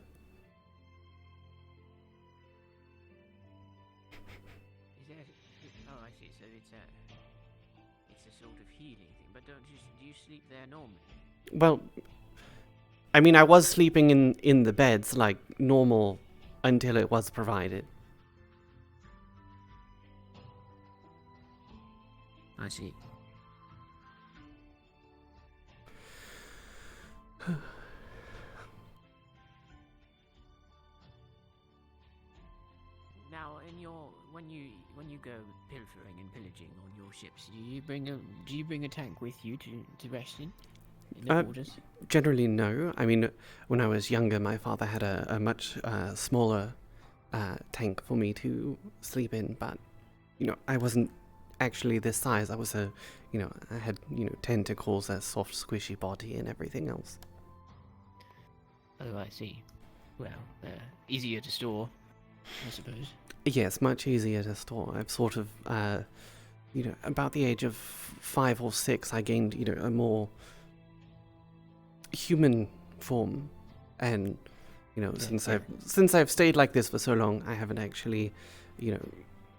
Is that? Oh, I see. So it's a sort of healing thing. But do you sleep there normally? Well, I mean, I was sleeping in the beds like normal until it was provided. I see. Now, when you go pilfering and pillaging on your ships, do you bring a tank with you to rest in the quarters? Generally, no. I mean, when I was younger, my father had a much smaller tank for me to sleep in, but you know, I wasn't actually this size. I was I had tentacles, a soft, squishy body, and everything else. Oh, I see. Well, easier to store, I suppose. Yes, much easier to store. I've sort of, about the age of 5 or 6, I gained, a more human form, and since I've stayed like this for so long, I haven't actually,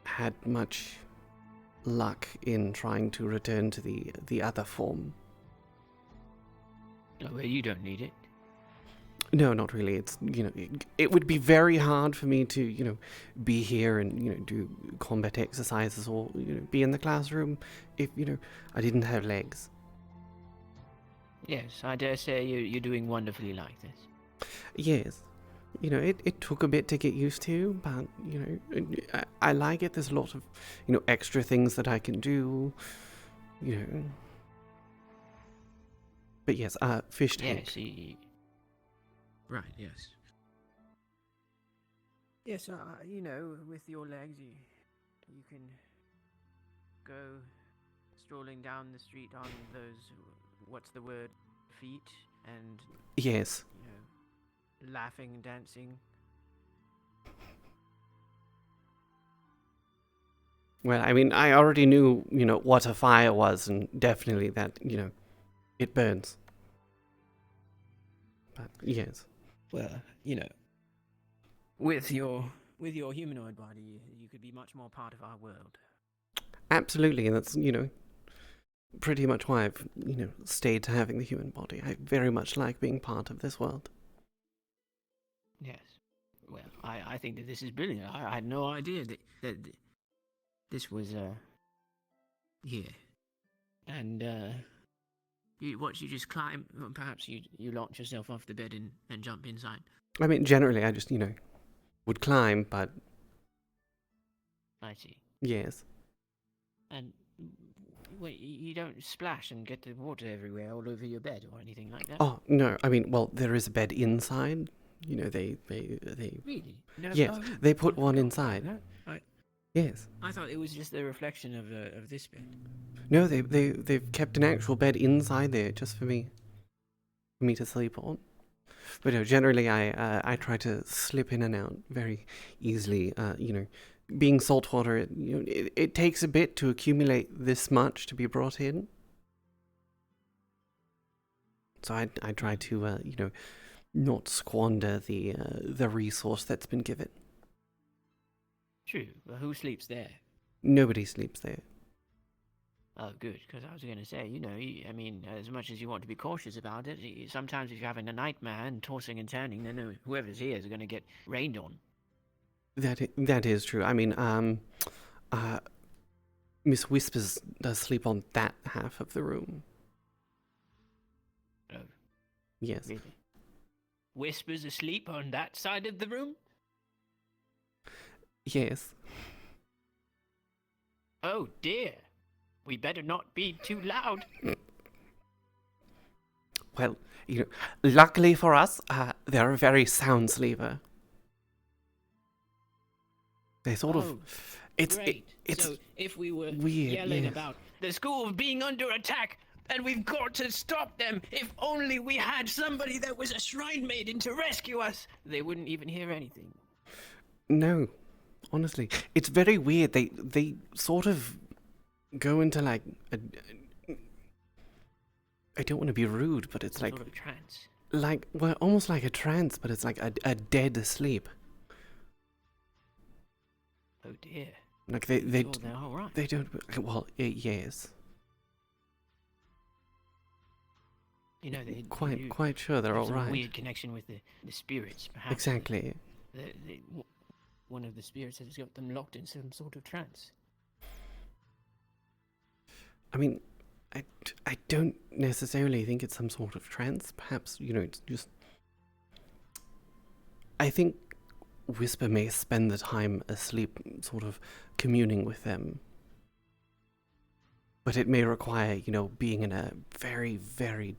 had much luck in trying to return to the other form. Oh, well, you don't need it. No, not really. It's, it would be very hard for me to, be here and, do combat exercises or, be in the classroom if, I didn't have legs. Yes, I dare say you're doing wonderfully like this. Yes. It took a bit to get used to, but, I like it. There's a lot of, extra things that I can do, But yes, fish tank. Yes, right, yes. Yes, with your legs, you can go strolling down the street on those, what's the word, feet, and... Yes. Laughing, dancing. Well, I mean, I already knew, what a fire was, and definitely that, it burns. But, yes. Well, with your humanoid body, you could be much more part of our world. Absolutely, and that's, pretty much why I've, stayed to having the human body. I very much like being part of this world. Yes. Well, I think that this is brilliant. I had no idea that this was, here. And, you just climb, perhaps you launch yourself off the bed and jump inside. I mean, generally, I just, would climb, but... I see. Yes. And, wait, you don't splash and get the water everywhere all over your bed or anything like that? Oh, no, I mean, well, there is a bed inside. They... Really? No, yes, they put one inside. No, yes. I thought it was just the reflection of this bed. No, they've kept an actual bed inside there just for me to sleep on. But no, generally I try to slip in and out very easily. Being saltwater, it takes a bit to accumulate this much to be brought in. So I try to not squander the resource that's been given. True. Well, who sleeps there? Nobody sleeps there. Oh, good, because I was going to say, I mean, as much as you want to be cautious about it, sometimes if you're having a nightmare and tossing and turning, then whoever's here is going to get rained on. That is true. I mean, Miss Whispers does sleep on that half of the room. Oh. Yes. Really? Whispers asleep on that side of the room? Yes. Oh, dear. We better not be too loud. Well, luckily for us, they're a very sound sleeper. They sort of, it's So if we were weird, yelling yes. about the school being under attack and we've got to stop them, if only we had somebody that was a shrine maiden to rescue us, they wouldn't even hear anything. No, honestly, it's very weird. They sort of go into like I don't want to be rude, but it's like sort of trance. Like, well, almost like a trance, but it's like a dead sleep. Oh dear. Like Sure they're all right. they don't. Well, yes. You know, they Quite sure they're all some right. Weird connection with the spirits, perhaps. Exactly. One of the spirits has got them locked in some sort of trance. I mean, I don't necessarily think it's some sort of trance. Perhaps, it's just... I think Whisper may spend the time asleep, sort of communing with them. But it may require, being in a very, very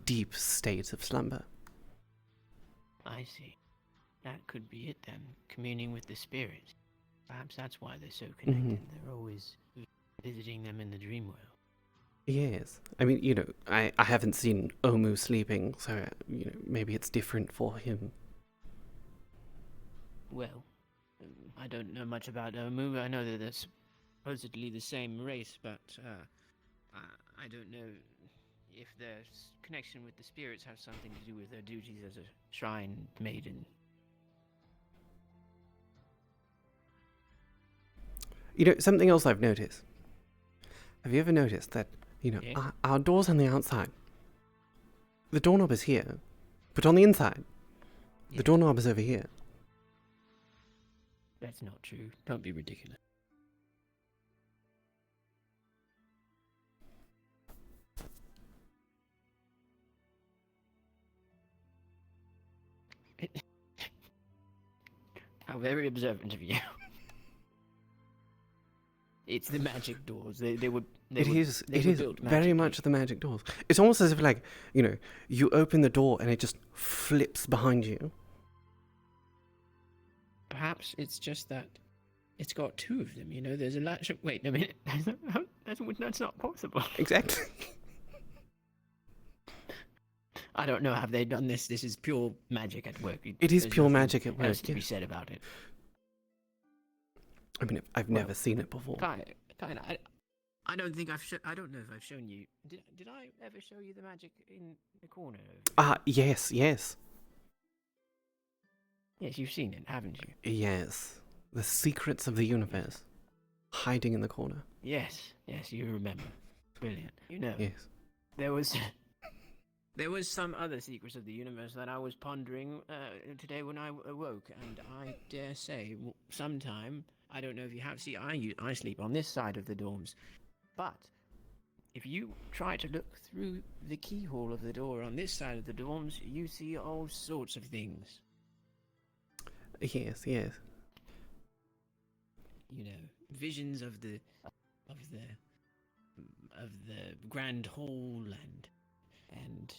deep state of slumber. I see. That could be it then, communing with the spirits. Perhaps that's why they're so connected. They're always visiting them in the dream world. Yes. I mean, I haven't seen Omu sleeping, so, maybe it's different for him. Well, I don't know much about Omu. I know that they're supposedly the same race, but I don't know if their connection with the spirits has something to do with their duties as a shrine maiden. Something else I've noticed. Have you ever noticed that, our door's on the outside? The doorknob is here, but on the inside, the doorknob is over here. That's not true. Don't be ridiculous. How very observant of you. It's the magic doors. They were. It is very much the magic doors. It's almost as if, like, you open the door and it just flips behind you. Perhaps it's just that it's got two of them. There's a latch. Wait a minute. That's not possible. Exactly. I don't know. Have they done this? This is pure magic at work. It is pure magic at work. Has to be said about it. I mean, I've never seen it before. Kind of. I don't think I don't know if I've shown you. Did I ever show you the magic in the corner? Yes. Yes, you've seen it, haven't you? Yes. The secrets of the universe. Hiding in the corner. Yes, you remember. Brilliant. Yes. There was some other secrets of the universe that I was pondering today when I awoke, and I dare say, sometime, I don't know if you have, see, I sleep on this side of the dorms, but if you try to look through the keyhole of the door on this side of the dorms, you see all sorts of things. Yes. Visions of the grand hall and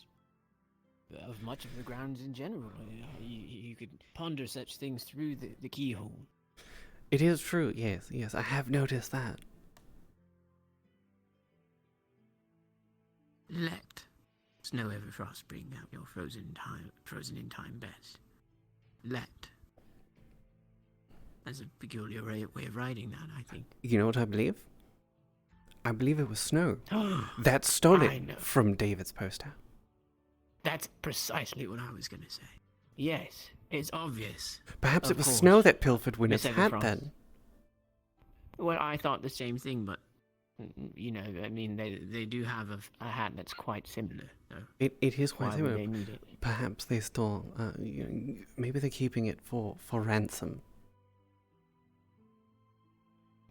of much of the grounds in general. You could ponder such things through the keyhole. It is true, yes, I have noticed that. Let Snow Everfrost bring out your frozen in time best. Let. That's a peculiar way of writing that, I think. You know what I believe? I believe it was Snow that stole it from David's poster. That's precisely what I was going to say. Yes, it's obvious. Perhaps it was Snow that pilfered Winner's hat then. Well, I thought the same thing, but, I mean, they do have a hat that's quite similar. So it is quite why similar. Would they need it? Perhaps they stole, maybe they're keeping it for ransom.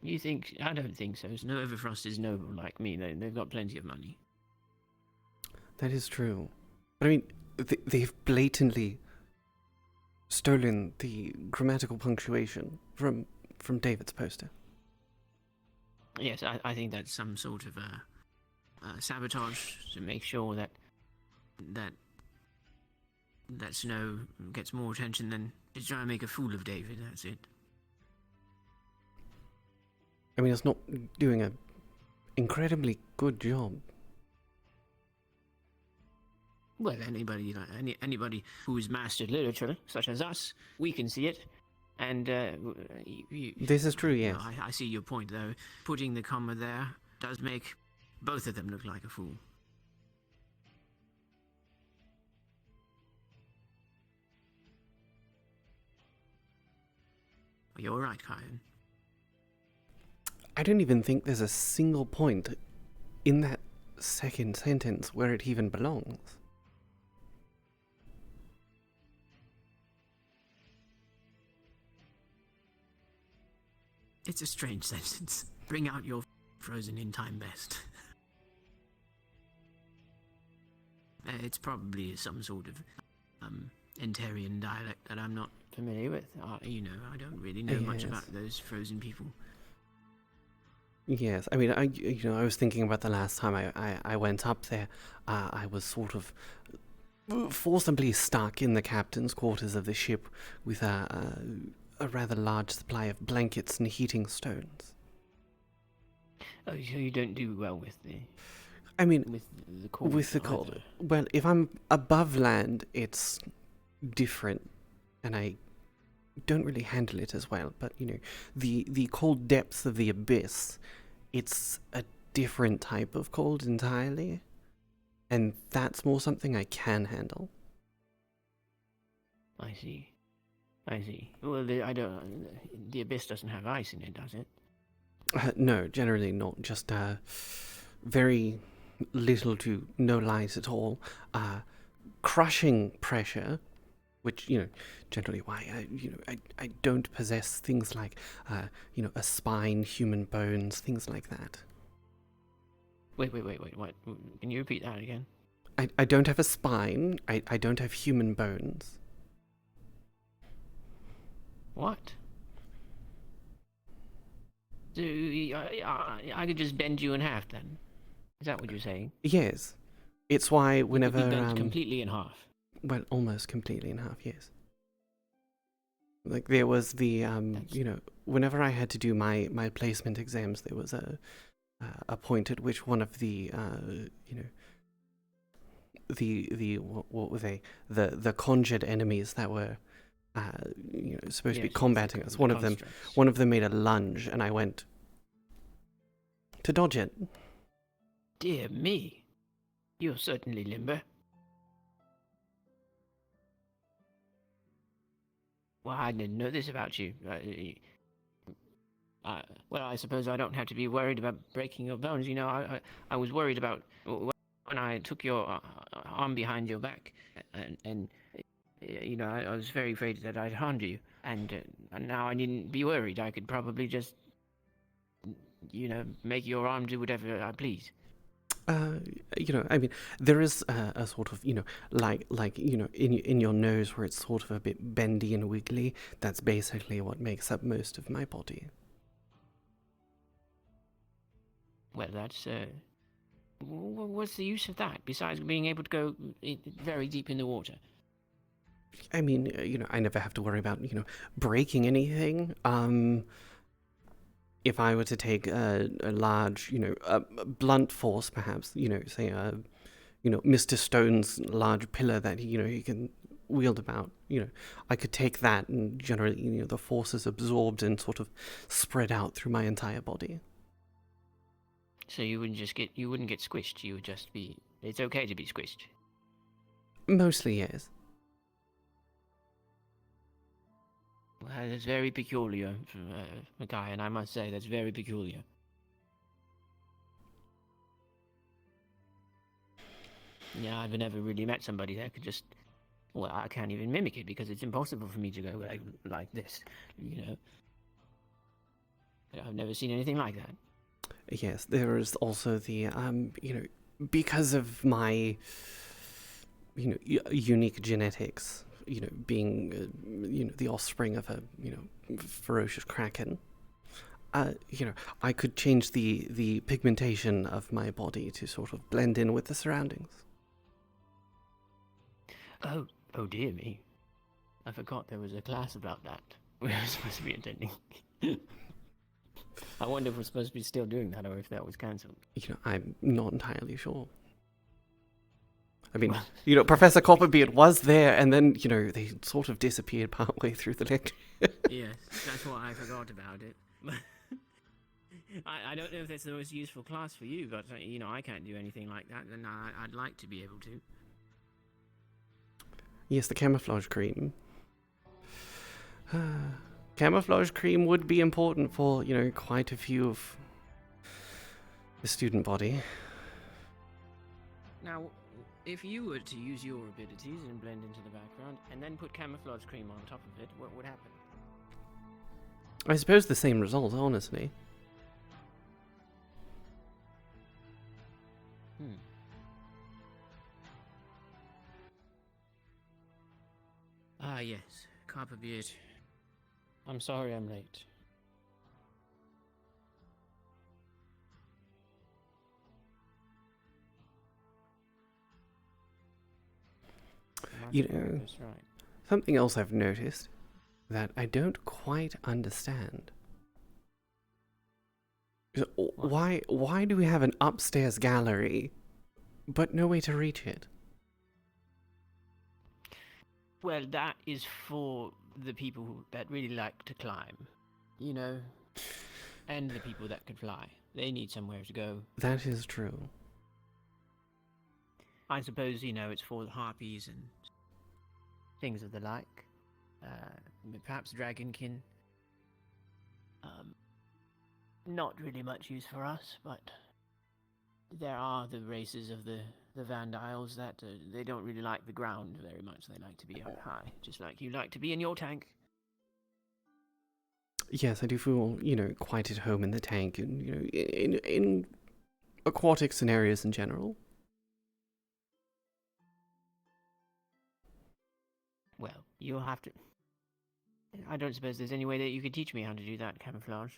You think? I don't think so. Snow Everfrost is noble like me. They've got plenty of money. That is true. But I mean, they've blatantly stolen the grammatical punctuation from David's poster. Yes, I think that's some sort of sabotage to make sure that that snow gets more attention than to try and make a fool of David. That's it. I mean, it's not doing a incredibly good job. Well, anybody who has mastered literature, such as us, we can see it. And this is true, yes. I see your point, though. Putting the comma there does make both of them look like a fool. Are you all right, Kaia? I don't even think there's a single point in that second sentence where it even belongs. It's a strange sentence. Bring out your frozen in time best. It's probably some sort of Entarian dialect that I'm not familiar with. I don't really know much about those frozen people. Yes, I mean, I was thinking about the last time I went up there. I was sort of forcibly stuck in the captain's quarters of the ship with a rather large supply of blankets and heating stones. Oh, so you don't do well with the... I mean, with the cold either. Well, if I'm above land, it's different, and I don't really handle it as well. But, the cold depths of the abyss, it's a different type of cold entirely, and that's more something I can handle. I see. Well, the abyss doesn't have ice in it, does it? No, generally not. Just very little to no light at all. Crushing pressure, which, generally why, I don't possess things like, a spine, human bones, things like that. Wait, what? Can you repeat that again? I don't have a spine. I don't have human bones. What? So, I could just bend you in half then? Is that what you're saying? Yes. It's why whenever... You bent completely in half? Well, almost completely in half, yes. Like, there was the, whenever I had to do my placement exams, there was a point at which one of the, what were they? The conjured enemies that were... supposed to be combating us. One of them made a lunge, and I went to dodge it. Dear me, you're certainly limber. Well, I didn't know this about you. Well, I suppose I don't have to be worried about breaking your bones. I was worried about when I took your arm behind your back, and I was very afraid that I'd harmed you, and now I needn't be worried. I could probably just, make your arm do whatever I please. I mean, there is a sort of, in your nose where it's sort of a bit bendy and wiggly. That's basically what makes up most of my body. Well, that's, what's the use of that, besides being able to go very deep in the water? I mean, I never have to worry about, breaking anything. If I were to take a large, a blunt force, perhaps, say, Mr. Stone's large pillar that, he can wield about, I could take that and generally, the force is absorbed and sort of spread out through my entire body. So you wouldn't get squished, you would just be, it's okay to be squished? Mostly, yes. Well, that's very peculiar, Kaia, and I must say that's very peculiar. Yeah, I've never really met somebody that could just... Well, I can't even mimic it because it's impossible for me to go like this, I've never seen anything like that. Yes, there is also the, because of my, unique genetics... being, the offspring of a, ferocious kraken, I could change the pigmentation of my body to sort of blend in with the surroundings. Oh, Oh dear me. I forgot there was a class about that. We were supposed to be attending. I wonder if we're supposed to be still doing that or if that was cancelled. I'm not entirely sure. I mean, Professor Copperbeard was there, and then, they sort of disappeared partway through the lecture. Yes, that's what I forgot about it. I don't know if that's the most useful class for you, but, I can't do anything like that, and I'd like to be able to. Yes, the camouflage cream. Camouflage cream would be important for, quite a few of the student body. Now, if you were to use your abilities and blend into the background, and then put camouflage cream on top of it, what would happen? I suppose the same result, honestly. Ah, yes, Copperbeard. I'm sorry I'm late. Something else I've noticed that I don't quite understand. Why do we have an upstairs gallery, but no way to reach it? Well, that is for the people that really like to climb, and the people that could fly. They need somewhere to go. That is true. I suppose, it's for the harpies and things of the like. Perhaps dragonkin. Not really much use for us, but there are the races of the Vandiles that they don't really like the ground very much. They like to be up high, just like you like to be in your tank. Yes, I do feel, quite at home in the tank and, in aquatic scenarios in general. Well, you'll have to... I don't suppose there's any way that you could teach me how to do that camouflage.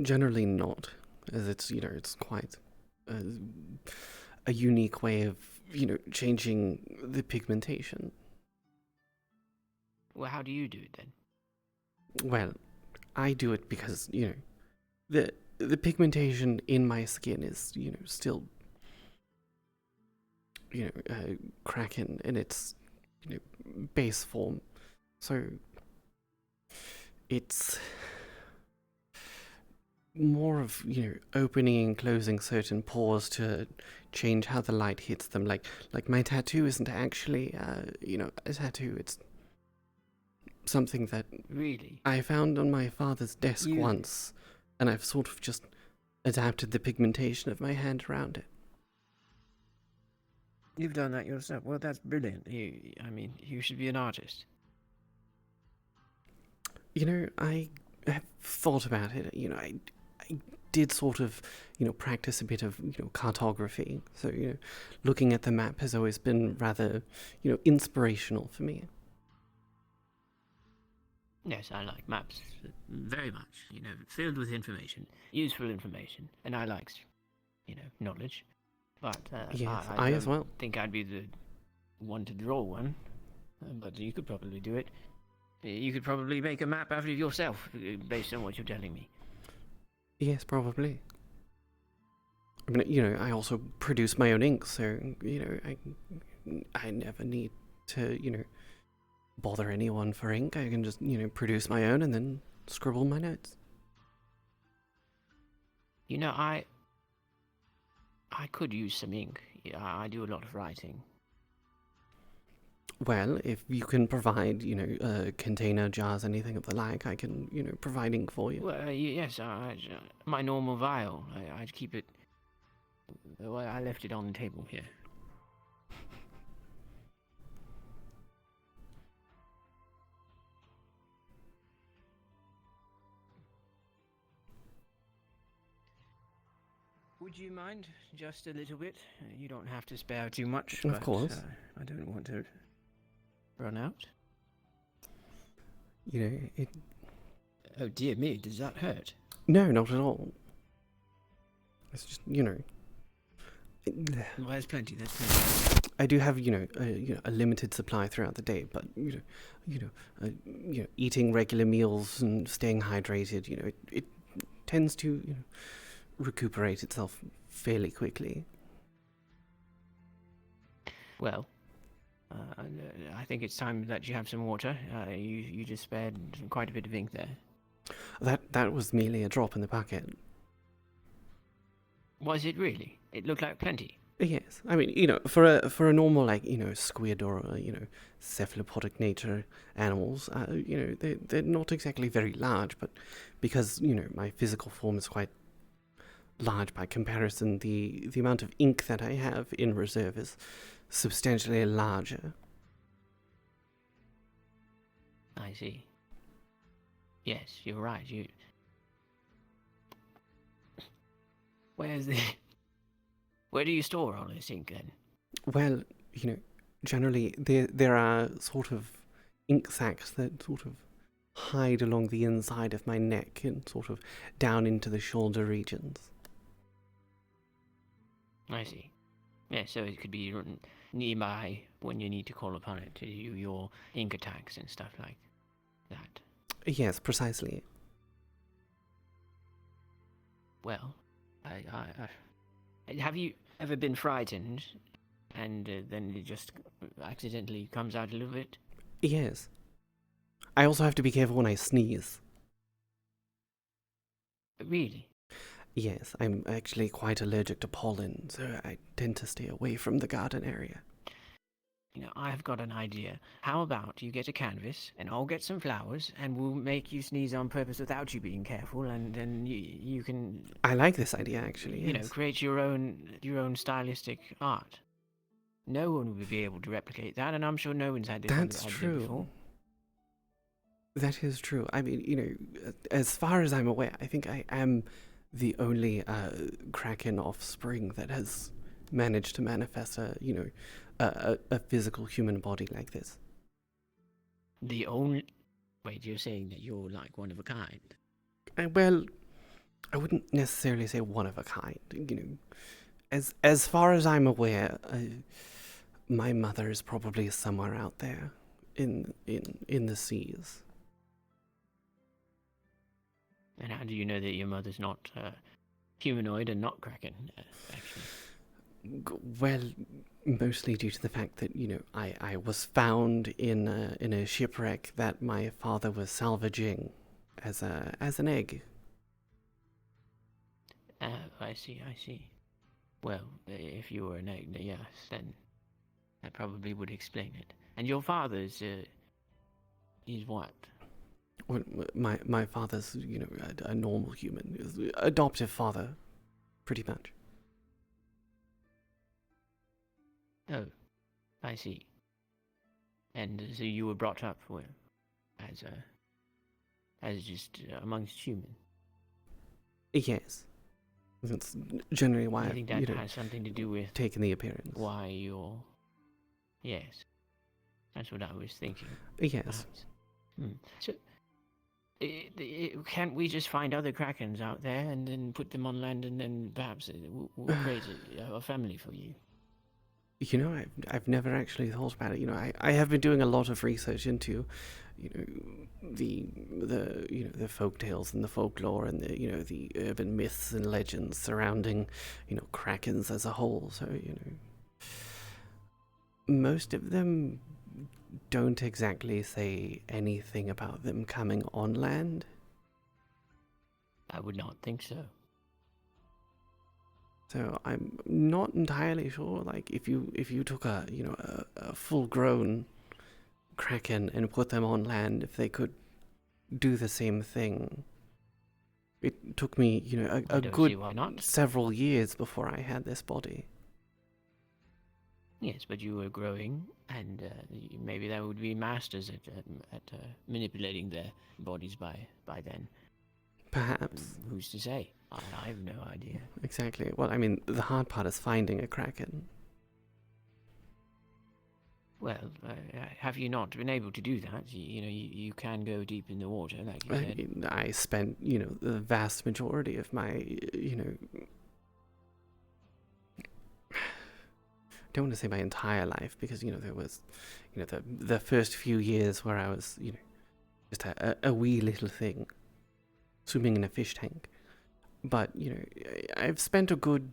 Generally not, as it's, it's quite a unique way of, changing the pigmentation. Well, how do you do it then? Well, I do it because, the pigmentation in my skin is, still, cracking in its, base form. So, it's more of, opening and closing certain pores to change how the light hits them. Like my tattoo isn't actually, a tattoo. It's something that really I found on my father's desk once, and I've sort of just adapted the pigmentation of my hand around it. You've done that yourself. Well, that's brilliant. You should be an artist. I have thought about it. I did sort of, practice a bit of, cartography. So, looking at the map has always been rather, inspirational for me. Yes, I like maps very much. Filled with information, useful information, and I like, knowledge. But yes, I as well. think I'd be the one to draw one. But you could probably do it. You could probably make a map out of yourself, based on what you're telling me. Yes, probably. I mean, I also produce my own ink, so, I never need to, bother anyone for ink. I can just, produce my own and then scribble my notes. I could use some ink. I do a lot of writing. Well, if you can provide, container, jars, anything of the like, I can, provide ink for you. Well, yes, my normal vial. I'd keep it... Well, I left it on the table here. Would you mind just a little bit? You don't have to spare too much. Of course. I don't want to run out. It... Oh dear me, does that hurt? No, not at all. It's just, Well, there's plenty. I do have a limited supply throughout the day, but eating regular meals and staying hydrated, it tends to recuperate itself fairly quickly. Well, I think it's time that you have some water. You just spared quite a bit of ink there. That was merely a drop in the bucket. Was it really? It looked like plenty. Yes, I mean, for a normal squid or cephalopodic nature animals, they're not exactly very large, but because my physical form is quite large by comparison, the amount of ink that I have in reserve is substantially larger. I see. Yes, you're right. Where do you store all this ink then? Well, generally there are sort of ink sacs that sort of hide along the inside of my neck and sort of down into the shoulder regions. I see. Yeah, so it could be nearby when you need to call upon it to do your ink attacks and stuff like that. Yes, precisely. Well, have you ever been frightened and then it just accidentally comes out a little bit? Yes. I also have to be careful when I sneeze. Really? Yes, I'm actually quite allergic to pollen, so I tend to stay away from the garden area. I've got an idea. How about you get a canvas, and I'll get some flowers, and we'll make you sneeze on purpose without you being careful, and then you can... I like this idea, actually, yes. Create your own stylistic art. No one will be able to replicate that, and I'm sure no one's had this That's idea true. before. That is true. I mean, as far as I'm aware, I think I am the only Kraken offspring that has managed to manifest a physical human body like this. The only... Wait, you're saying that you're like one of a kind? Well, I wouldn't necessarily say one of a kind. As far as I'm aware, my mother is probably somewhere out there in the seas. And how do you know that your mother's not humanoid and not Kraken, actually? Well, mostly due to the fact that, I was found in a shipwreck that my father was salvaging as an egg. I see. Well, if you were an egg, yes, then that probably would explain it. And your father's, is what? Well, my father's, a normal human, adoptive father, pretty much. Oh, I see. And so you were brought up as just amongst human. Yes, that's generally why I think that has something to do with taking the appearance. Why you're... Yes, that's what I was thinking. Yes. So, can't we just find other Krakens out there and then put them on land and then perhaps we'll create a family for you? I've never actually thought about it. I have been doing a lot of research into, the folk tales and the folklore and the urban myths and legends surrounding, Krakens as a whole. So, most of them don't exactly say anything about them coming on land. I would not think so. So I'm not entirely sure. Like, if you took a full-grown Kraken and put them on land, if they could do the same thing. It took me, a good several years before I had this body. Yes, but you were growing, and maybe there would be masters at manipulating their bodies by then. Perhaps. Who's to say? I have no idea. Exactly. Well, I mean, the hard part is finding a Kraken. Well, have you not been able to do that? You can go deep in the water, like you said. I spent, the vast majority of my, don't want to say my entire life, because, you know, there was, you know, the first few years where I was, you know, just a wee little thing swimming in a fish tank. But, you know, I've spent a good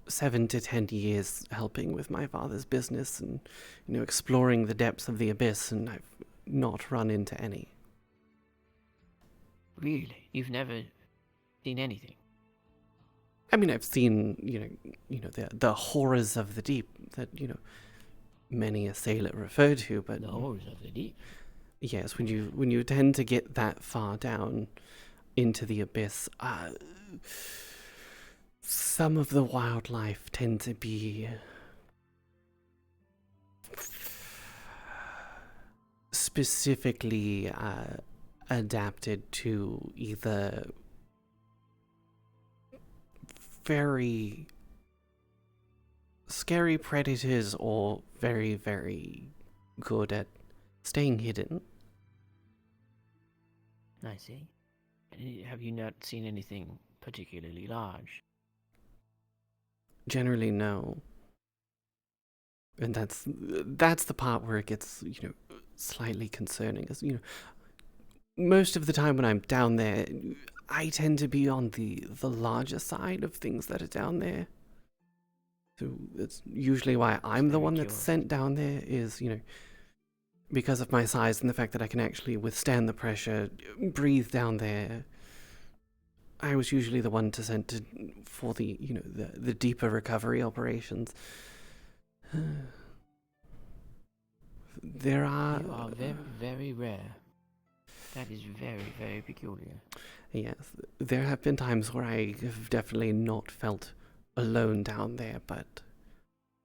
7 to 10 years helping with my father's business and, you know, exploring the depths of the abyss, and I've not run into any. Really? You've never seen anything? I mean, I've seen, you know, the horrors of the deep that, you know, many a sailor refer to, but The horrors of the deep? yes, when you tend to get that far down into the abyss, some of the wildlife tend to be specifically adapted to either very scary predators or very, very good at staying hidden. I see. And have you not seen anything particularly large? Generally, no. And that's the part where it gets, you know, slightly concerning. As you know, most of the time when I'm down there, I tend to be on the larger side of things that are down there. So that's usually why I'm the one that's sent down there, is, you know, because of my size and the fact that I can actually withstand the pressure, breathe down there. I was usually the one sent for the, you know, the deeper recovery operations. There are... You are very, very rare. That is very, very peculiar. Yes, there have been times where I have definitely not felt alone down there, but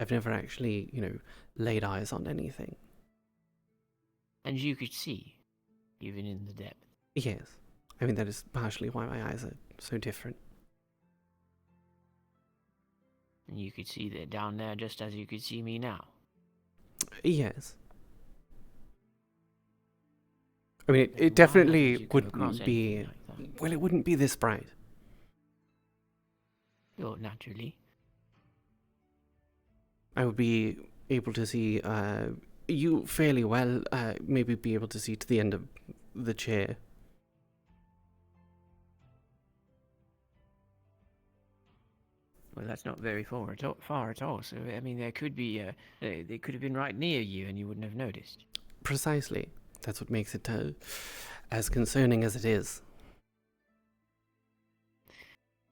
I've never actually, you know, laid eyes on anything. And you could see, even in the depth? Yes. I mean, that is partially why my eyes are so different. And you could see that down there just as you could see me now? Yes. I mean, it definitely wouldn't be... Well, it wouldn't be this bright. Oh, naturally. I would be able to see you fairly well, maybe be able to see to the end of the chair. Well, that's not very far at all. So, I mean, there could be, they could have been right near you and you wouldn't have noticed. Precisely. That's what makes it as concerning as it is.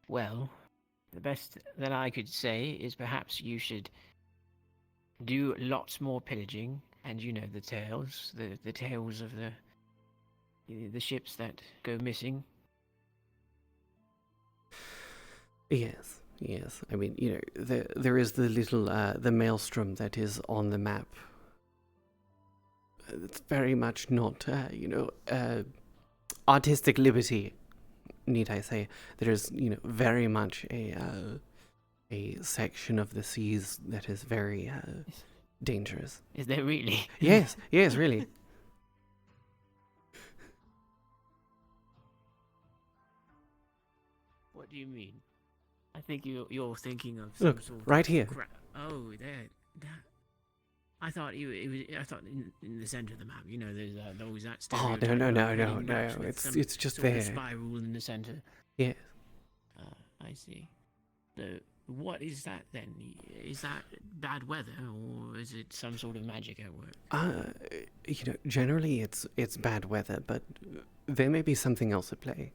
Well, the best that I could say is perhaps you should do lots more pillaging, and you know the tales, the tales of the ships that go missing. Yes, yes. I mean, you know, there is the little the maelstrom that is on the map. It's very much not, you know, artistic liberty, need I say. There is, you know, very much a section of the seas that is very dangerous. Is there really? Yes, yes, really. What do you mean? I think you're thinking of some Look, sort of right here. Oh, there. That. I thought I thought in the center of the map. You know, there's always that Oh, stereotype. no. It's just there. Spiral in the center. Yeah. I see. So, what is that then? Is that bad weather, or is it some sort of magic at work? You know, generally it's bad weather, but there may be something else at play.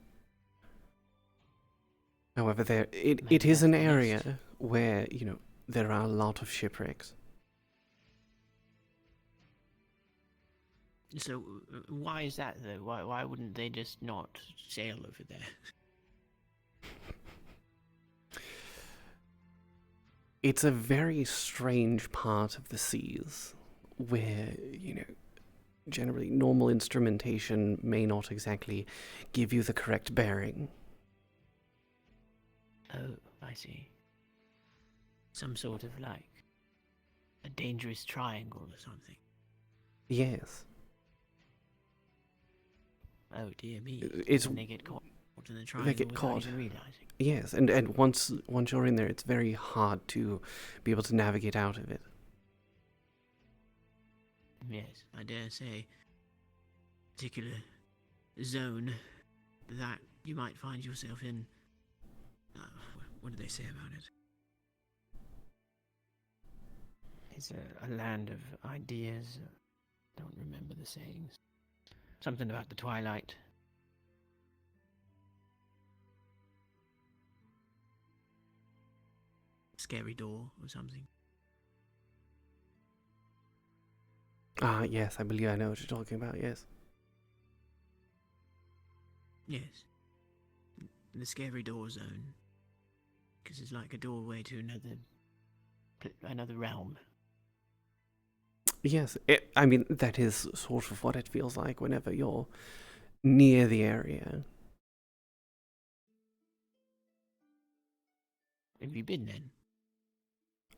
However, it is an area where, you know, there are a lot of shipwrecks. So, why is that though? Why wouldn't they just not sail over there? It's a very strange part of the seas where, you know, generally normal instrumentation may not exactly give you the correct bearing. Oh, I see. Some sort of like a dangerous triangle or something. Yes. Oh dear me. It's When they get caught. in the they triangle get without caught. even realizing. Yes, and once you're in there, it's very hard to be able to navigate out of it. Yes, I dare say. Particular zone that you might find yourself in. What do they say about it? It's a land of ideas. Don't remember the sayings. Something about the twilight. Scary door or something. Ah, yes, I believe I know what you're talking about, yes. Yes. The scary door zone. Because it's like a doorway to another realm. Yes, I mean, that is sort of what it feels like whenever you're near the area. Have you been then?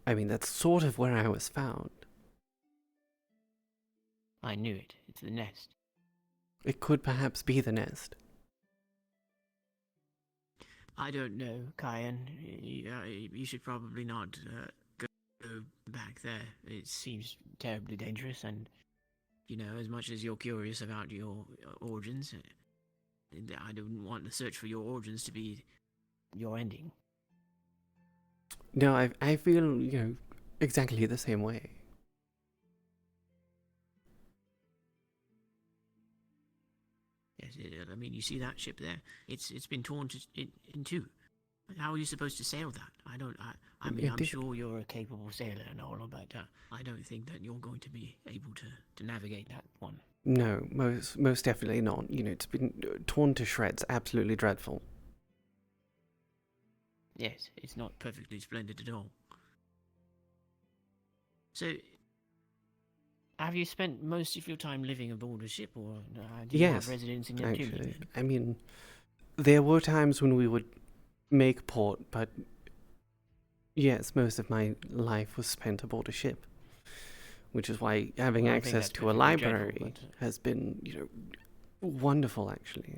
I mean, that's sort of where I was found. I knew it. It's the nest. It could perhaps be the nest. I don't know, Kayan. You should probably not go back there. It seems terribly dangerous, and, you know, as much as you're curious about your origins, I don't want the search for your origins to be your ending. No, I feel, you know, exactly the same way. Yes, I mean, you see that ship there? It's been torn in two. How are you supposed to sail that? I mean, I'm sure you're a capable sailor and all, but I don't think that you're going to be able to navigate that one. No, most definitely not. You know, it's been torn to shreds. Absolutely dreadful. Yes, it's not perfectly splendid at all. So, have you spent most of your time living aboard a ship, or do you have residence in your community? Actually, I mean, there were times when we would make port, but yes, most of my life was spent aboard a ship, which is why having access to a library has been, you know, wonderful, actually.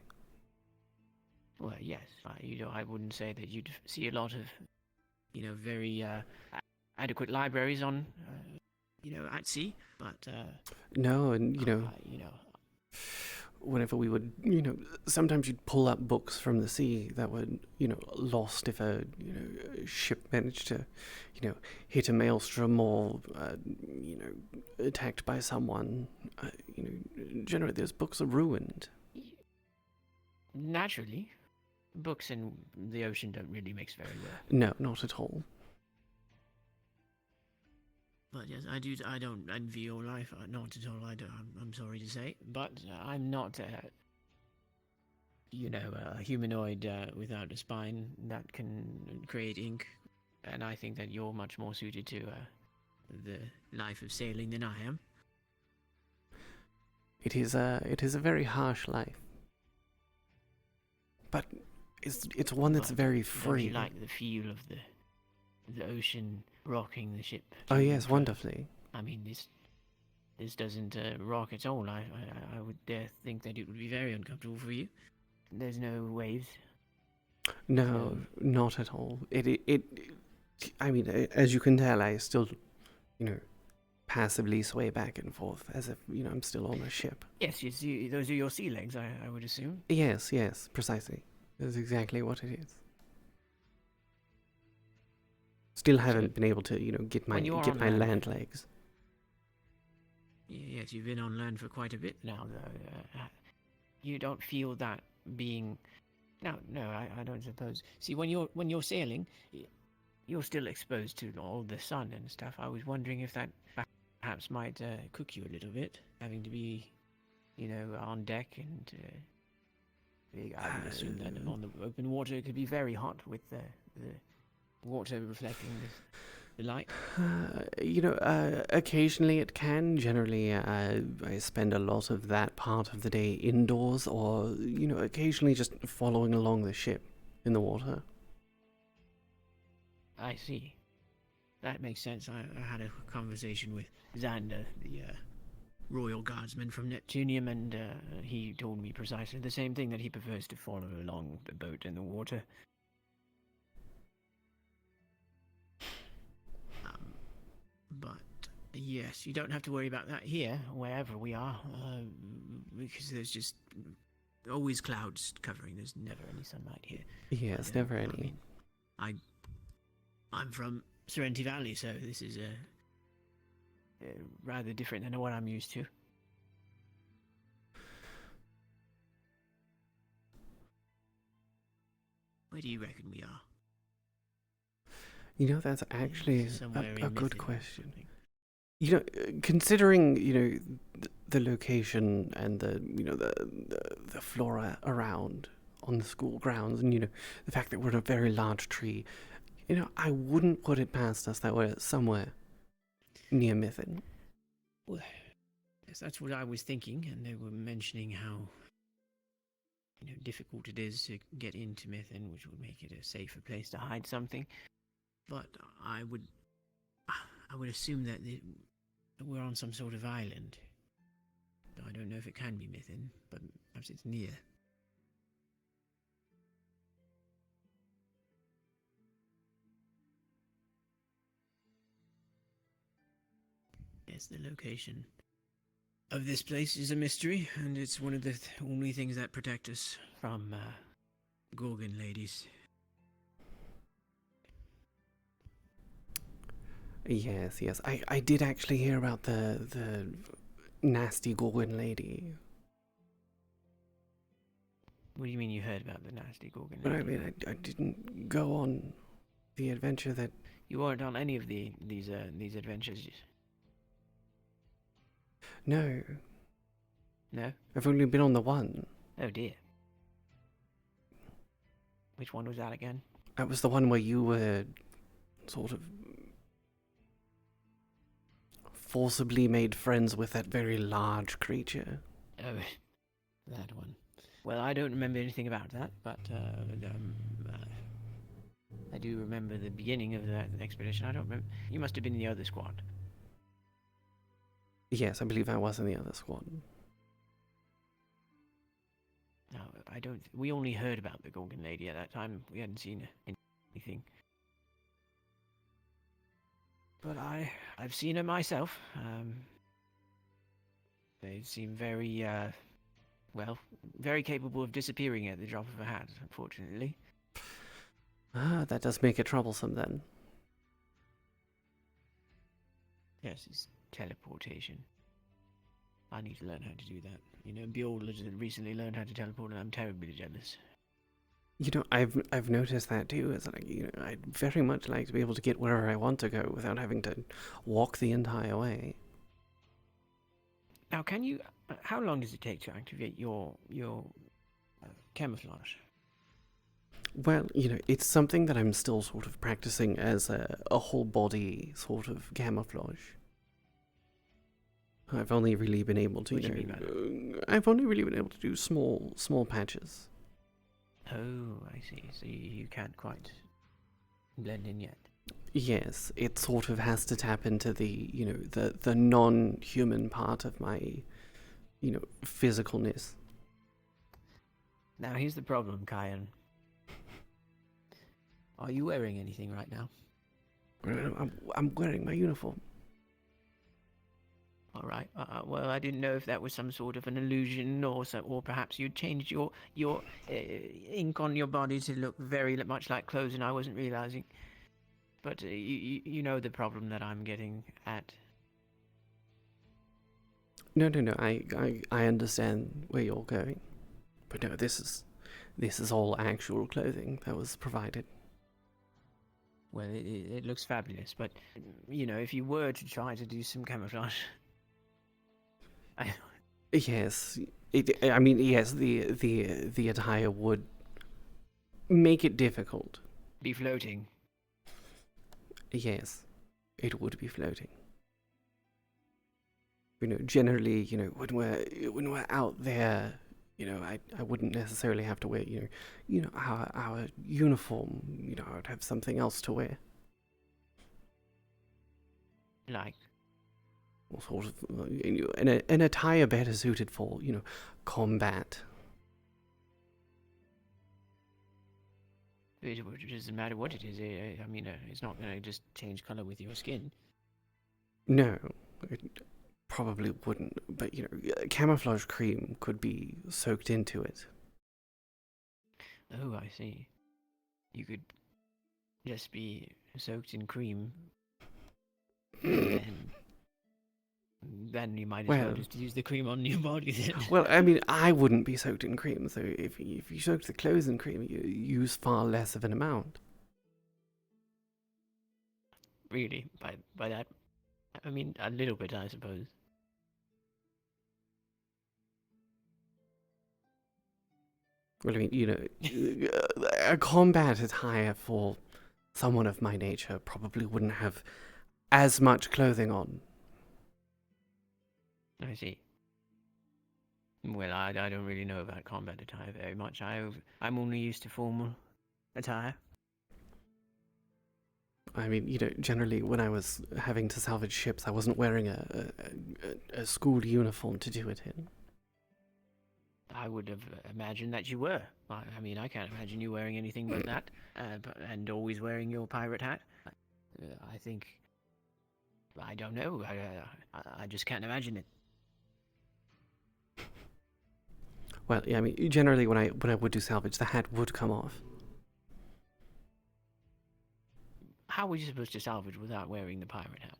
Well, yes, I wouldn't say that you'd see a lot of, you know, very adequate libraries on, you know, at sea, but no, and you know, whenever we would, you know, sometimes you'd pull up books from the sea that were, you know, lost if a, you know, ship managed to, you know, hit a maelstrom or, you know, attacked by someone. You know, generally those books are ruined. Naturally, books in the ocean don't really mix very well. No, not at all. But yes, I don't envy your life, not at all. I'm sorry to say, but I'm not, you know, a humanoid without a spine that can create ink, and I think that you're much more suited to the life of sailing than I am. It is a very harsh life, but it's one that's very free. Don't you like the feel of the ocean rocking the ship? Oh yes, wonderfully. I mean, this doesn't rock at all. I would dare think that it would be very uncomfortable for you. There's no waves. No, not at all. I mean, as you can tell, I still, you know, passively sway back and forth as if, you know, I'm still on a ship. Yes, you see, those are your sea legs, I would assume. Yes, precisely. That's exactly what it is. Still haven't been able to, you know, get my land legs. Yes, you've been on land for quite a bit now, though. You don't feel that being... No, I don't suppose. See, when you're sailing, you're still exposed to all the sun and stuff. I was wondering if that perhaps might cook you a little bit, having to be, you know, on deck, and I would assume that on the open water it could be very hot with the water reflecting the light. You know, occasionally it can. Generally, I spend a lot of that part of the day indoors, or, you know, occasionally just following along the ship in the water. I see. That makes sense. I had a conversation with Xander, royal guardsman from Neptunium, and he told me precisely the same thing, that he prefers to follow along the boat in the water. But yes, you don't have to worry about that here, wherever we are, because there's just always clouds covering. There's never any sunlight here. Yes, never any. I'm from Serenity Valley, so this is rather different than what I'm used to. Where do you reckon we are? You know, that's actually Somewhere a in good Mythen or question. something. You know, considering, you know, the location and the flora around on the school grounds, and, you know, the fact that we're in a very large tree, you know, I wouldn't put it past us that we're somewhere near Mythen. Well, yes, that's what I was thinking, and they were mentioning how, you know, difficult it is to get into Mythen, which would make it a safer place to hide something. But I would assume that we're on some sort of island. I don't know if it can be Mythen, but perhaps it's near. Yes, the location of this place is a mystery, and it's one of the only things that protect us from Gorgon ladies. Yes, yes. I did actually hear about the nasty Gorgon lady. What do you mean you heard about the nasty Gorgon But lady? I mean, I didn't go on the adventure that... You weren't on any of these adventures? No. No? I've only been on the one. Oh dear. Which one was that again? That was the one where you were sort of forcibly made friends with that very large creature. Oh, that one. Well, I don't remember anything about that, but I do remember the beginning of that expedition. I don't remember. You must have been in the other squad. Yes, I believe I was in the other squad. No, I don't. We only heard about the Gorgon lady at that time. We hadn't seen anything. But I've seen her myself. They seem very, well, very capable of disappearing at the drop of a hat, unfortunately. Ah, that does make it troublesome then. Yes, it's teleportation. I need to learn how to do that. You know, Bjorn has recently learned how to teleport, and I'm terribly jealous. You know, I've noticed that too. Is like, you know, I'd very much like to be able to get wherever I want to go without having to walk the entire way. Now, can you? How long does it take to activate your camouflage? Well, you know, it's something that I'm still sort of practicing as a whole body sort of camouflage. I've only really been able to, I've only really been able to do small patches. Oh, I see. So you can't quite blend in yet. Yes, it sort of has to tap into the, you know, the non-human part of my, you know, physicalness. Now, here's the problem, Kayan. Are you wearing anything right now? I'm wearing my uniform. All right. Well, I didn't know if that was some sort of an illusion, or perhaps you'd changed your ink on your body to look very much like clothes, and I wasn't realizing. But you know the problem that I'm getting at. No. I understand where you're going, but no, this is all actual clothing that was provided. Well, it looks fabulous, but you know, if you were to try to do some camouflage. Yes, I mean, yes, the attire would make it difficult. Be floating. Yes, it would be floating. You know, generally, you know, when we're out there, you know, I wouldn't necessarily have to wear, you know, our uniform. You know, I would have something else to wear. Like? sort of an attire better suited for, combat. It doesn't matter what it is. I mean, it's not going to just change color with your skin. No, it probably wouldn't. But, camouflage cream could be soaked into it. Oh, I see. You could just be soaked in cream. Then you might as well just use the cream on your body then. Well, I mean, I wouldn't be soaked in cream, so if you soaked the clothes in cream, you use far less of an amount. Really? By that? I mean, a little bit, I suppose. Well, I mean, a combat attire for someone of my nature probably wouldn't have as much clothing on. I see. Well, I don't really know about combat attire very much. I'm only used to formal attire. I mean, generally when I was having to salvage ships, I wasn't wearing a school uniform to do it in. I would have imagined that you were. I mean, I can't imagine you wearing anything but that, and always wearing your pirate hat. I think... I don't know. I just can't imagine it. Well, yeah, I mean, generally when I would do salvage, the hat would come off. How were you supposed to salvage without wearing the pirate hat?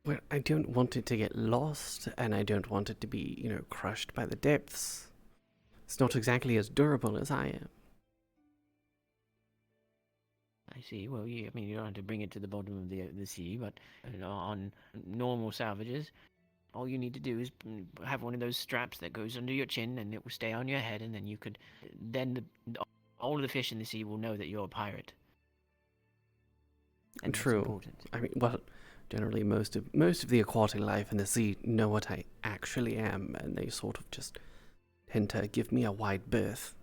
Well, I don't want it to get lost, and I don't want it to be, crushed by the depths. It's not exactly as durable as I am. I see. Well, I mean, you don't have to bring it to the bottom of the sea, but on normal salvages, all you need to do is have one of those straps that goes under your chin, and it will stay on your head, and then you could... Then all of the fish in the sea will know that you're a pirate. And true. I mean, well, generally most of the aquatic life in the sea know what I actually am, and they sort of just tend to give me a wide berth.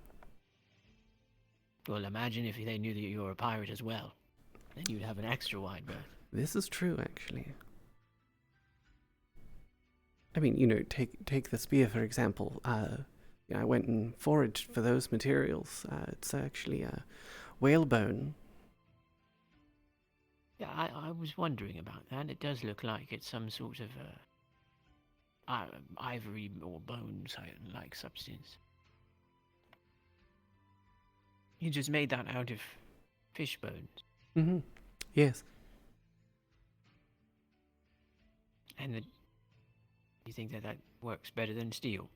Well, imagine if they knew that you were a pirate as well. Then you'd have an extra wide berth. This is true, actually. I mean, take the spear, for example. I went and foraged for those materials. It's actually whalebone. Yeah, I was wondering about that. It does look like it's some sort of ivory or bone-like substance. You just made that out of fish bones. Mm-hmm. Yes. And you think that works better than steel?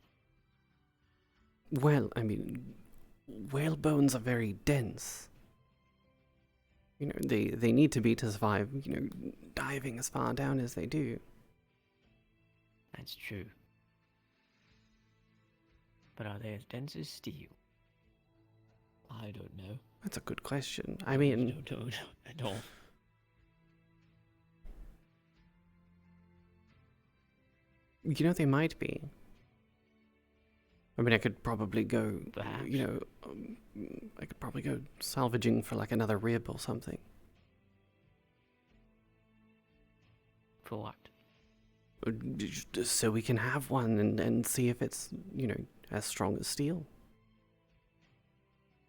Well, I mean, whale bones are very dense. They need to be to survive, diving as far down as they do. That's true. But are they as dense as steel? I don't know. That's a good question. I mean... I don't know at all. They might be. I mean, I could probably go, Perhaps. I could probably go salvaging for like another rib or something. For what? Just so we can have one and see if it's, as strong as steel.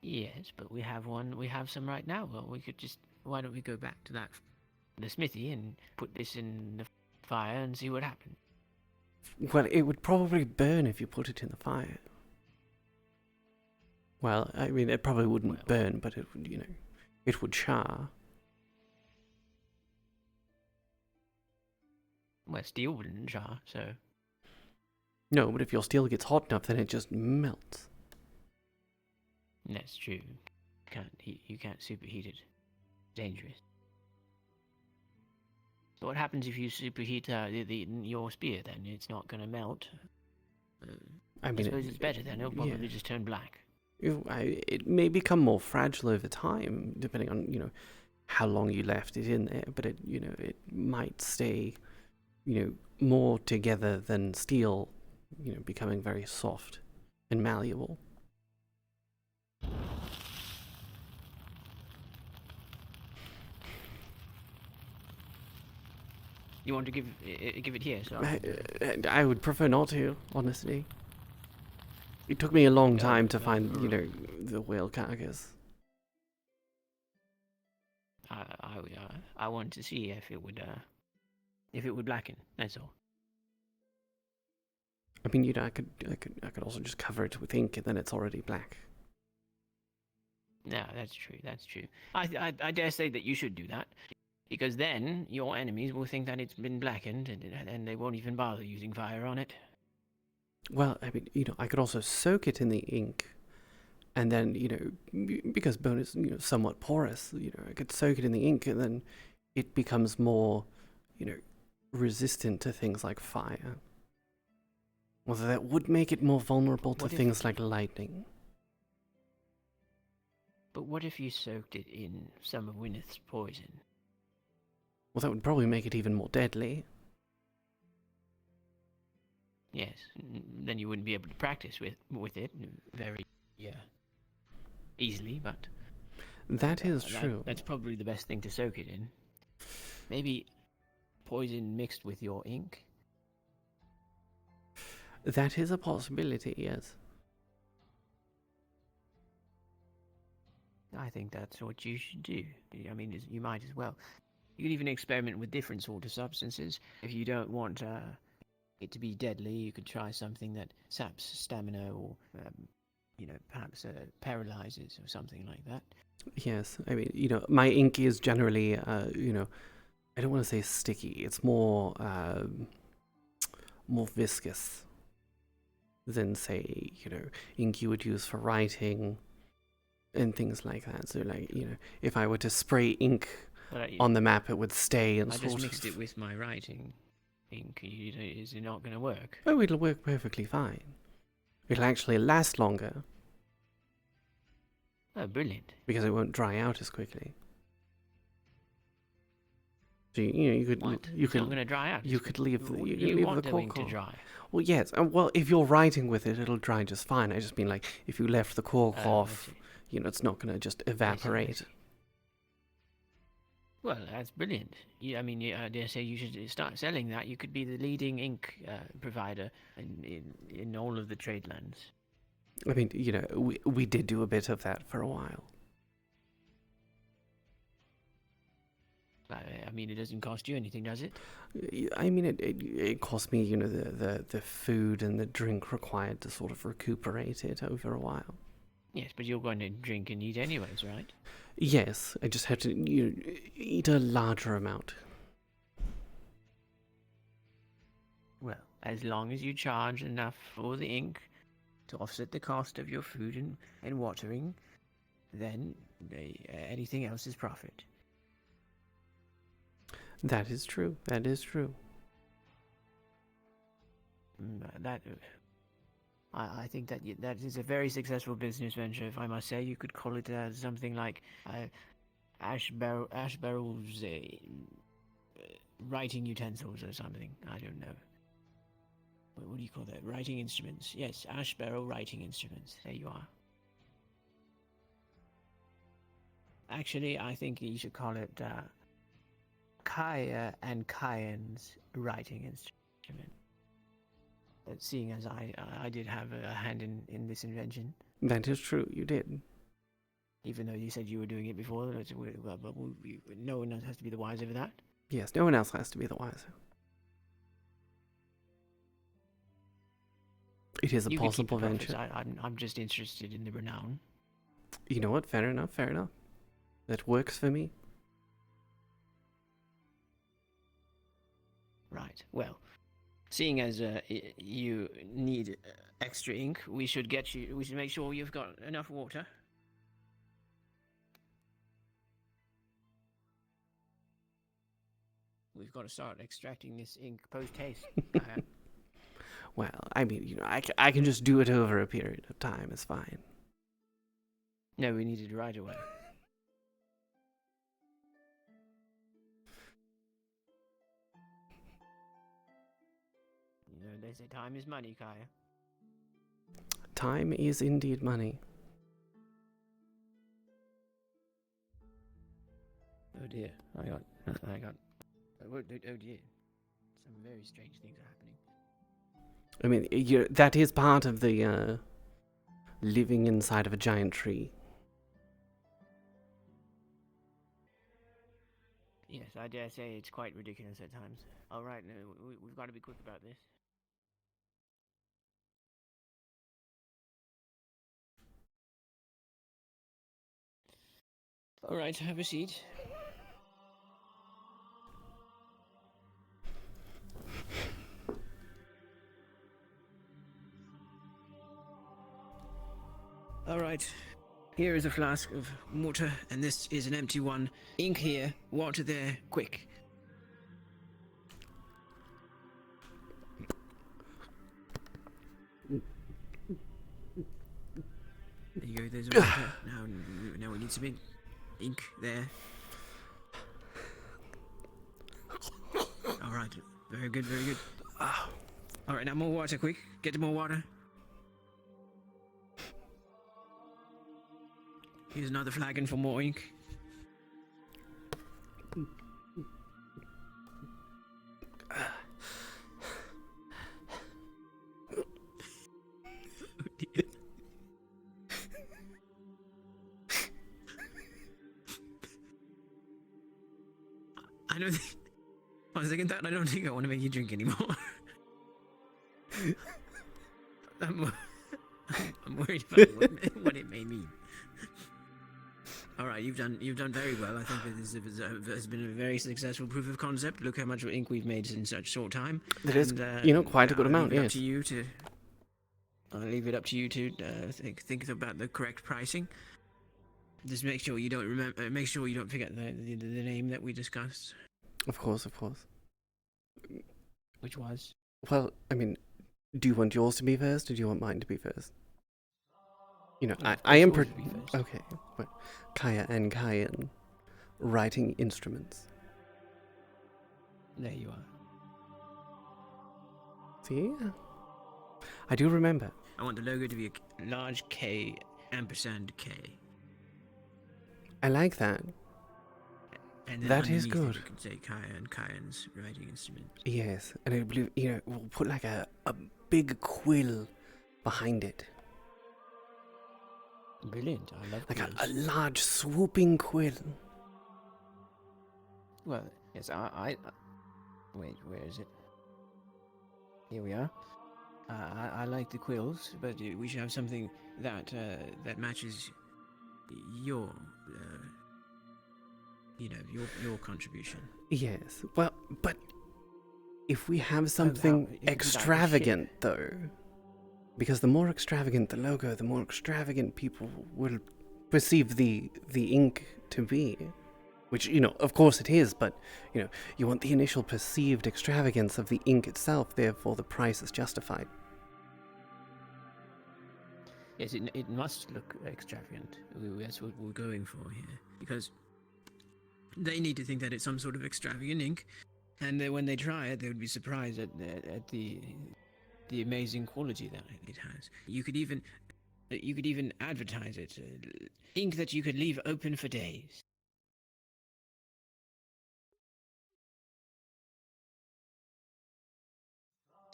Yes, but we have one. We have some right now. Well, we could just... Why don't we go back to the smithy and put this in the fire and see what happens? Well, it would probably burn if you put it in the fire. Well, I mean, it probably wouldn't burn, but it would, it would char. Well, steel wouldn't char, so... No, but if your steel gets hot enough, then it just melts. That's true. You can't superheat it. Dangerous. So what happens if you superheat your spear then? It's not going to melt. I suppose it's better then. It'll probably just turn black. It may become more fragile over time, depending on, how long you left it in there. But it might stay, more together than steel, becoming very soft and malleable. You want to give it here? So I would prefer not to, honestly. It took me a long time to find, the whale carcass. I want to see if it would blacken. That's all. I mean, I could also just cover it with ink, and then it's already black. No, that's true. That's true. I dare say that you should do that, because then your enemies will think that it's been blackened, and they won't even bother using fire on it. Well, I mean, I could also soak it in the ink, and then, because bone is, somewhat porous, I could soak it in the ink, and then it becomes more, resistant to things like fire. Although that would make it more vulnerable to things like lightning. But what if you soaked it in some of Wynneth's poison? Well, that would probably make it even more deadly. Yes, then you wouldn't be able to practice with it very easily, but... That is true. That's probably the best thing to soak it in. Maybe poison mixed with your ink? That is a possibility, yes. I think that's what you should do. I mean, you might as well. You could even experiment with different sort of substances. If you don't want it to be deadly, you could try something that saps stamina or, perhaps paralyzes or something like that. Yes, I mean, my ink is generally, I don't want to say sticky. It's more viscous than, say, ink you would use for writing and things like that. So, like, if I were to spray ink on the map, it would stay and I sort just of... mixed it with my writing ink. Is it not going to work? Oh, it'll work perfectly fine. It'll actually last longer. Oh, brilliant. Because it won't dry out as quickly. So, you could... What? You It's could, not going to dry out. You could leave the... You want the ink to dry. Well, yes. Well, if you're writing with it, it'll dry just fine. I just mean, like, if you left the cork off, it's not going to just evaporate. Well, that's brilliant. I dare say you should start selling that. You could be the leading ink provider in all of the trade lands. I mean, we did do a bit of that for a while. I mean, it doesn't cost you anything, does it? I mean, it cost me, the food and the drink required to sort of recuperate it over a while. Yes, but you're going to drink and eat anyways, right? Yes, I just have to eat a larger amount. Well, as long as you charge enough for the ink to offset the cost of your food and watering, then anything else is profit. That is true. That is true. I think that is a very successful business venture, if I must say. You could call it something like Ashbarrel's writing utensils or something. I don't know. What do you call that? Writing instruments. Yes, Ashbarrel writing instruments. There you are. Actually, I think you should call it Kaia and Kaian's writing instrument. Seeing as I did have a hand in this invention. That is true, you did. Even though you said you were doing it before, but no one else has to be the wiser of that. Yes, no one else has to be the wiser. It is a possible venture. I'm just interested in the renown. You know what? Fair enough, fair enough. That works for me. Right, well, seeing as you need extra ink, we should make sure you've got enough water. We've got to start extracting this ink post-haste. Well, I mean, I can just do it over a period of time. It's fine. No, we need it right away. They say time is money, Kaia. Time is indeed money. Oh dear, I got. Oh dear. Some very strange things are happening. I mean, that is part of the living inside of a giant tree. Yes, I dare say it's quite ridiculous at times. All right, we've got to be quick about this. All right, have a seat. All right. Here is a flask of water, and this is an empty one. Ink here, water there, quick. There you go, there's water. Now we need some ink. Ink there. Alright, very good, very good. Alright, now more water, quick. Get more water. Here's another flagon for more ink. I don't think... On second thought, I don't think I want to make you drink anymore. I'm worried about what it may mean. All right, you've done very well. I think that this has been a very successful proof of concept. Look how much ink we've made in such short time. That is, quite a good amount. Yes. I'll leave it up to you to think about the correct pricing. Just make sure you don't make sure you don't forget the name that we discussed. Of course, of course. Which was? Well, I mean, do you want yours to be first, or do you want mine to be first? I am pretty... Okay, well, Kaia and Kaian, writing instruments. There you are. See? I do remember. I want the logo to be a large K, ampersand K. I like that. And then that is good. You can say Kaia and Kaian's writing instrument. Yes, and I believe, we'll put like a big quill behind it. Brilliant, I love like quills. a large swooping quill. Well, yes, I wait, where is it? Here we are. I like the quills, but we should have something that that matches your your contribution. Yes, well, but if we have something extravagant, though, because the more extravagant the logo, the more extravagant people will perceive the ink to be. Which, of course it is, but, you want the initial perceived extravagance of the ink itself, therefore the price is justified. Yes, it must look extravagant. That's what we're going for here. Because they need to think that it's some sort of extravagant ink, and when they try it, they would be surprised at the amazing quality that it has. You could even advertise it. Ink that you could leave open for days.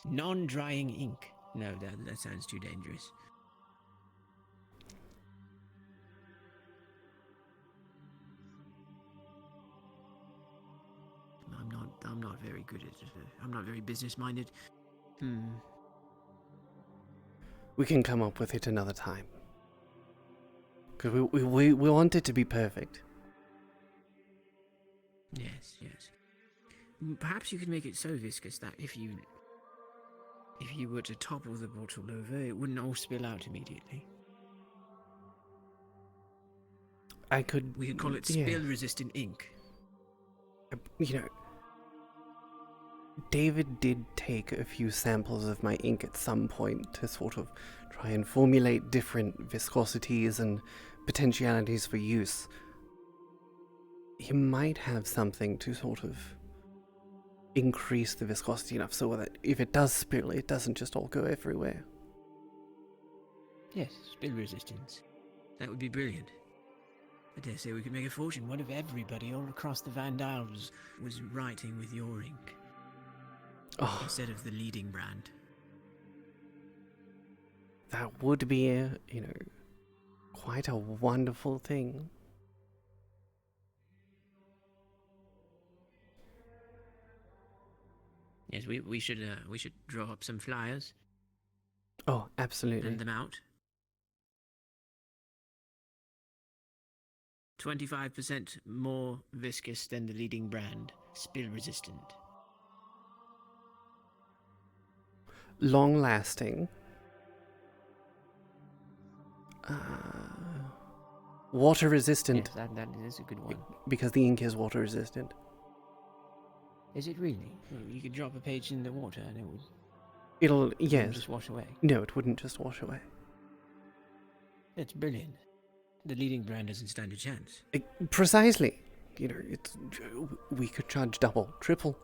Non-drying ink. No, that sounds too dangerous. I'm not very good at it. I'm not very business-minded. We can come up with it another time. Because we want it to be perfect. Yes. Perhaps you could make it so viscous that if you were to topple the bottle over, it wouldn't all spill out immediately. We could call it spill-resistant ink. David did take a few samples of my ink at some point to sort of try and formulate different viscosities and potentialities for use. He might have something to sort of increase the viscosity enough so that if it does spill, it doesn't just all go everywhere. Yes, spill resistance. That would be brilliant. I dare say we could make a fortune. What if everybody all across the Van Dial was writing with your ink? instead of the leading brand. That would be, quite a wonderful thing. Yes, we should draw up some flyers. Oh, absolutely. Send them out. 25% more viscous than the leading brand. Spill resistant. Long lasting. Water resistant. Yes, that is a good one. Because the ink is water resistant. Is it really? You could drop a page in the water and it would... Yes. Just wash away. No, it wouldn't just wash away. That's brilliant. The leading brand doesn't stand a chance. Precisely. We could charge double, triple.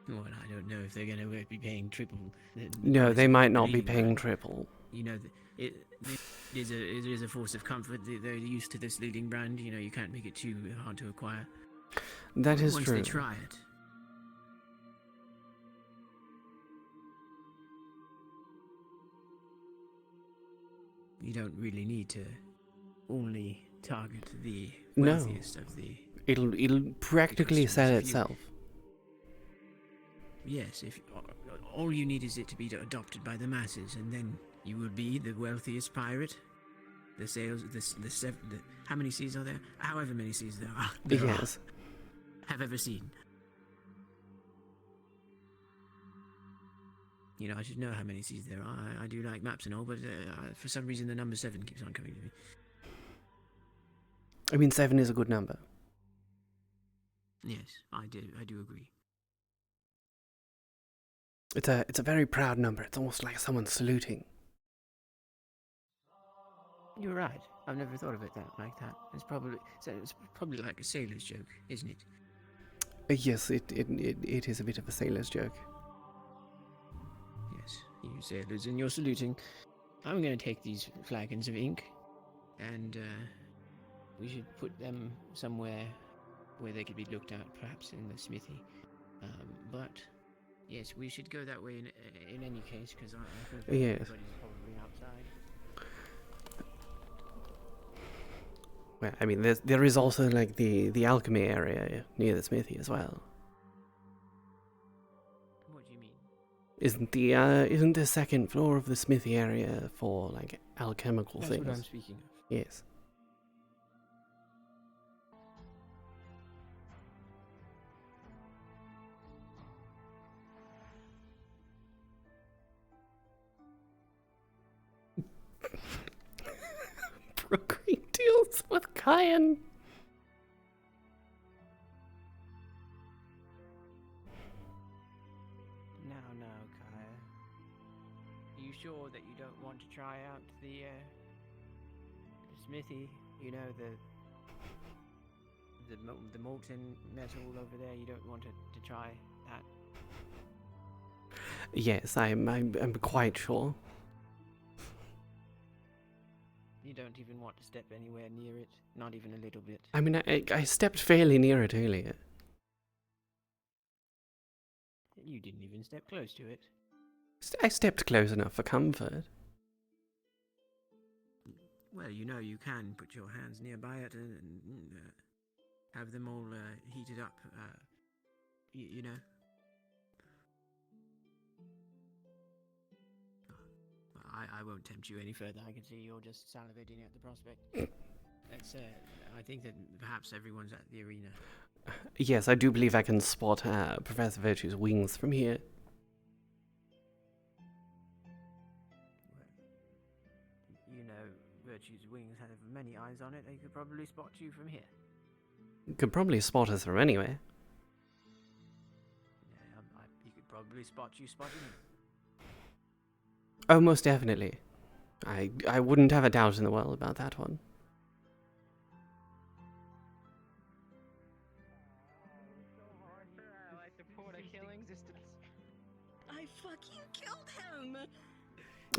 Well, I don't know if they're going to be paying triple. No, they might not be paying triple. You know, it is a force of comfort. They're used to this leading brand. You know, you can't make it too hard to acquire. That is true. Once they try it. You don't really need to only target the wealthiest of the... It'll practically sell itself. Yes, if all you need is it to be adopted by the masses, and then you will be the wealthiest pirate. The sales, how many seas are there? However many seas there are. Have ever seen. You know, I should know how many seas there are. I do like maps and all, but for some reason the number 7 keeps on coming to me. I mean, 7 is a good number. Yes, I do agree. It's a very proud number. It's almost like someone saluting. You're right. I've never thought of it like that. It's probably like a sailor's joke, isn't it? Yes, it is a bit of a sailor's joke. Yes, you sailors and you're saluting. I'm going to take these flagons of ink, and we should put them somewhere where they could be looked at, perhaps in the smithy. But yes, we should go that way in any case, because I think everybody's probably outside. Well, I mean, there is also like the alchemy area near the smithy as well. What do you mean? Isn't the second floor of the smithy area for like alchemical things? That's what I'm speaking of. Yes. Brokering deals with Kaia. Now, Kaia. Are you sure that you don't want to try out the smithy? You know, the molten metal over there. You don't want to try that? Yes, I'm quite sure. You don't even want to step anywhere near it, not even a little bit. I mean, I stepped fairly near it earlier. You didn't even step close to it. I stepped close enough for comfort. Well, you know, you can put your hands nearby it and have them all heated up, you know. I won't tempt you any further. I can see you're just salivating at the prospect. I think that perhaps everyone's at the arena. Yes, I do believe I can spot Professor Virtue's wings from here. Well, you know, Virtue's wings have many eyes on it. They could probably spot you from here. Could probably spot us from anywhere. Yeah, he could probably spot you spotting him. Oh, most definitely. I wouldn't have a doubt in the world about that one. I fucking killed him!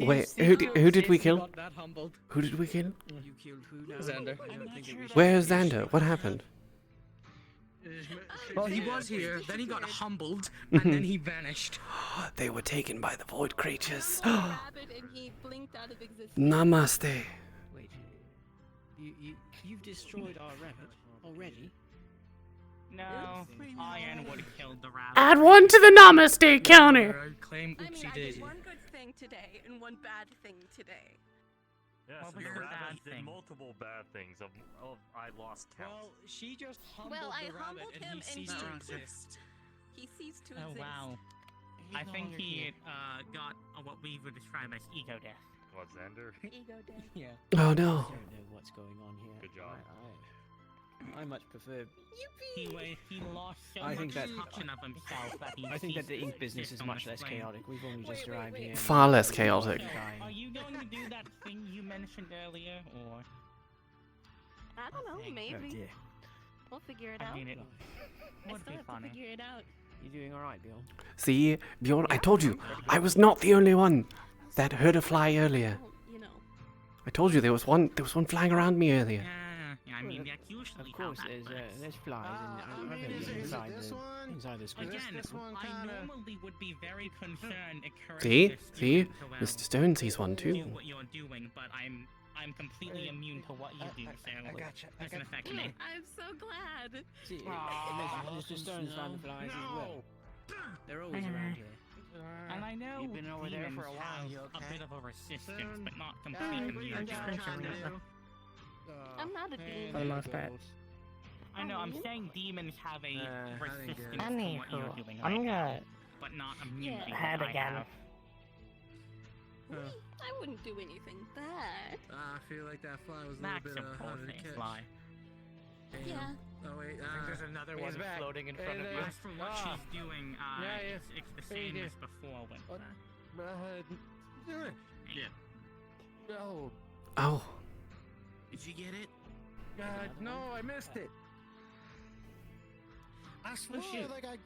Wait, who did we kill? Who did we kill? You killed who now? Xander. I don't think that we should Where's Xander? What happened? Well, he was here, then he got humbled, and then he vanished. They were taken by the void creatures. Rabbit and he blinked out of existence. Namaste. Wait, you've destroyed our rabbit already? No, Iron would have killed the rabbit. Add one to the Namaste counter. I claim I mean, oopsie I daisy. did one good thing today and one bad thing today. Yes, What was the the rabbit bad did thing? multiple bad things. I lost count. Well, she just humbled Well, I the rabbit humbled and him he ceased to and exist. he ceased to Oh exist. wow. I think he got what we would describe as ego death. Alexander. Ego death. Yeah. Oh no. I don't know what's going on here. Good job. I much prefer. He lost so I much think that- touching of himself that he I think that the ceased ink to business exist is on much this less plane. chaotic. We've only just arrived here. Far less chaotic. Are you going to do that thing you mentioned earlier, or? I don't know, Oh maybe. dear. We'll figure it I out. mean, it I would still be have funny. to figure it out. You doing all right, Bill? See, Bjorn, I told you, I was not the only one that heard a fly earlier. Well, you know. I told you there was one flying around me earlier. Yeah, I mean, that's usually Of course, how that there's flies and I've heard is it inside this the one? inside the screen. Again, one I kinda- normally would be very concerned encouraging See, the see, student to, well, Mr. Stone sees one do too. what you're doing, but I'm completely immune to what you do, so doesn't affect me. I'm so glad. See, Aw. Mr. Stone's found the flies as well. They're always around here. And I know You've been over there demons for a while, have you a okay? bit of a resistance, Soon. but not complete immunity. I'm not a demon. For the most part. I know, I'm saying demons have a resistance to what Anywho, you're doing I'm right now, gonna but not immunity. head that I again. have. I wouldn't do anything bad. I feel like that fly was a Max, little of bit course, harder to they catch. fly. Yeah. Oh wait, There's another he's one back. floating in front of you. As for what she's doing, Yeah, yeah. it's the Hey, same yeah. as before with Yeah. Oh, Oh, did you get it? No, I missed it. I swear, like I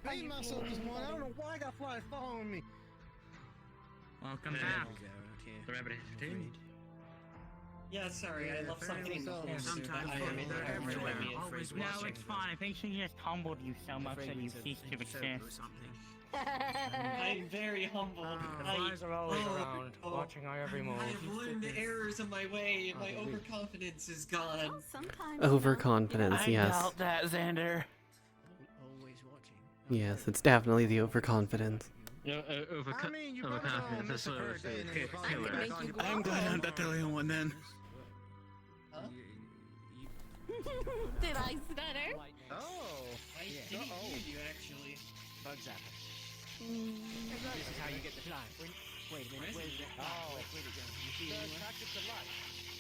paid myself this morning. I don't know why I got flies following me. Welcome Yeah. back. The rabbit entertained. Yeah, sorry, I left something in the hole. Sometimes I am everywhere. always No, it's fine. I think she just humbled you so much that you ceased to exist. I'm very humbled. Flies are always around, watching our every move. I have learned the errors of my way, and my overconfidence is gone. Well, sometimes. overconfidence, yes. doubt that, Xander. Always watching. Yes, it's definitely the overconfidence. I mean, you brought it on, Mr. Bird, and then I can make you go. I'm glad I'm not the only one then. Did I stutter? Oh. I didn't hear you, actually. Bug zapper. This is how you get the fly. Wait a minute, where's it? Oh, where'd it go? You see it anywhere?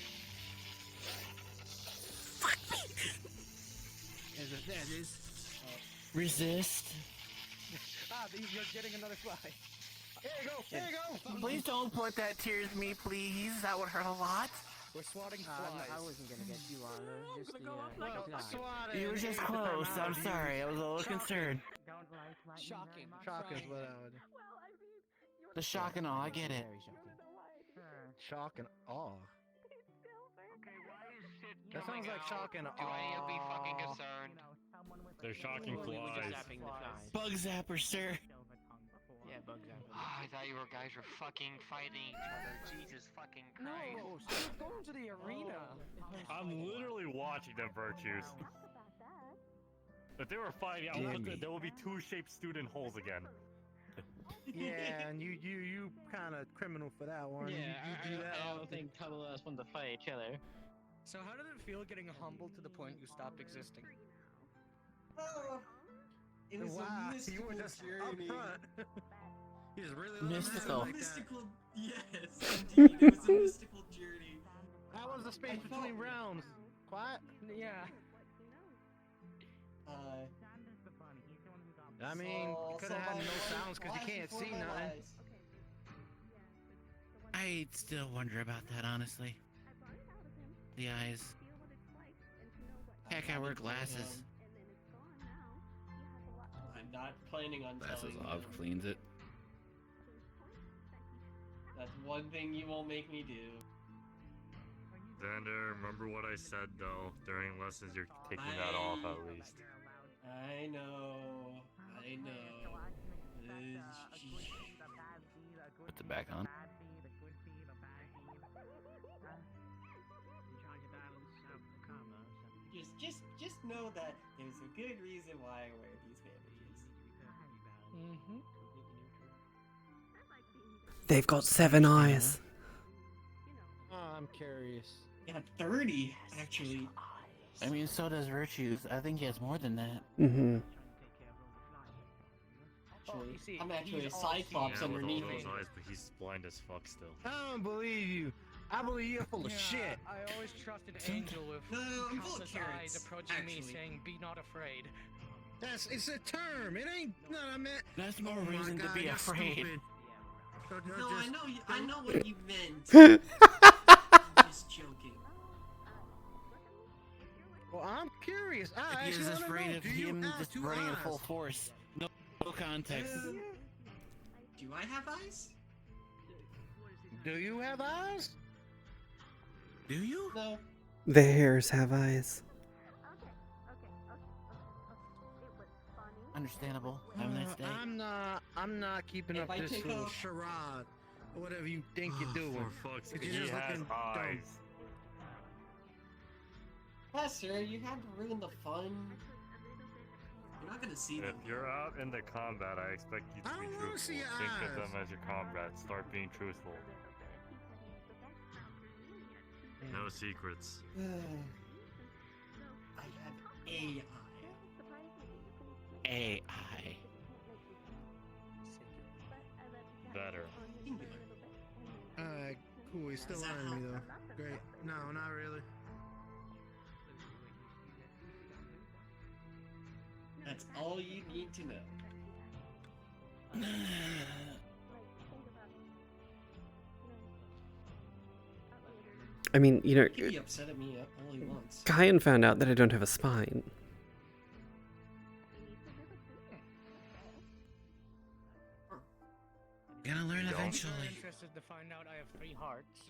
There it is. Resist. You're getting another fly. Here you go, here you go. Please don't put that tears me, please. That would hurt a lot. We're swatting I wasn't gonna get you, Arlo. Just the fly. You were just close. I'm sorry. I was a little concerned. Shocking. Shock is what I would. The shock and all, I get it. Very shocking. Shock and awe. That sounds like shock and Do any of be fucking awe. concerned? They're shocking We were just flies. zapping the flies. Bug zapper, sir. Yeah, bug zapper. I thought you guys were fucking fighting each other. Jesus fucking Christ. No, stop going to the arena. I'm literally watching them, Virtues. If they were fighting, there will be two-shaped student holes again. Yeah, and you kind of criminal for that one. Yeah, you do that I all don't think a couple of us want to fight each other. So how did it feel getting humbled to the point you stopped existing? It was wow, a mystical you were just journey. up front. You just really Mystical. like that. Mystical, yes, indeed. It was a mystical journey. How was the space between rounds? Quiet? Yeah. I mean, you could have had no sounds because you can't see nothing. I still wonder about that, honestly. The eyes. Heck, I wear glasses. I'm not planning on telling you. cleans it. That's one thing you won't make me do. Xander, remember what I said though. During lessons, you're taking that off at least. I know. I know. Put it back on. Just know that there's a good reason why I wear these bandages. They've got 7 eyes. Oh, I'm curious. Yeah, 30 actually. I mean, so does Virtues. I think he has more than that. Mm-hmm. I'm actually a Cyclops underneath with it. all those eyes, but he's blind as fuck still. I don't believe you. I believe you're full of shit. I always trusted Angel with No, I'm full of countless carrots, eyes approaching me actually. saying, "Be not afraid." It's a term. It ain't. No, I meant. That's more Oh my reason to God, be you're afraid. stupid. No, I know what you meant. I'm just joking. Well, I'm curious. I He actually is wanna afraid know, of do you him have just 2 running in eyes? full force. No context. Do I have eyes? Do you have eyes? Do you? No. The hairs have eyes. Understandable. Have a nice day. I'm not keeping If up I this take little off- charade or whatever you think you're doing. For fuck's 'Cause sake, you're he just has looking dumb. eyes. Pastor, you had to ruin the fun. You're not gonna see If them. you're out in the combat, I expect you to I be don't wanna truthful. see your Think of eyes. them as your comrades. Start being truthful. No secrets. I have a eye. AI. Better. Alright, cool. He's still Does that lying to me help? though. Great. No, not really. That's all you need to know. I mean, you know, He can be upset at me all he wants. Kyan found out that I don't have a spine. Gonna learn I'm eventually. interested to find out I have 3 hearts.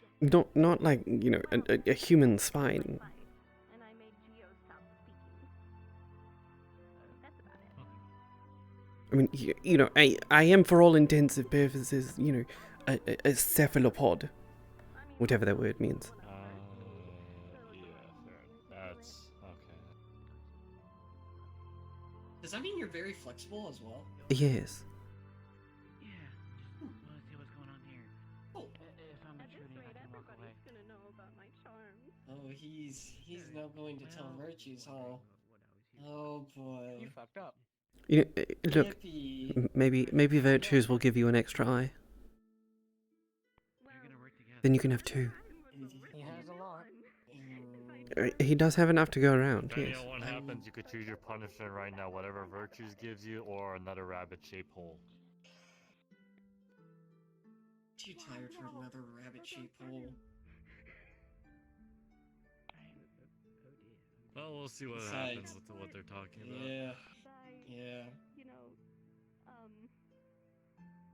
Not like, you know, a human spine. And I made Geo stop speaking. That's about it. I mean, you know, I am for all intensive purposes, you know, a cephalopod. Whatever that word means. Yeah, that's okay. Does that mean you're very flexible as well? Yes. Yeah. Let's see what's going on here. Oh. If I'm intruding, I can walk away. Gonna know about my charms. Oh, he's now going to tell Virtues, huh? Oh boy. You fucked up. You know, look, Yippee. maybe Virtues will give you an extra eye. You're gonna work together. Then you can have 2. He has a lot. He does have enough to go around, Depending yes. on what happens, you could choose your punishment right now. Whatever Virtues gives you, or another rabbit-shaped hole. Too tired for another rabbit-shaped hole. Well, we'll see what Besides- happens with what they're talking about. Yeah. Yeah. You know,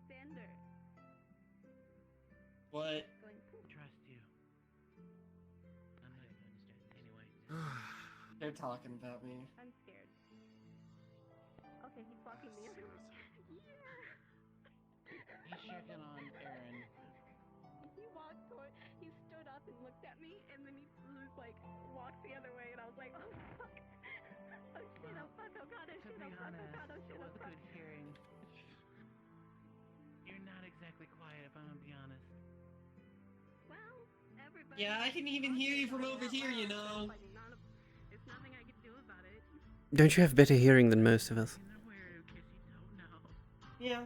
Xander. What? Trust you. I'm not gonna understand anyway. They're talking about me. I'm scared. Okay, he's blocking me. He's checking on Aaron. He stood up and looked at me, and then he was like, walked the other way, and I was like, oh fuck. Oh shit, oh fuck, oh god, oh To shit, be oh fuck, oh honest, god, oh it shit, oh was a fuck. good hearing. You're not exactly quiet, if I'm gonna be honest. Well, everybody. Yeah, I can even hear you from over here, you know. There's nothing I can do about it. Don't you have better hearing than most of us? Yeah.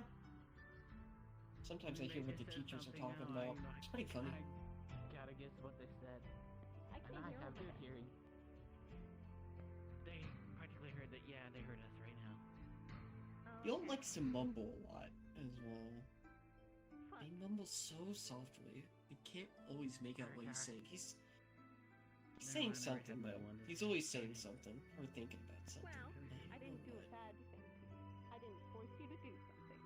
Sometimes I hear what the teachers are talking about. It's pretty funny. I gotta guess what they said. And I have good hearing. They practically heard that, yeah, they heard us right now. You'll like to mumble a lot as well. He mumbles so softly. I can't always make out what he's saying. He's saying something though. He's always saying something or thinking about something. Well, I didn't do a bad thing. I didn't force you to do something.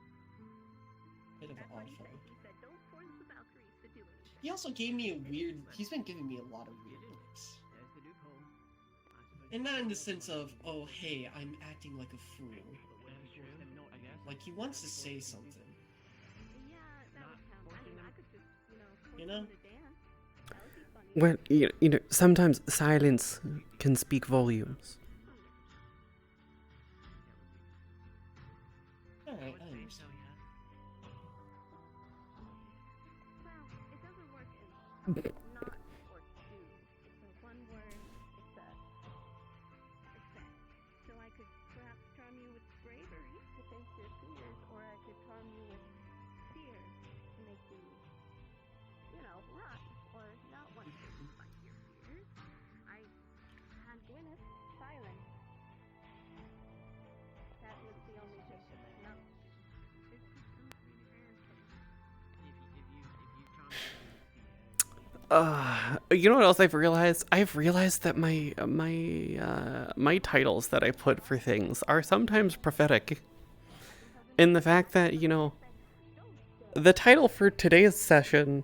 Bit of That's what he awful. said. He said, don't force the Valkyries to do anything. He also gave me a weird. He's been giving me a lot of weird And not in the sense of, oh, hey, I'm acting like a fool. Like, he wants to say something. You know? Well, you know, sometimes silence can speak volumes. Alright, I understand. So I could perhaps charm you with bravery to face your fears, or I could charm you with fear to make you, you know, run, or not want to fight your fears. I had Gwyneth silent. That was the only difference. No. You know what else I've realized? I've realized that my titles that I put for things are sometimes prophetic. In the fact that, you know, the title for today's session,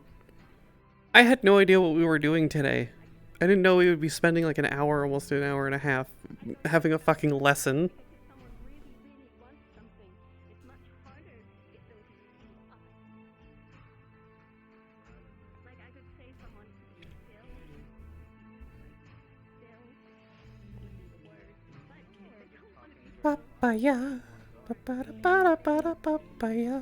I had no idea what we were doing today. I didn't know we would be spending like an hour, almost an hour and a half, having a fucking lesson. Papaya, papaya.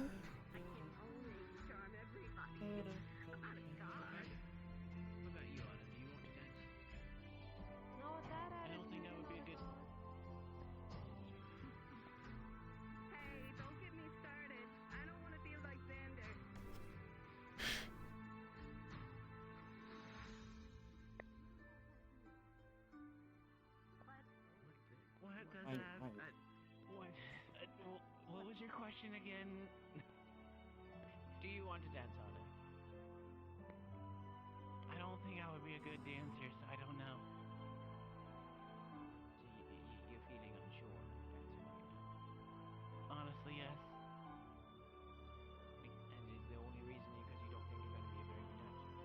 What was your question again? Do you want to dance on it? I don't think I would be a good dancer, so I don't know. So you're feeling unsure of dancing right now? Honestly, yes. And is the only reason because you don't think you're going to be a very good dancer?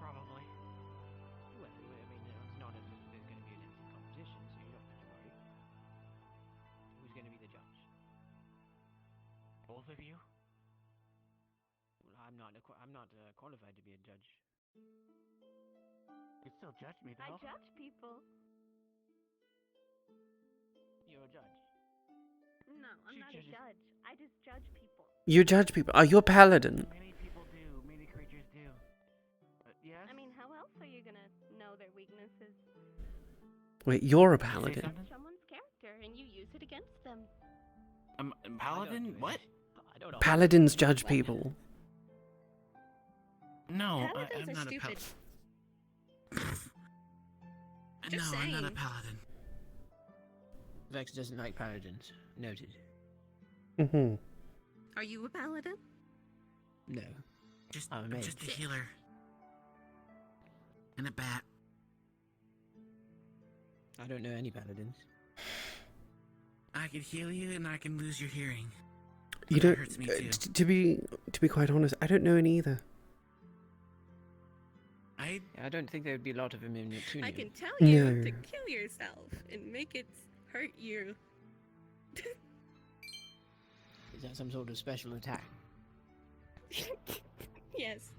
Probably. Well, I mean, it's not as if there's going to be a dancing competition, so you don't have to worry. Who's going to be the judge? Both of you? Well, I'm not qualified to be a judge. You still judge me, though. I judge people. You're a judge. No, I'm not a judge. I just judge people. You judge people. Are you a paladin? Many people do. Many creatures do. Yes? I mean, how else are you gonna know their weaknesses? Wait, you're a paladin. Someone's character, and you use it against them. Paladin? What? I don't know. Paladins judge people. No, Paladins I'm are not stupid. a paladin. Just No, I'm not a saying. paladin. Vex doesn't like paladins. Noted. Mm-hmm. Are you a paladin? No. I'm just a healer. And a bat. I don't know any paladins. I can heal you and I can lose your hearing. You That don't. hurts me too. To be quite honest, I don't know any either. I don't think there would be a lot of immunity to I you. can tell you No. to kill yourself and make it hurt you. Is that some sort of special attack? Yes.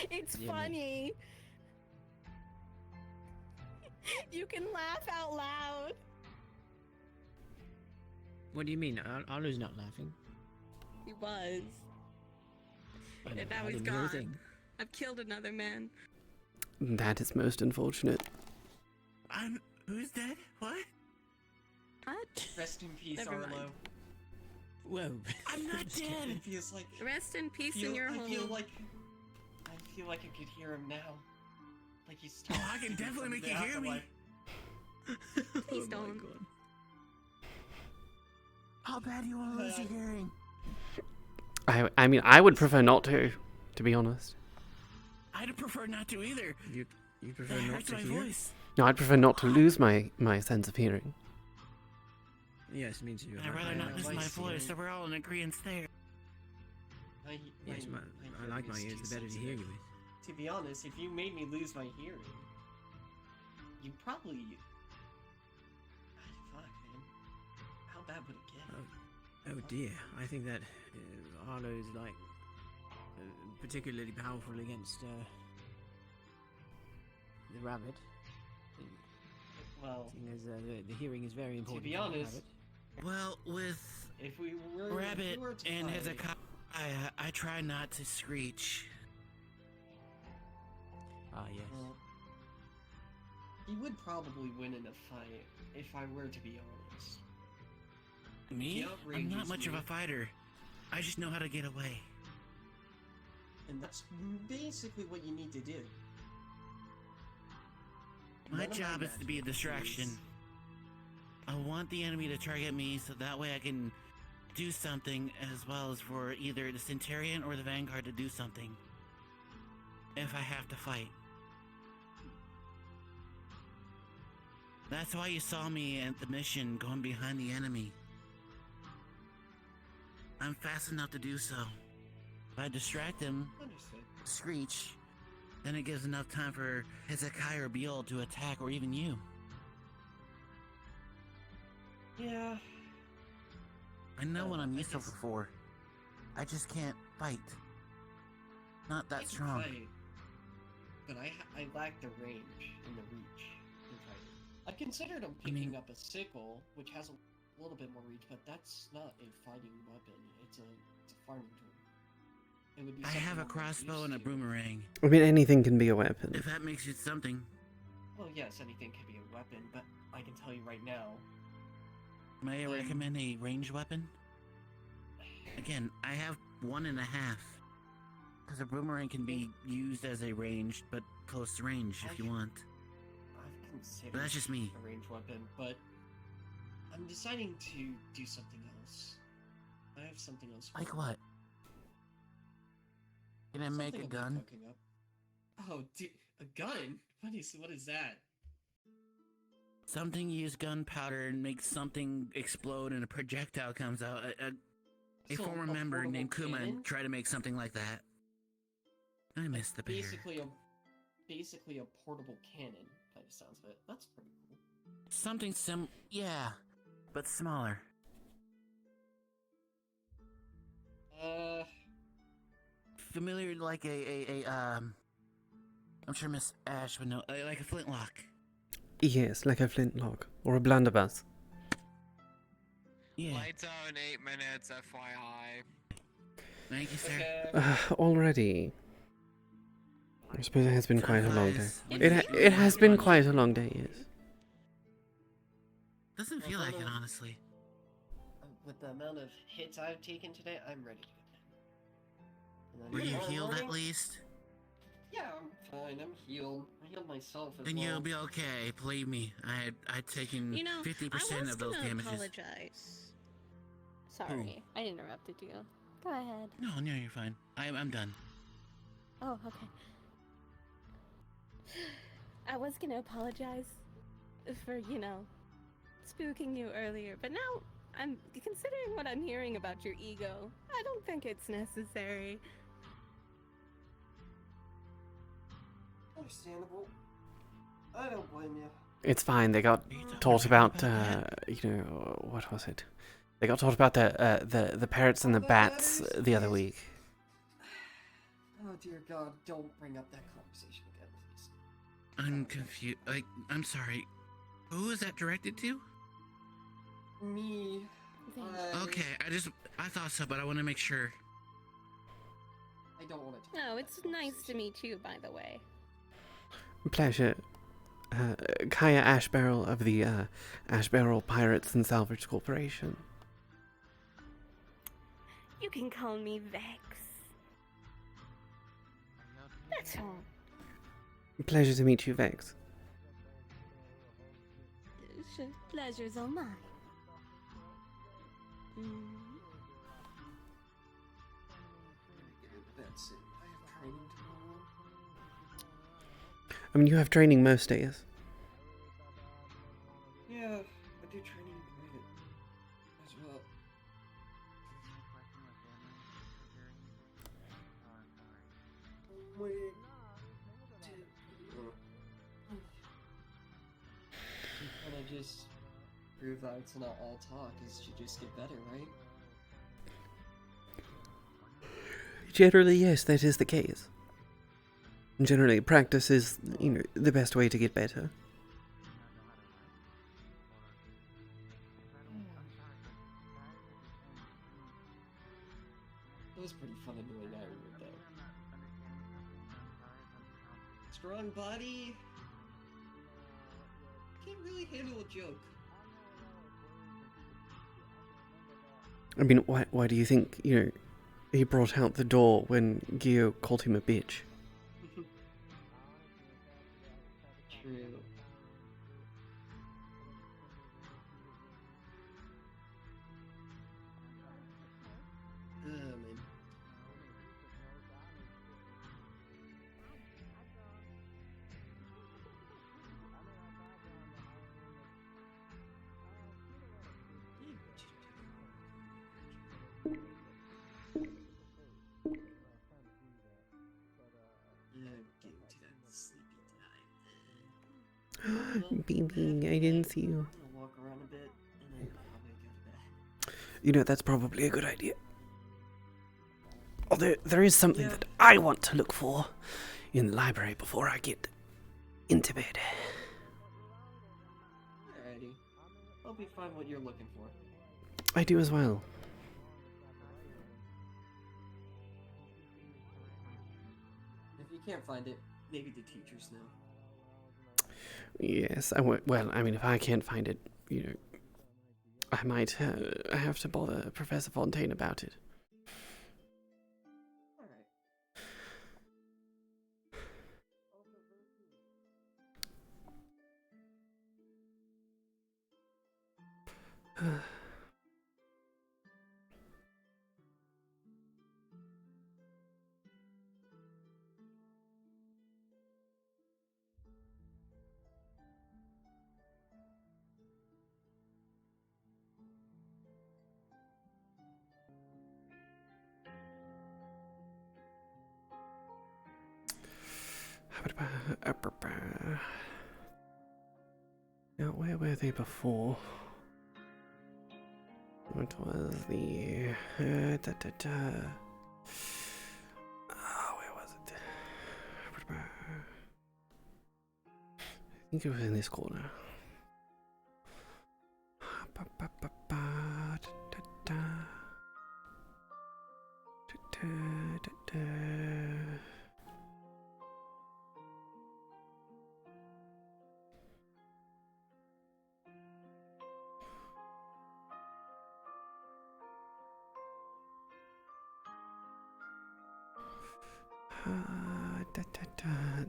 It's Yeah, no. funny. You can laugh out loud. What do you mean? Arlo's not laughing. He was. I And know, now I he's didn't hear a gone. thing. I've killed another man. That is most unfortunate. Who's dead? What? What? Rest in peace, Never mind. Arlo. Whoa. I'm not dead. It feels like Rest in peace in your home. I feel like I could hear him now. Like he's Oh, I can definitely make you hear me. Please don't. How bad do you want to lose your hearing? I mean, I would prefer not to be honest. I'd prefer not to either. You prefer That not hurts to my hear? voice. No, I'd prefer not to lose my sense of hearing. Yes, me too. I'd rather not lose my voice, so we're all in agreement there. Yes, I like my ears. The better to hear you with. to be honest, if you made me lose my hearing, you probably... Fuck, man. How bad would it get? Oh dear, I think that Arlo is like particularly powerful against the rabbit. Well, seeing as the hearing is very important. To be honest, Well, with if we were Rabbit and fight, Hezekiah, I try not to screech. Ah, yes. Well, he would probably win in a fight, if I were to be honest. Me? He I'm outrages not much of me. a fighter. I just know how to get away. And that's basically what you need to do. My job is to be a distraction. I want the enemy to target me so that way I can do something, as well as for either the Centurion or the Vanguard to do something. If I have to fight. That's why you saw me at the mission going behind the enemy. I'm fast enough to do so. If I distract him, Understood. screech, then it gives enough time for Hezekiah or Beal to attack, or even you. Yeah. I know what I'm useful for. I just can't fight. Not I that can strong. fight, but I lack the range and the reach in fighting. I've considered picking up a sickle, which has a little bit more reach, but that's not a fighting weapon. It's a farming tool. It would be I something have a I'm crossbow used and a to. boomerang. I mean, anything can be a weapon. If that makes it something. Well, yes, anything can be a weapon, but I can tell you right now. May I recommend a ranged weapon? Again, I have 1.5. Because a boomerang can be used as a ranged, but close range if you want. I've considered But that's just me. a ranged weapon, but I'm deciding to do something else. I have something else. for Like you. what? Can I make a Something I've been gun? cooking up. Oh, dude, a gun? What is that? Something use gunpowder and make something explode and a projectile comes out. A So, former a member portable named Kuma cannon? tried to make something like that. I missed the bear. Basically a portable cannon, by the sounds of it. That's pretty cool. Something yeah, but smaller. Familiar like I'm sure Miss Ash would know, like a flintlock. Yes, like a flintlock or a blunderbuss. Yeah. Lights out in 8 minutes, FYI. Thank you, sir. Already. I suppose it has been quite a long day. Guys, It has been quite a long day, yes. Doesn't feel like it, honestly. With the amount of hits I've taken today, I'm ready to go. Were you healed at least? Yeah, I'm fine. I'm healed. I healed myself as Then well. you'll be okay. Believe me, I'd taken You know, 50% of those damages. Apologize. Sorry, I interrupted you. Go ahead. No, you're fine. I'm done. Oh, okay. I was gonna apologize for, spooking you earlier, but now I'm considering what I'm hearing about your ego. I don't think it's necessary. Understandable. I don't blame you. It's fine. They got taught about, what was it? They got taught about the parrots and the bats the other week. Oh dear God! Don't bring up that conversation again, please. I'm confused. I'm sorry. Who is that directed to? Me. Okay, I thought so, but I want to make sure. I don't want to. No, it's nice to meet you, by the way. Pleasure. Kaia Ashbarrel of the Ashbarrel Pirates and Salvage Corporation. You can call me Vex. That's all. Pleasure to meet you, Vex. Pleasure's all mine. That's it. I have training tomorrow. I mean, you have training most days. Yeah, I do training in private as well. Wait. just prove that it's not all talk, is to just get better, right? Generally, yes, that is the case. Generally, practice is, the best way to get better. It was pretty fun annoying Ironwood, though. Strong body. Can't really handle a joke. I mean, why do you think, he brought out the door when Gio called him a bitch? True. Man. BB, I didn't see you. I'll walk around a bit, and then probably go to bed. That's probably a good idea. Although, there is something that I want to look for in the library before I get into bed. Alrighty. Hope you find what you're looking for. I do as well. If you can't find it, maybe the teachers know. Yes, well, I mean, if I can't find it, I might have to bother Professor Fontaine about it. Now, where were they before? What was the... where was it? I think it was in this corner.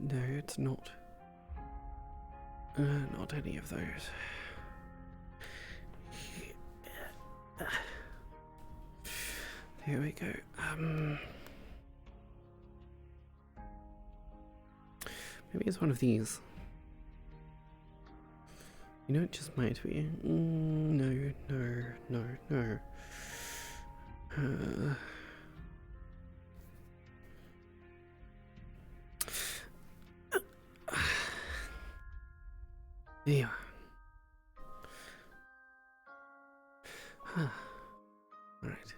No, it's not. Not any of those. Here we go. Maybe it's one of these. It just might be. No. There you are. Huh. Alright.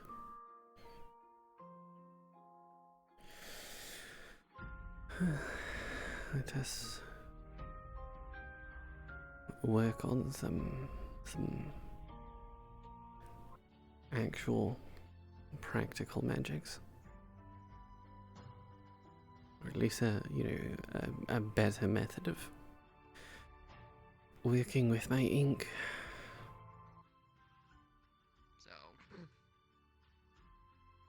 Let us work on some actual practical magics. Or at least a better method of working with my ink. So.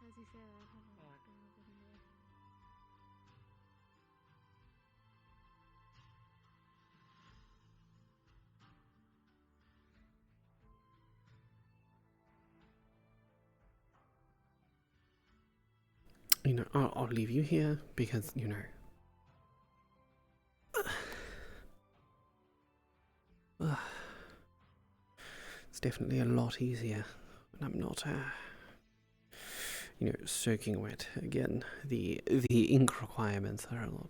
As you say, I haven't been able to I'll leave you here because, it's definitely a lot easier when I'm not, soaking wet. Again, the ink requirements are a lot